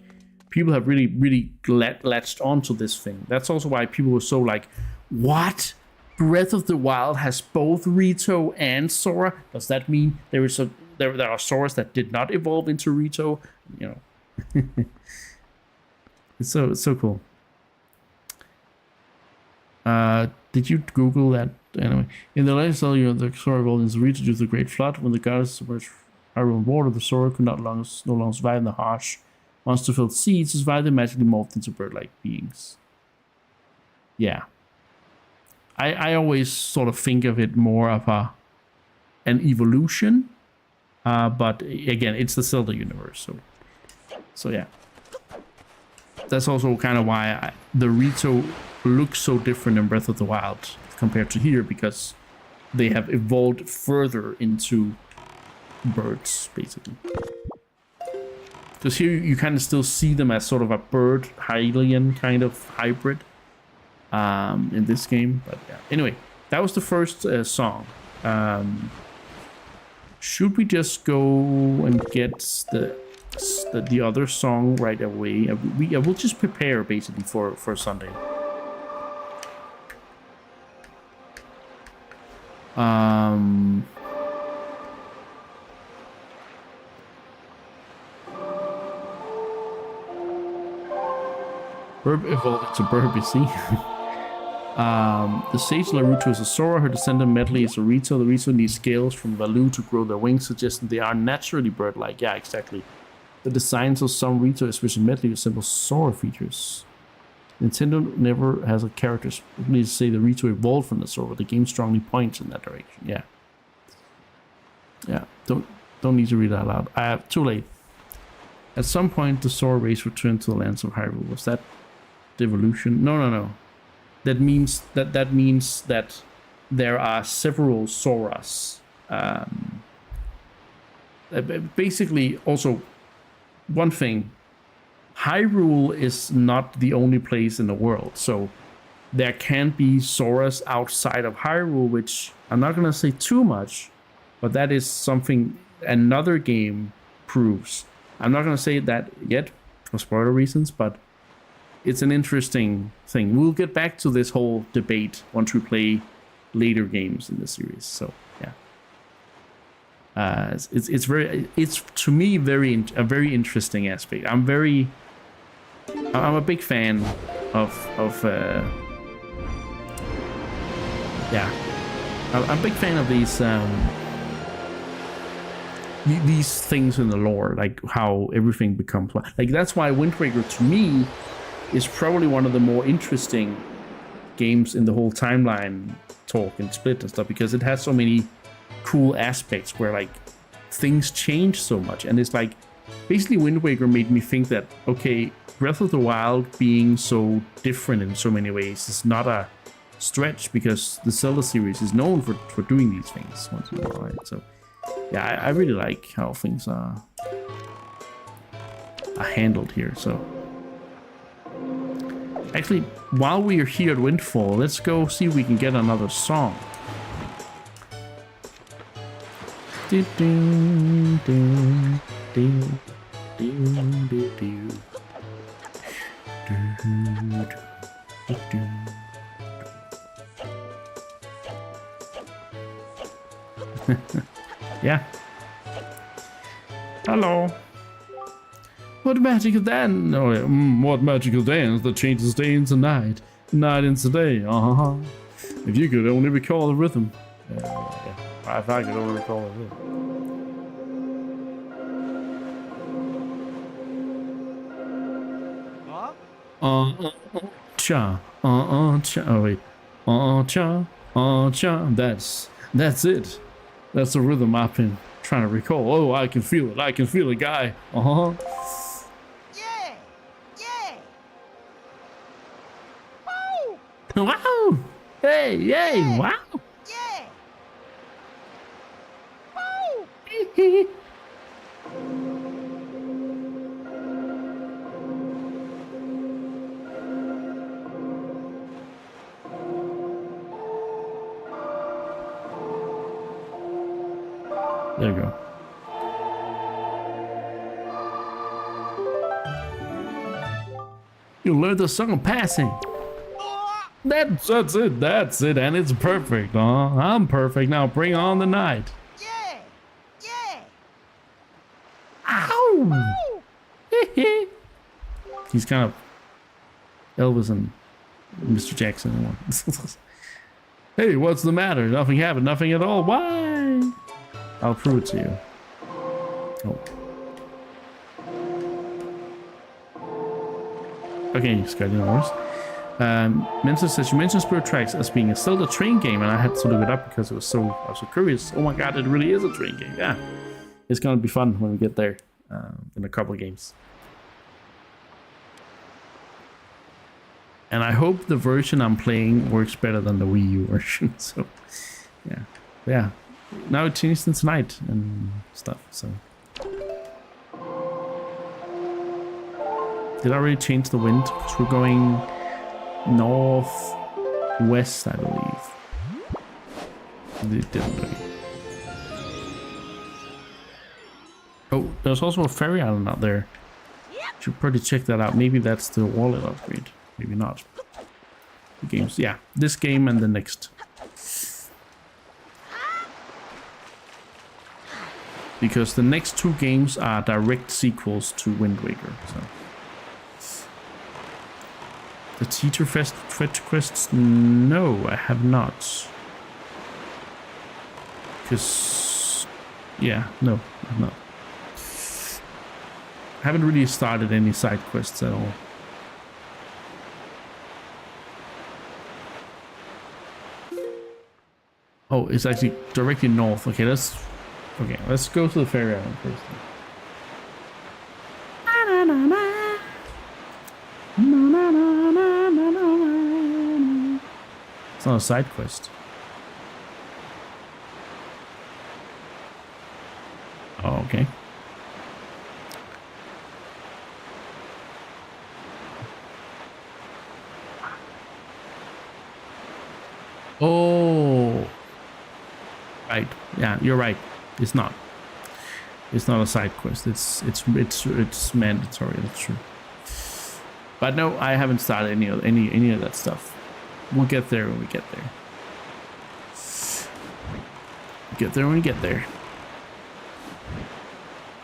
people have really latched onto this thing. That's also why people were so like, what? Breath of the Wild has both Rito and Sora? Does that mean there are Soras that did not evolve into Rito? You know, it's so cool. Did you Google that? Anyway, in the latest Zelda, the Sora evolved into Rito due to the Great Flood. When the goddess submerged Hyrule in water, the Sora could no longer survive in the harsh, monster-filled seas. To survive, they magically morphed into bird-like beings. Yeah. I always sort of think of it more of an evolution, but again, it's the Zelda universe, so yeah. That's also kind of why the Rito looks so different in Breath of the Wild compared to here, because they have evolved further into birds, basically. Because here you kind of still see them as sort of a bird Hylian kind of hybrid in this game, but yeah. Anyway, that was the first song. Should we just go and get the other song right away? We'll just prepare basically for Sunday. Burb evolved into Burb, you see. The sage Naruto is a Sora, her descendant Medley is a Rito. The Rito needs scales from Valu to grow their wings, suggesting they are naturally bird-like. Yeah, exactly. The designs of some Rito, especially Medley, resemble Sora features. Nintendo never has a character. Please say the Rito evolved from the Sora. The game strongly points in that direction. Yeah. Yeah. Don't need to read that out loud. Too late. At some point, the Sora race returned to the lands of Hyrule. Was that the evolution? No. That means that there are several Soras. Basically, also, one thing, Hyrule is not the only place in the world, so there can be Soras outside of Hyrule, which I'm not going to say too much, but that is something another game proves. I'm not going to say that yet for spoiler reasons, but it's an interesting thing. We'll get back to this whole debate once we play later games in the series. So yeah, it's to me a very interesting aspect. I'm a big fan of yeah, I'm a big fan of these things in the lore, like how everything becomes like. That's why Wind Waker to me is probably one of the more interesting games in the whole timeline talk and split and stuff, because it has so many cool aspects where like things change so much. And it's like basically Wind Waker made me think that, okay, Breath of the Wild being so different in so many ways is not a stretch, because the Zelda series is known for doing these things once in a while, right? So yeah, I really like how things are handled here. So actually, while we are here at Windfall, let's go see if we can get another song. Yeah. Hello. What magical dance? Oh, yeah. What magical dance that changes day into night, night into day? If you could only recall the rhythm. Yeah. If I could only recall the rhythm. Cha. Cha. Oh wait. Cha. Cha. That's it. That's the rhythm I've been trying to recall. Oh, I can feel it. I can feel it, guy. Yeah. Woo. Wow. Hey, yay. Yeah. Wow. Yeah. Woo. There you go. You learned the song of passing. That's it, and it's perfect. I'm perfect. Now bring on the night. Yeah. Yeah. Ow! He's kind of Elvis and Mr. Jackson in one. Hey, what's the matter? Nothing happened. Nothing at all. Why? I'll prove it to you. Oh. Okay, Scotty Norris. Mentor says, you mentioned Spirit Tracks as being a Zelda train game, and I had to look it up because I was so curious. Oh my god, it really is a train game. Yeah, it's gonna be fun when we get there in a couple of games. And I hope the version I'm playing works better than the Wii U version. So, yeah. Now it changed in tonight and stuff. So, did I already change the wind? Because we're going northwest, I believe. It didn't really. Oh, there's also a ferry island out there. Should probably check that out. Maybe that's the wallet upgrade. Maybe not. The games, yeah. This game and the next. Because the next two games are direct sequels to Wind Waker. So. The teacher fetch quests? No, I have not. Because, yeah, no, I have not. I haven't really started any side quests at all. Oh, it's actually directly north. Okay, let's go to the ferry island first. It's not a side quest. Oh, okay. Oh. Right. Yeah, you're right. It's not. It's not a side quest. It's mandatory. That's true. But no, I haven't started any of that stuff. We'll get there when we get there. Get there when we get there.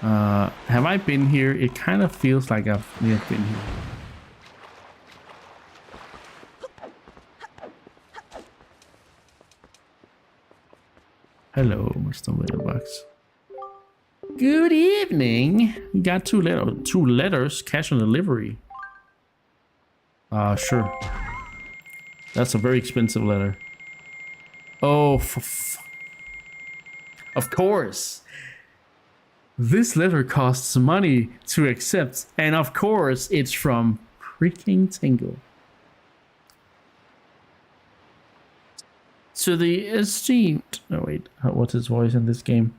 Have I been here? It kind of feels like we have been here. Hello, Mr. Mailbox. Good evening. We got two letters. Cash on delivery. Sure. That's a very expensive letter. Oh, of course. This letter costs money to accept, and of course, it's from freaking Tingle. To the esteemed... Oh, wait. What's his voice in this game?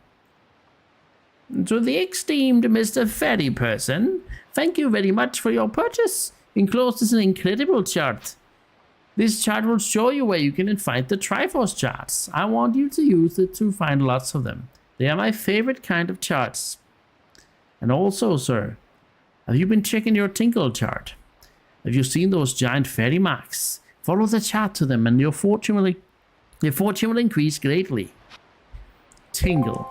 To the esteemed Mr. Fatty person, thank you very much for your purchase. Enclosed is an incredible chart. This chart will show you where you can find the Triforce charts. I want you to use it to find lots of them. They are my favorite kind of charts. And also, sir, have you been checking your Tingle chart? Have you seen those giant fairy marks? Follow the chart to them and your fortune will increase greatly. Tingle.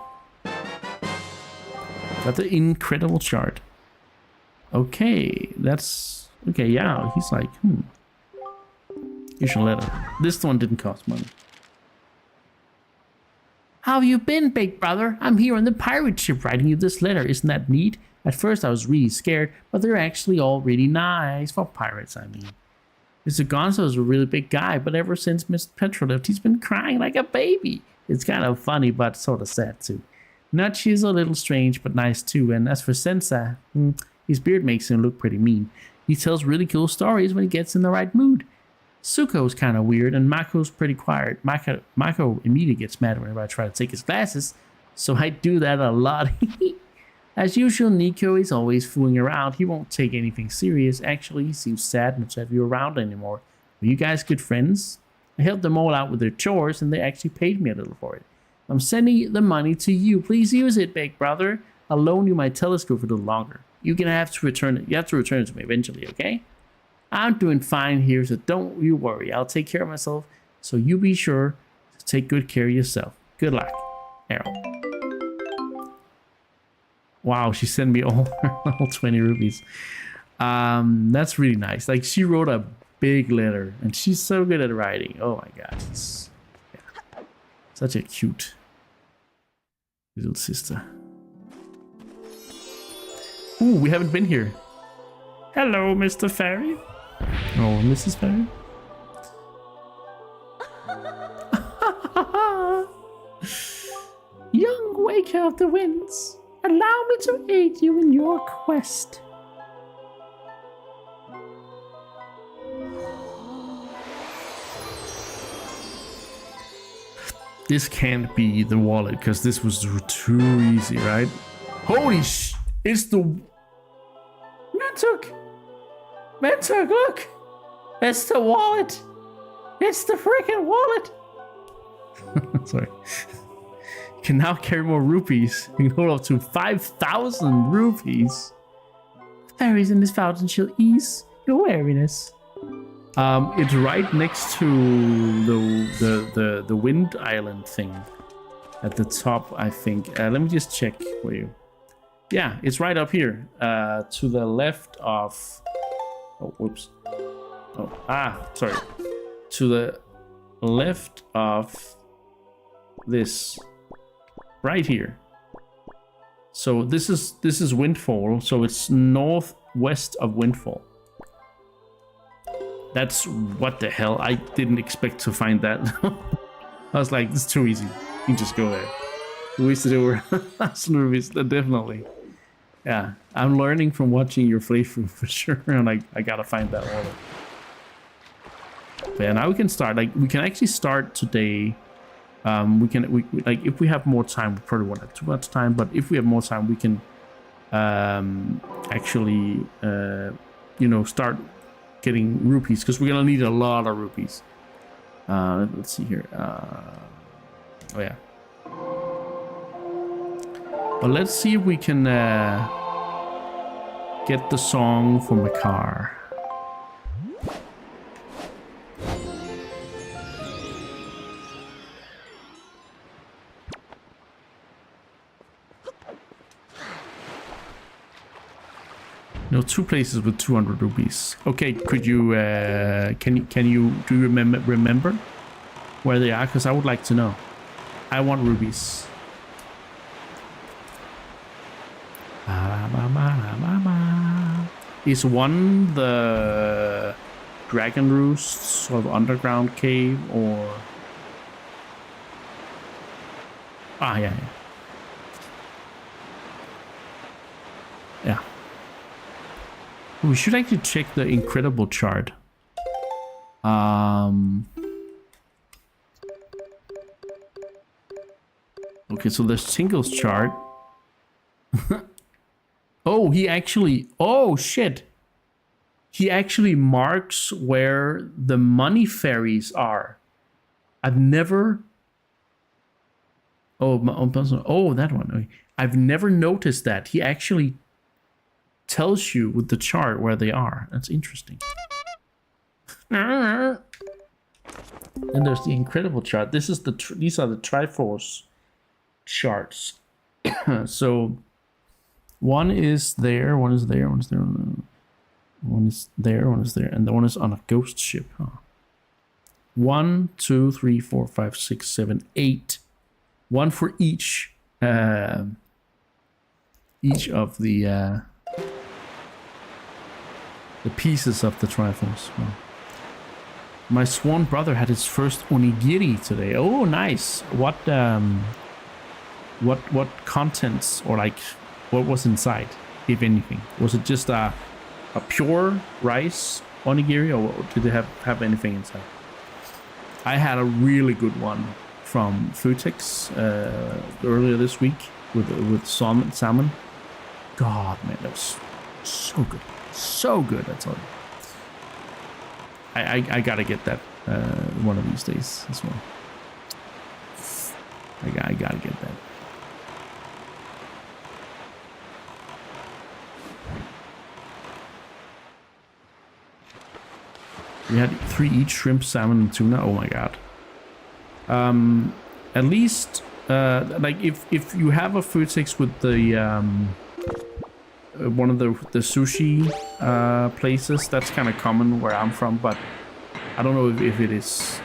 That's an incredible chart. Okay, that's... Okay, yeah, he's like, Here's your letter. This one didn't cost money. How you been, big brother? I'm here on the pirate ship writing you this letter. Isn't that neat? At first I was really scared, but they're actually all really nice. For pirates, I mean. Mr. Gonzo is a really big guy, but ever since Miss Petra left, he's been crying like a baby. It's kind of funny, but sort of sad too. Nutch is a little strange, but nice too. And as for Sensa, his beard makes him look pretty mean. He tells really cool stories when he gets in the right mood. Suko's kind of weird, and Mako's pretty quiet. Mako immediately gets mad whenever I try to take his glasses, so I do that a lot. As usual, Nico is always fooling around. He won't take anything serious. Actually, he seems sad not to have you around anymore. Were you guys good friends? I helped them all out with their chores, and they actually paid me a little for it. I'm sending the money to you. Please use it, big brother. I'll loan you my telescope for a little longer. You have to return it. You have to return it to me eventually, okay? I'm doing fine here, so don't you worry. I'll take care of myself, so you be sure to take good care of yourself. Good luck, Arrow. Wow, she sent me all 20 rupees. That's really nice. Like, she wrote a big letter, and she's so good at writing. Oh my gosh, it's such a cute little sister. Ooh, we haven't been here. Hello, Mr. Fairy. Oh, Mrs. Fairy. Young waker of the winds, allow me to aid you in your quest. This can't be the wallet, because this was too easy, right? Holy sh... It's the... Mentuk, look! It's the wallet! It's the freaking wallet! Sorry. You can now carry more rupees. You can hold up to 5,000 rupees. Fairies in this fountain shall ease your weariness. It's right next to the wind island thing at the top, I think. Let me just check for you. Yeah, it's right up here, to the left of... Oh, whoops. Oh, sorry. To the left of this, right here. So this is Windfall. So it's northwest of Windfall. That's what the hell. I didn't expect to find that. I was like, this is too easy. You can just go there. We used to do 1,000 rupees, definitely. Yeah, I'm learning from watching your playthrough for sure, and I gotta find that order. But yeah, now we can start. Like, we can actually start today. We like, if we have more time, we probably won't have too much time, but if we have more time, we can actually start getting rupees, because we're gonna need a lot of rupees. Let's see here. Oh yeah. But let's see if we can get the song from the car. No, 2 places with 200 rupees. Okay, could you do you remember where they are? Because I would like to know. I want rubies. Is one the Dragon Roost sort of underground cave or? Ah, yeah. Yeah. We should actually check the incredible chart. Okay, so there's Tingle's chart. Oh, he actually... Oh, shit. He actually marks where the money fairies are. I've never... Oh, that one. Okay. I've never noticed that. He actually tells you with the chart where they are. That's interesting. And there's the incredible chart. This is these are the Triforce charts. So one is there, one is there, one is there, one is there, one is there, and the one is on a ghost ship. Huh? 1, 2, 3, 4, 5, 6, 7, 8. One for each of the pieces of the Triforce. Well, my sworn brother had his first onigiri today. Oh, nice. What contents, or like what was inside, if anything? Was it just a pure rice onigiri, or did they have anything inside? I had a really good one from Futex earlier this week with salmon. God, man, that was so good. So good, I tell you. I gotta get that one of these days as well. I gotta get that. We had 3 each: shrimp, salmon, and tuna. Oh my god. At least like if you have a Futex with the one of the sushi places, that's kind of common where I'm from, but I don't know if it is.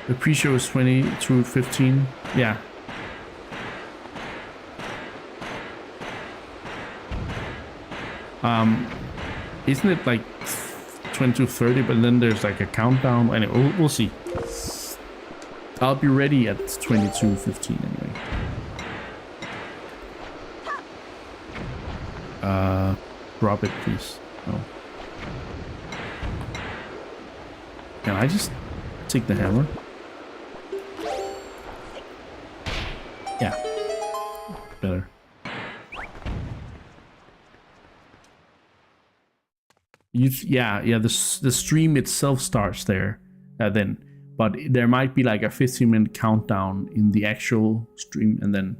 The pre-show is 20 to 15. Yeah. Isn't it like 20 to 30, but then there's like a countdown? Anyway, we'll see. I'll be ready at 22:15 anyway. Drop it, please. No. Can I just take the hammer? Yeah. Better. The stream itself starts there then, but there might be like a 15-minute countdown in the actual stream, and then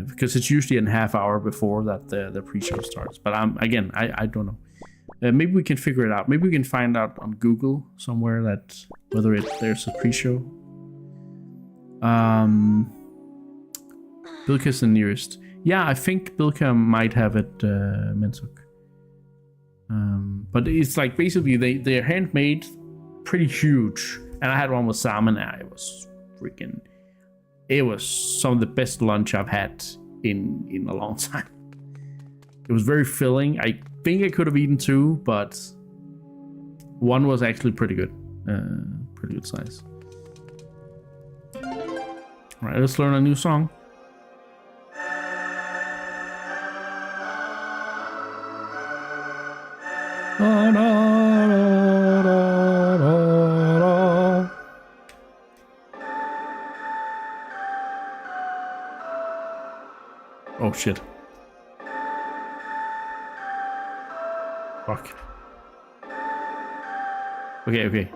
because it's usually a half hour before that the pre-show starts. But again, I don't know. Maybe we can figure it out. Maybe we can find out on Google somewhere that whether there's a pre-show. Bilka's the nearest. Yeah, I think Bilka might have it, Mensuk. But it's like basically they're handmade, pretty huge. And I had one with salmon, and it was some of the best lunch I've had in a long time. It was very filling. I think I could have eaten 2, but one was actually pretty good. Pretty good size. All right, let's learn a new song. Oh shit. Fuck. Okay.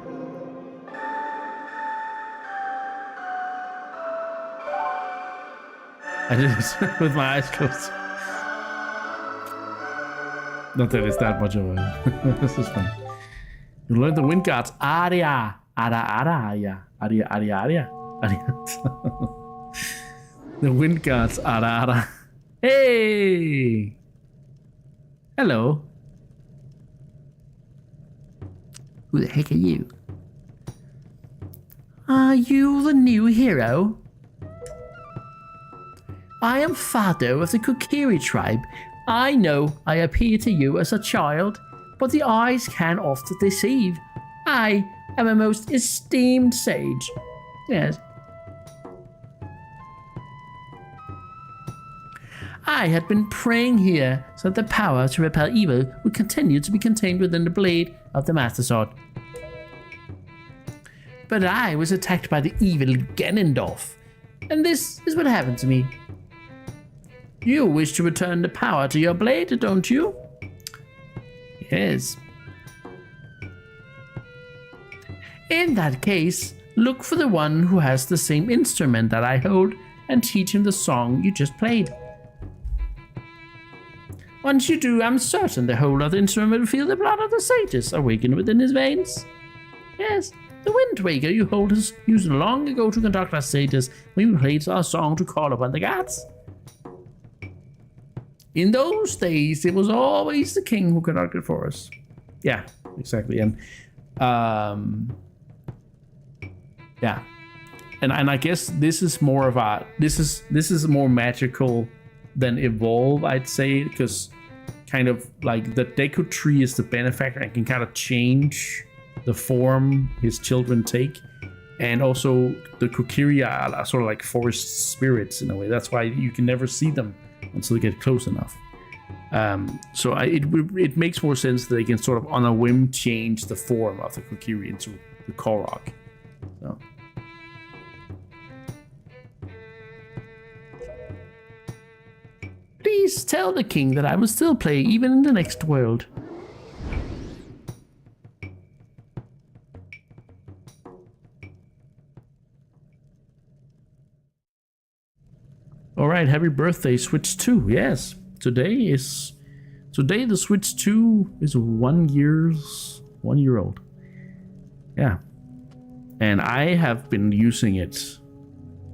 I did it with my eyes closed. Not that it's that much of a... This is fun. You learned the wind guards. Aria. Aria. The wind guards. Ara. Hey! Hello. Who the heck are you? Are you the new hero? I am father of the Kokiri tribe. I know I appear to you as a child, but the eyes can often deceive. I am a most esteemed sage. Yes. I had been praying here so that the power to repel evil would continue to be contained within the blade of the Master Sword. But I was attacked by the evil Ganondorf, and this is what happened to me. You wish to return the power to your blade, don't you? Yes. In that case, look for the one who has the same instrument that I hold and teach him the song you just played. Once you do, I'm certain the holder of the instrument will feel the blood of the sages awaken within his veins. Yes, the Wind Waker you hold is used long ago to conduct our sages when we played our song to call upon the gods. In those days, it was always the king who conducted for us. Yeah, exactly. And yeah, and I guess this is more of a this is more magical than evolve, I'd say, because kind of like the Deku Tree is the benefactor and can kind of change the form his children take, and also the Kokiri are sort of like forest spirits in a way. That's why you can never see them until they get close enough. So it makes more sense that they can sort of on a whim change the form of the Kokiri into the Korok. So. Please tell the king that I will still play even in the next world. All right, happy birthday, Switch 2. Yes, today the Switch 2 is 1 year old. Yeah, and I have been using it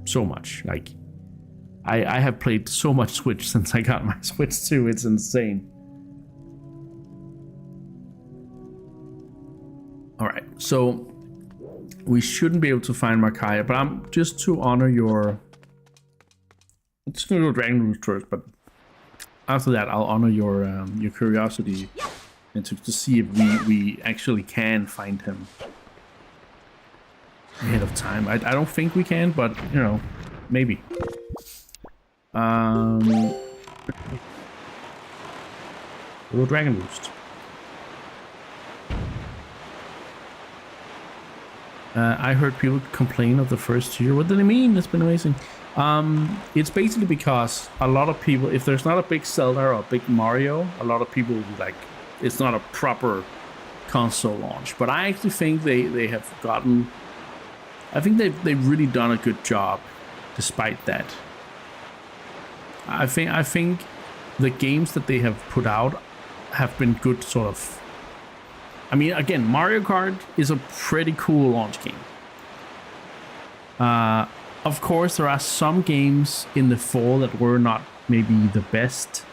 so much. Like, I have played so much Switch since I got my Switch 2. It's insane. All right, so we shouldn't be able to find Markaya, but I'm just to honor your. I'm just gonna go Dragon Roost first, but after that, I'll honor your curiosity and to see if we actually can find him ahead of time. I don't think we can, but you know, maybe. Little Dragon Roost. I heard people complain of the first tier. What did they mean? It's been amazing. It's basically because a lot of people, if there's not a big Zelda or a big Mario, a lot of people will be like, it's not a proper console launch. But I actually think they have gotten, I think they've really done a good job despite that. I think the games that they have put out have been good, sort of. I mean, again, Mario Kart is a pretty cool launch game. Of course, there are some games in the fall that were not maybe the best.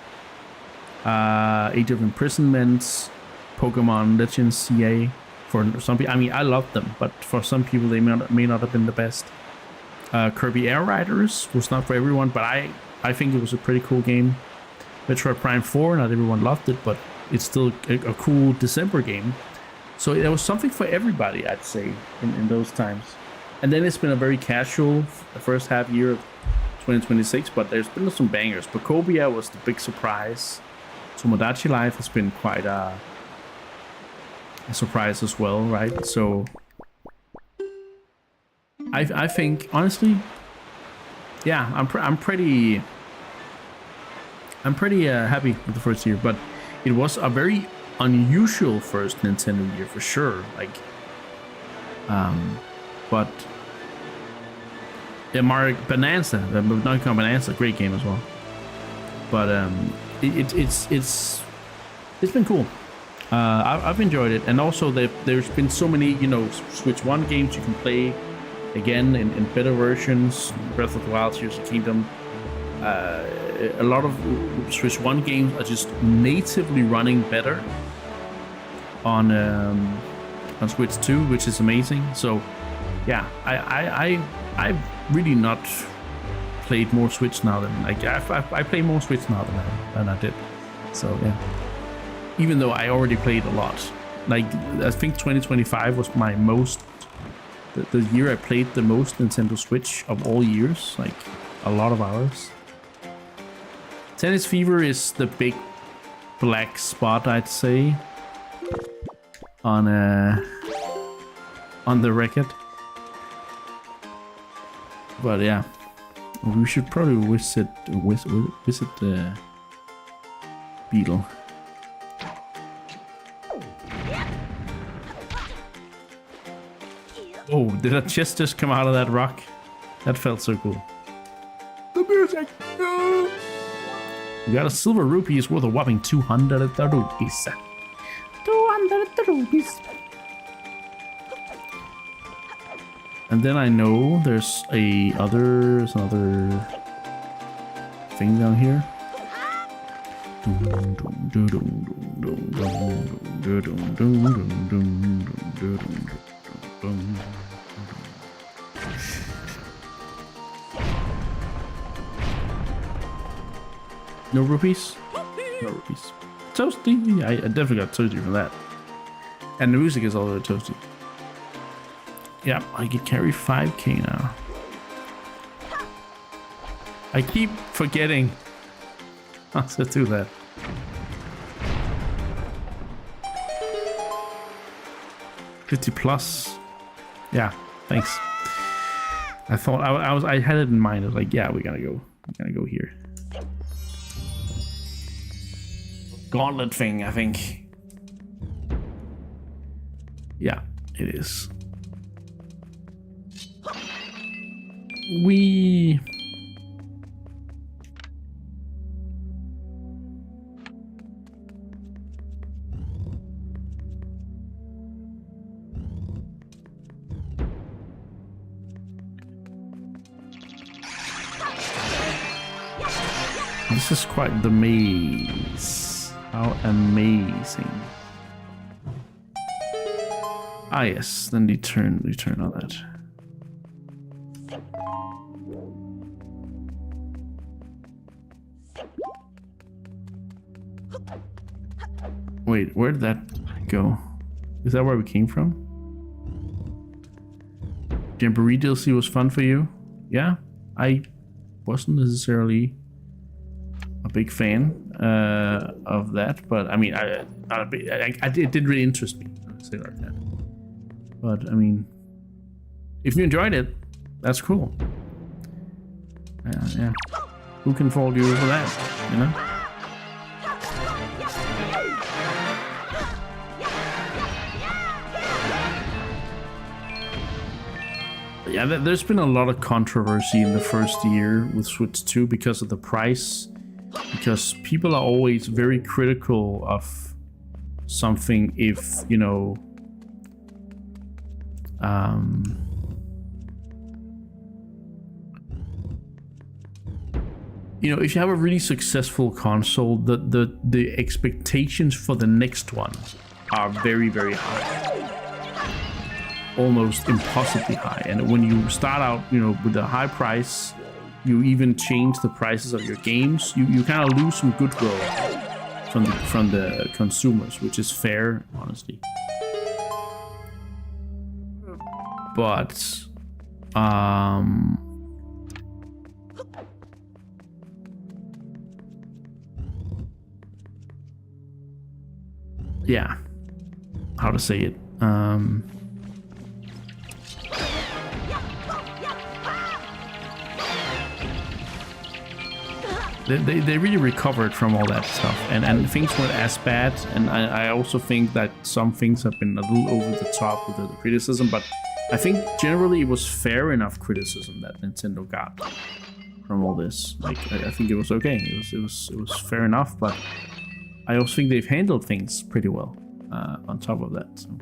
Age of Imprisonment, Pokemon Legends CA. For some people, I mean, I love them, but for some people, they may not have been the best. Kirby Air Riders was not for everyone, but I think it was a pretty cool game. Metroid Prime 4, not everyone loved it, but it's still a cool December game. So there was something for everybody, I'd say, in those times. And then it's been a very casual first half year of 2026, but there's been some bangers. Pocobia was the big surprise. Tomodachi Life has been quite a surprise as well, right? So I think, honestly, yeah, I'm pretty happy with the first year, but it was a very unusual first Nintendo year for sure. Like, but yeah, Mario Bonanza, the Donkey Kong Bonanza, great game as well. But it's been cool. I've enjoyed it, and also there's been so many, you know, Switch 1 games you can play again in better versions. Breath of the Wild, Tears of the Kingdom, A lot of Switch 1 games are just natively running better on Switch 2, which is amazing. So yeah, I've really not played more Switch now than I play more Switch now than I did. So yeah, even though I already played a lot, like I think 2025 was my most the year I played the most Nintendo Switch of all years, like a lot of hours. Tennis Fever is the big black spot, I'd say, on the record. But yeah, we should probably visit Beetle. Oh, did a chest just come out of that rock? That felt so cool. The music! No! We got a silver rupee is worth a whopping 200 rupees. 200 rupees. And then I know there's another thing down here. No rupees? No rupees. Toasty! I definitely got toasty from that. And the music is also toasty. Yeah, I can carry 5k now. I keep forgetting how to do that. $50+. Yeah, thanks. I thought I had it in mind. I was like, yeah, we gotta go here. Gauntlet thing, I think. Yeah, it is. We This is quite the maze. How amazing. Ah yes, then return on that. Wait, where did that go? Is that where we came from? Jamboree DLC was fun for you? Yeah, I wasn't necessarily a big fan of that, but I mean, it did really interest me. I would say like that. But I mean, if you enjoyed it, that's cool. Yeah. Who can fault you for that? You know. Yeah, there's been a lot of controversy in the first year with Switch 2 because of the price. Because people are always very critical of something if, you know, if you have a really successful console, the expectations for the next one are very, very high. Almost impossibly high. And when you start out, with a high price, you even change the prices of your games, you kind of lose some goodwill from the consumers, which is fair, honestly. But yeah, how to say it? They really recovered from all that stuff, and things weren't as bad. And I also think that some things have been a little over the top with the criticism, but I think generally it was fair enough criticism that Nintendo got from all this. Like I think it was okay. It was fair enough, but I also think they've handled things pretty well on top of that. So.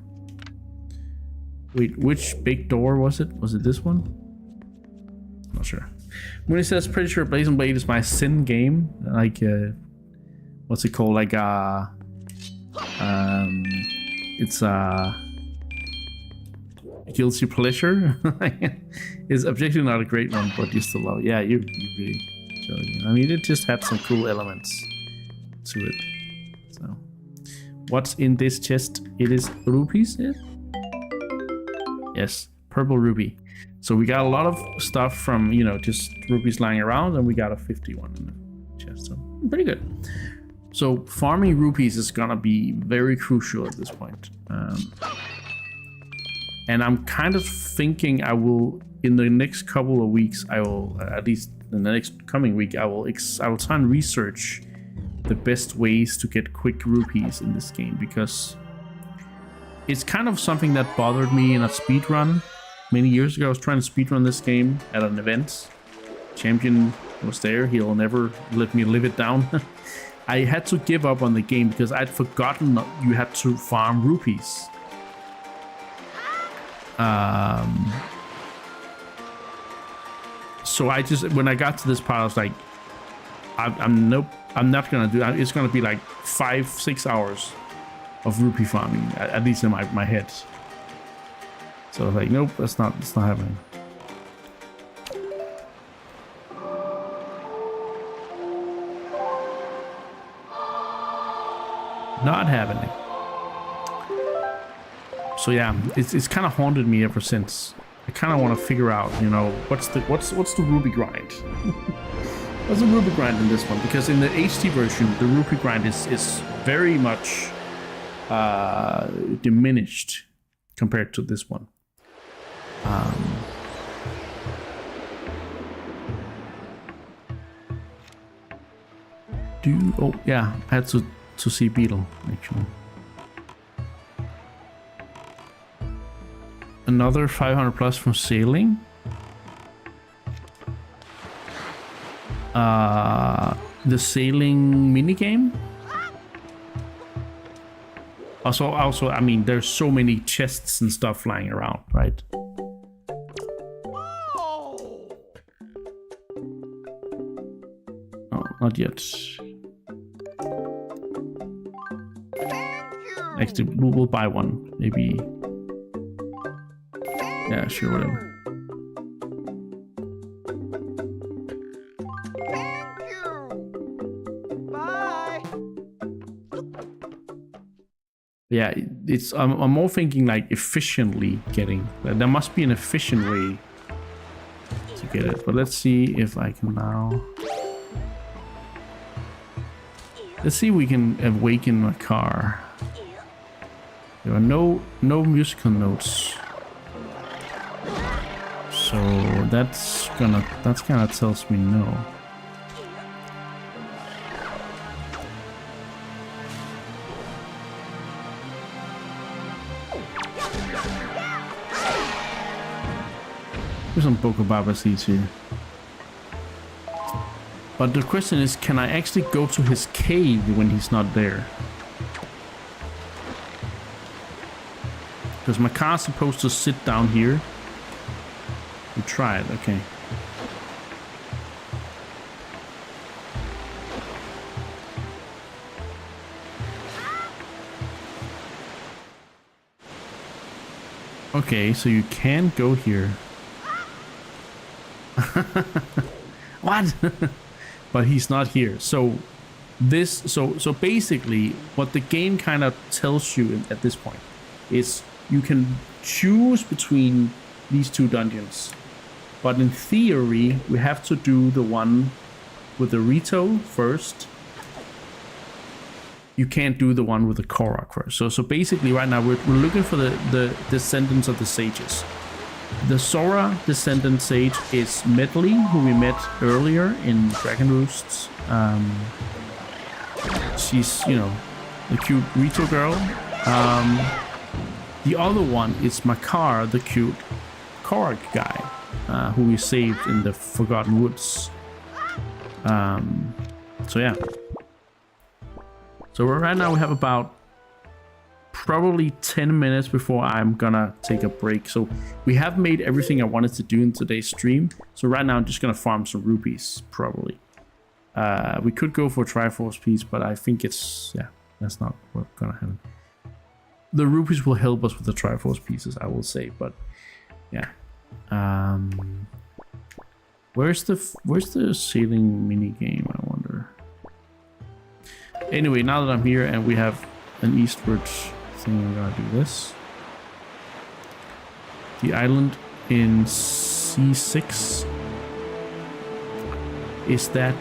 Wait, which big door was it? Was it this one? Not sure. When he says pretty sure Blazing Blade is my sin game, like what's it called? Like it's a guilty pleasure. It's objectively not a great one, but you still love it. Yeah, you really. I mean, it just had some cool elements to it. So, what's in this chest? It is rupees. Yeah? Yes, purple ruby. So we got a lot of stuff from, you know, just rupees lying around, and we got a 51 in the chest. So pretty good. So farming rupees is gonna be very crucial at this point. And I'm kind of thinking I will, in the next couple of weeks, I will, at least in the next coming week, I will try and research the best ways to get quick rupees in this game, because it's kind of something that bothered me in a speed run many years ago. I was trying to speedrun this game at an event. Champion was there. He'll never let me live it down. I had to give up on the game because I'd forgotten that you had to farm rupees. So I just, when I got to this part, I was like, I'm not gonna do that. It's gonna be like 5-6 hours of rupee farming, at least in my head. So I was like, nope, that's not happening. Not happening. So yeah, it's kind of haunted me ever since. I kind of want to figure out, you know, what's the rupee grind? What's the rupee grind in this one? Because in the HD version, the rupee grind is very much diminished compared to this one. Oh yeah, I had to see Beetle actually. Another 500 plus from sailing. The sailing minigame. Also, I mean, there's so many chests and stuff flying around, right? Oh, not yet. Next, we'll buy one, maybe. Yeah, sure, whatever. Yeah, it's I'm more thinking like efficiently getting. There must be an efficient way to get it. But let's see if I can now. Let's see if we can awaken my car. There are no musical notes. So that's kind of tells me no. There's some Bokobaba seeds here. But the question is, can I actually go to his cave when he's not there? Because my car's supposed to sit down here. We try it, okay. Okay, so you can go here. What? But he's not here. So this, so basically, what the game kind of tells you at this point is you can choose between these two dungeons. But in theory, we have to do the one with the Rito first. You can't do the one with the Korok first. So basically right now we're looking for the descendants of the sages. The Sora descendant sage is Medley, who we met earlier in Dragon Roosts. She's, you know, the cute Rito girl. The other one is Makar, the cute Korok guy, who we saved in the Forgotten Woods. So yeah. So right now we have about probably 10 minutes before I'm gonna take a break. So we have made everything I wanted to do in today's stream. So right now I'm just gonna farm some rupees, probably. We could go for a Triforce piece, but I think it's, yeah, that's not what's gonna happen. The rupees will help us with the Triforce pieces, I will say, but yeah. Where's the sailing mini game, I wonder? Anyway, now that I'm here and we have an eastward thing, we're gonna do this. The island in C6. Is that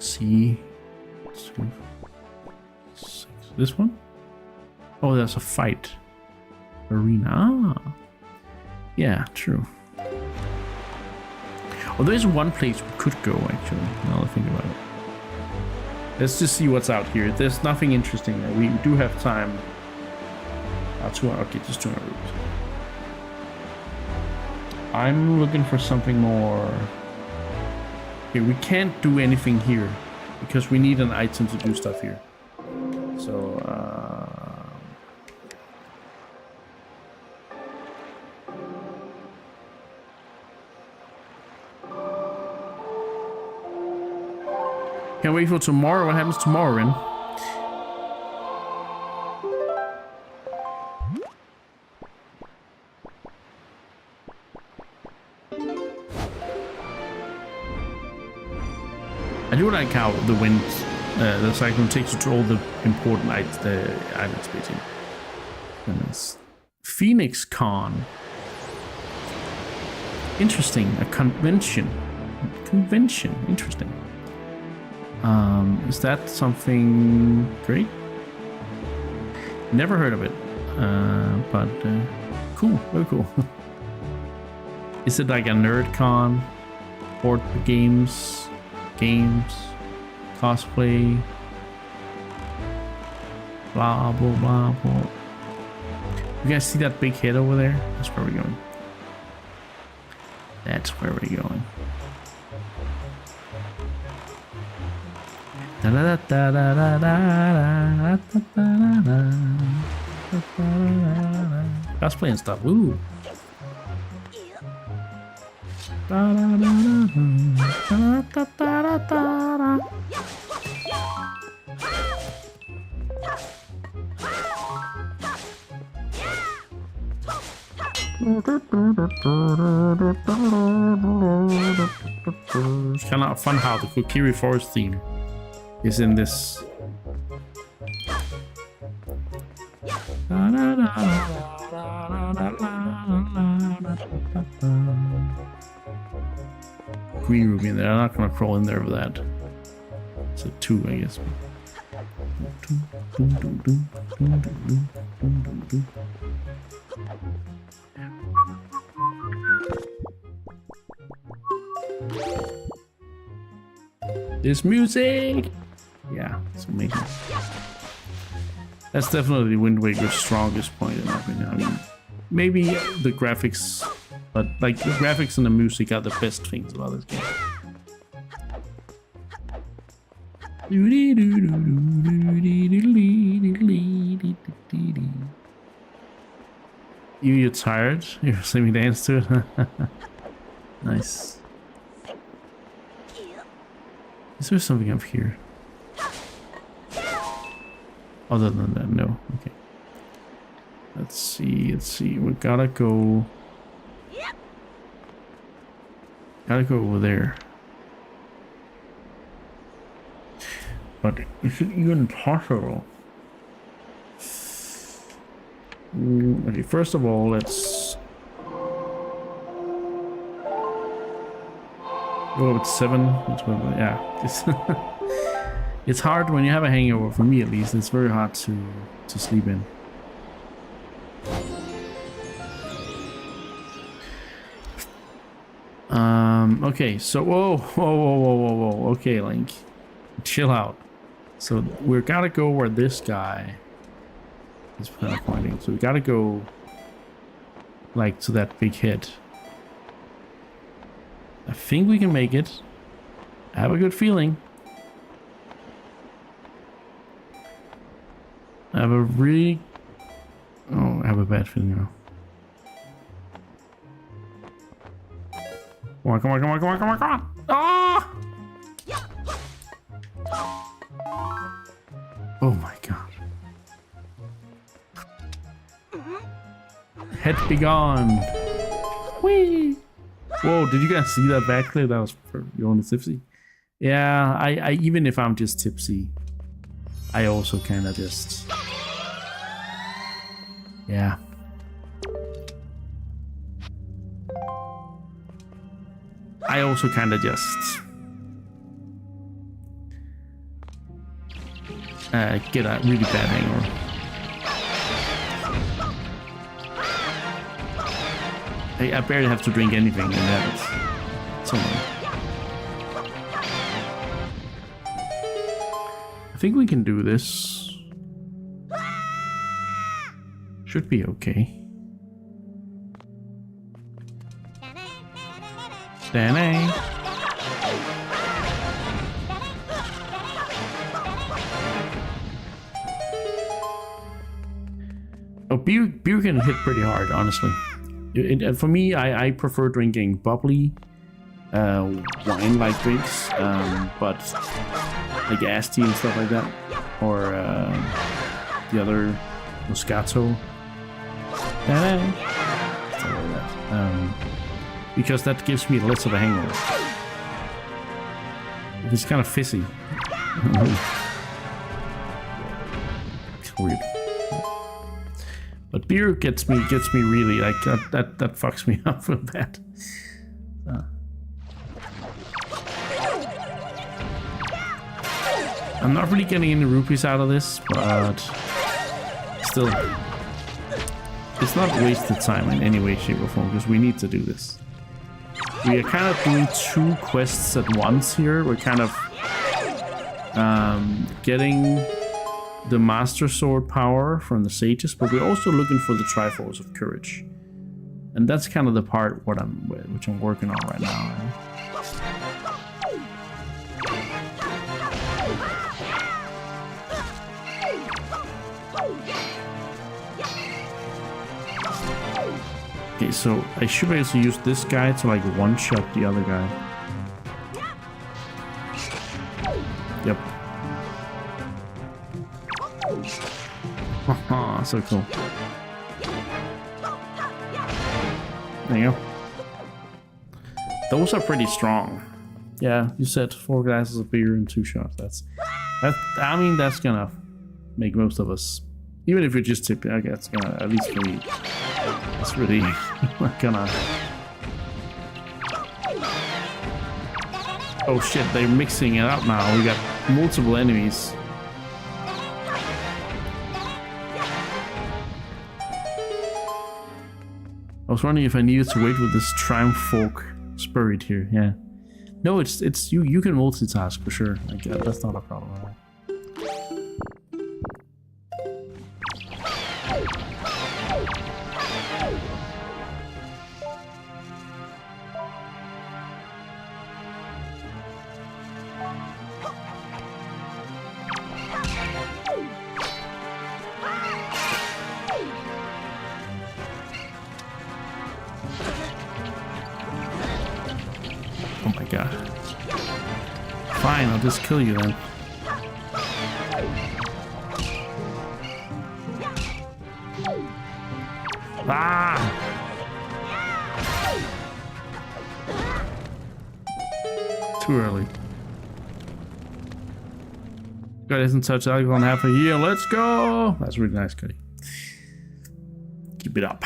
C6? This one? Oh, there's a fight arena. Ah. Yeah, true. Oh, there's one place we could go, actually, now that I think about it. Let's just see what's out here. There's nothing interesting there. We do have time. 200, okay, just 200 rupees. I'm looking for something more. Okay, we can't do anything here because we need an item to do stuff here. So, can't wait for tomorrow. What happens tomorrow, Ren? I do like how the wind, the cyclone takes you to all the important islands, basically. Goodness. Phoenix Con. Interesting. A convention. Interesting. Is that something great? Never heard of it. But cool. Very cool. Is it like a nerd con? Board games, cosplay, blah blah blah blah. You guys see that big head over there? That's where we're going. That's where we're going. Cosplay and stuff. Ooh. It's kind of fun how the Kokiri Forest theme is in this. Green ruby in there. I'm not gonna crawl in there for that. It's a 2, I guess. This music! Yeah, it's amazing. That's definitely Wind Waker's strongest point in my opinion. I mean, maybe the graphics, but like the graphics and the music are the best things about this game. You're tired? You're listening me dance to it? Nice. Is there something up here? Other than that, no. Okay. Let's see. We gotta go. Gotta go over there. But is it even possible? Okay, first of all, let's go up at 7. Yeah, it's hard when you have a hangover. For me, at least, it's very hard to sleep in. Okay, so whoa. Okay, Link, chill out. So we gotta go where this guy is pointing. So we gotta go like to that big head. I think we can make it. I have a good feeling. I have a really... Oh, I have a bad feeling now. Come on, come on, come on, come on, come on, come on! Ah! Oh my god. Head be gone! Whee! Whoa, did you guys see that backflip? That was for you only tipsy. Yeah, I even if I'm just tipsy, I also kind of just... Yeah. I also kind of just... get a really bad hangover. I barely have to drink anything and that's something. I think we can do this. Should be okay. Danny. Oh, beer can hit pretty hard, honestly. For me, I prefer drinking bubbly, wine-like drinks, but like Asti and stuff like that, or the other Moscato, stuff like that. Because that gives me less of a hangover. It's kind of fizzy. It's weird. But beer gets me really like that fucks me up real bad. I'm not really getting any rupees out of this, but still, it's not wasted time in any way, shape, or form because we need to do this. We are kind of doing 2 quests at once here. We're kind of getting the Master Sword power from the sages, but we're also looking for the Triforce of Courage, and that's kind of the part which I'm working on right now. Okay, so I should be able to use this guy to like one-shot the other guy. Yep. Haha, so cool. There you go. Those are pretty strong. Yeah, you said 4 glasses of beer and 2 shots. I mean, that's gonna make most of us, even if you're just tipping, I guess, gonna, at least for me, it's really not gonna. Oh shit, they're mixing it up now. We got multiple enemies. I was wondering if I needed to wait with this Triumph Fork Spirit here. Yeah. No, it's you can multitask for sure. Like, that's not a problem at all. Oh my god. Fine, I'll just kill you then. Ah! Too early. God isn't touch alcohol in half a year. Let's go! That's really nice, Cody. Keep it up.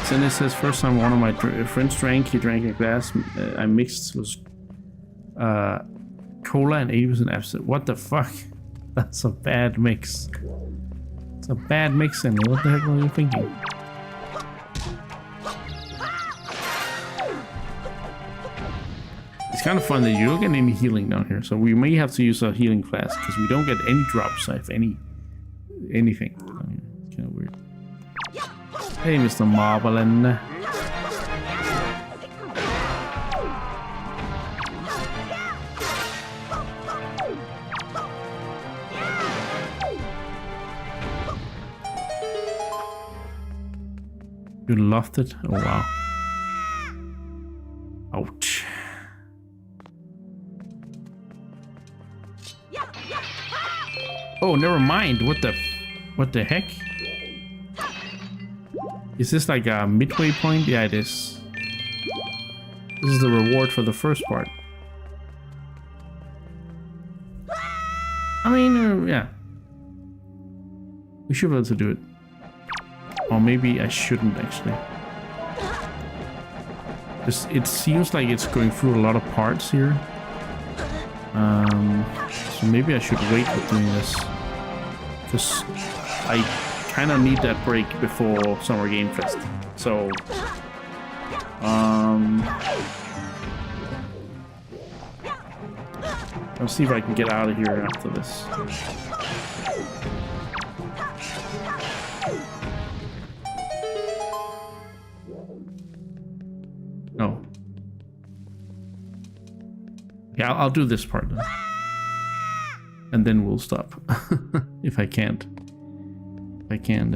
Then it says first time one of my friends drank, he drank a glass I mixed was cola and 80% absinthe. What the fuck? That's a bad mix. It's a bad mix, Andy. What the heck were you thinking? It's kind of fun that you don't get any healing down here, so we may have to use a healing flask because we don't get any drops, if anything. It's kind of weird. Hey, Mr. Marvelin. You lost it? Oh wow. Ouch. Oh, never mind. What the heck? Is this like a midway point? Yeah, it is. This is the reward for the first part. I mean, yeah. We should be able to do it. Or maybe I shouldn't actually. It seems like it's going through a lot of parts here. So maybe I should wait with doing this. Because I kind of need that break before Summer Game Fest. So... I'll see if I can get out of here after this. No. Yeah, I'll do this part then. And then we'll stop. If I can't. If I can't,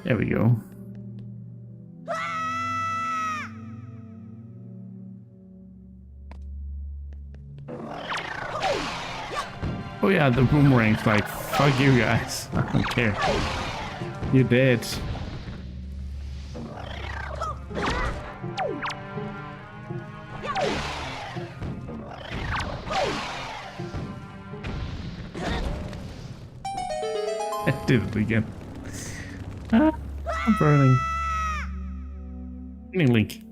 There we go. Oh yeah, the boomerang's like, fuck you guys. I don't care. You're dead. I did it again. Ah, I'm burning. Link.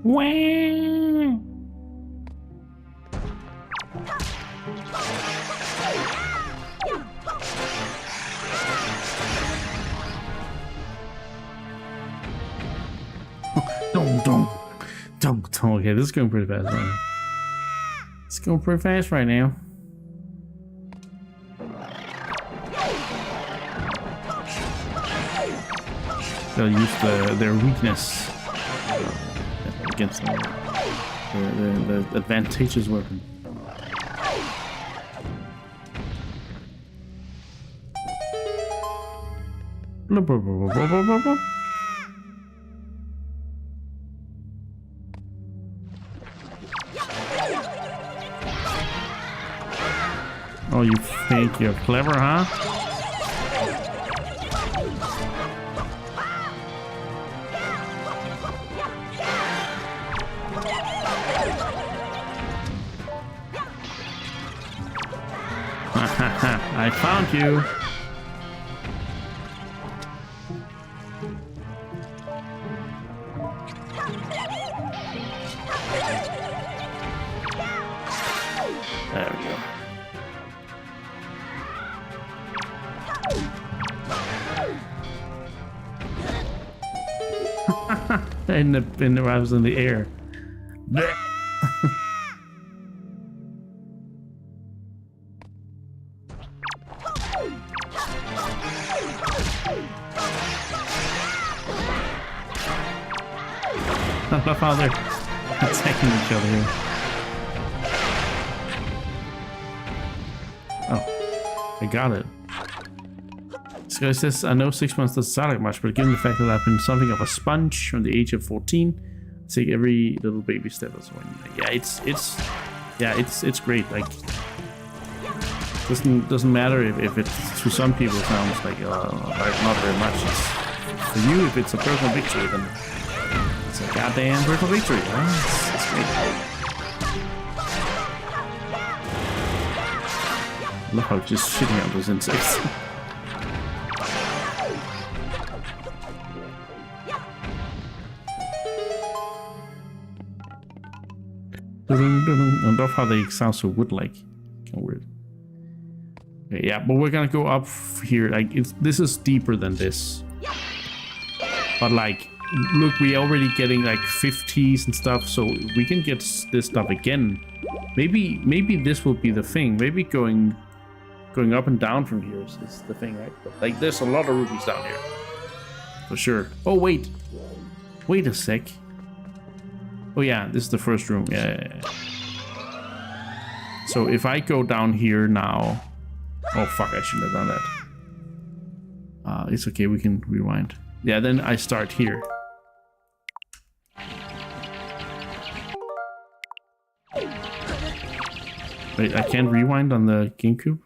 Wah! Don't. Okay, this is going pretty fast right now. It's going pretty fast right now. They'll use their weakness against the advantageous weapon. Blah, blah, blah, blah, blah, blah, blah. Oh, you think you're clever, huh? I found you. There we go. I was in the air. I love how they're attacking each other here. Oh, I got it. This guy says, I know 6 months doesn't sound like much, but given the fact that I've been something of a sponge from the age of 14, I take every little baby step as one. Yeah, it's great. Like, doesn't matter if it to some people sounds like not very much. It's, for you, if it's a personal victory, then it's a goddamn personal victory. Huh? It's great. Look how just shitting on those insects. I love how they sound so wood-like. Kind of weird. Okay, yeah, but we're gonna go up here. Like, this is deeper than this. But like, look, we're already getting like 50s and stuff, so we can get this stuff again. Maybe this will be the thing. Maybe going up and down from here is the thing, right? But like, there's a lot of rubies down here. For sure. Oh, wait. Wait a sec. Oh yeah, this is the first room. Yeah. So if I go down here now... Oh fuck, I shouldn't have done that. It's okay, we can rewind. Yeah, then I start here. Wait, I can't rewind on the GameCube?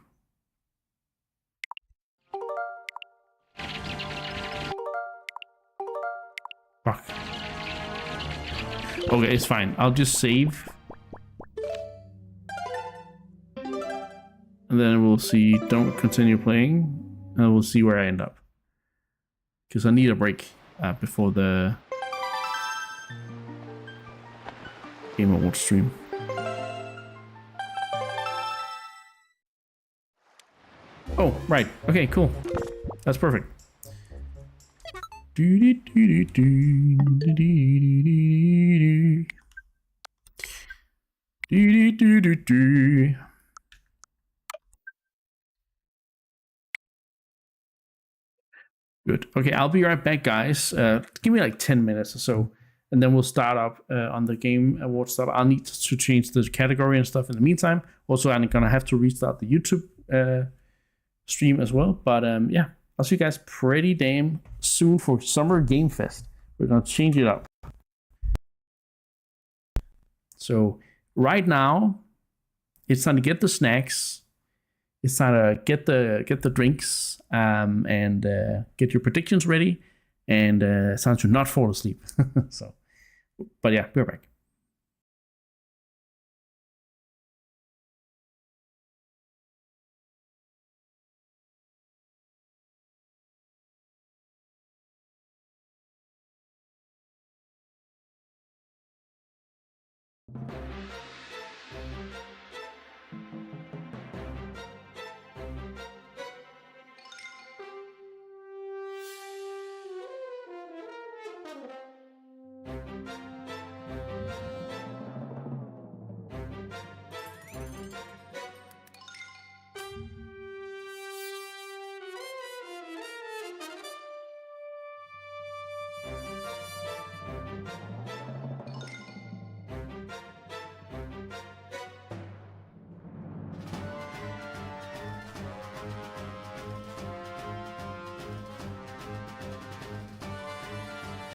Fuck. Okay, it's fine. I'll just save. And then we'll see, don't continue playing. And we'll see where I end up. Because I need a break before the Game Awards stream. Oh, right. Okay, cool. That's perfect. Good. Okay, I'll be right back, guys. Give me like 10 minutes or so, and then we'll start up on the Game Awards stuff. I'll need to change the category and stuff in the meantime. Also, I'm gonna have to restart the YouTube stream as well. But yeah, I'll see you guys pretty damn soon for Summer Game Fest. We're gonna change it up. So right now, it's time to get the snacks. It's time to get the drinks and get your predictions ready, and it's time to not fall asleep. So, but yeah, we're back.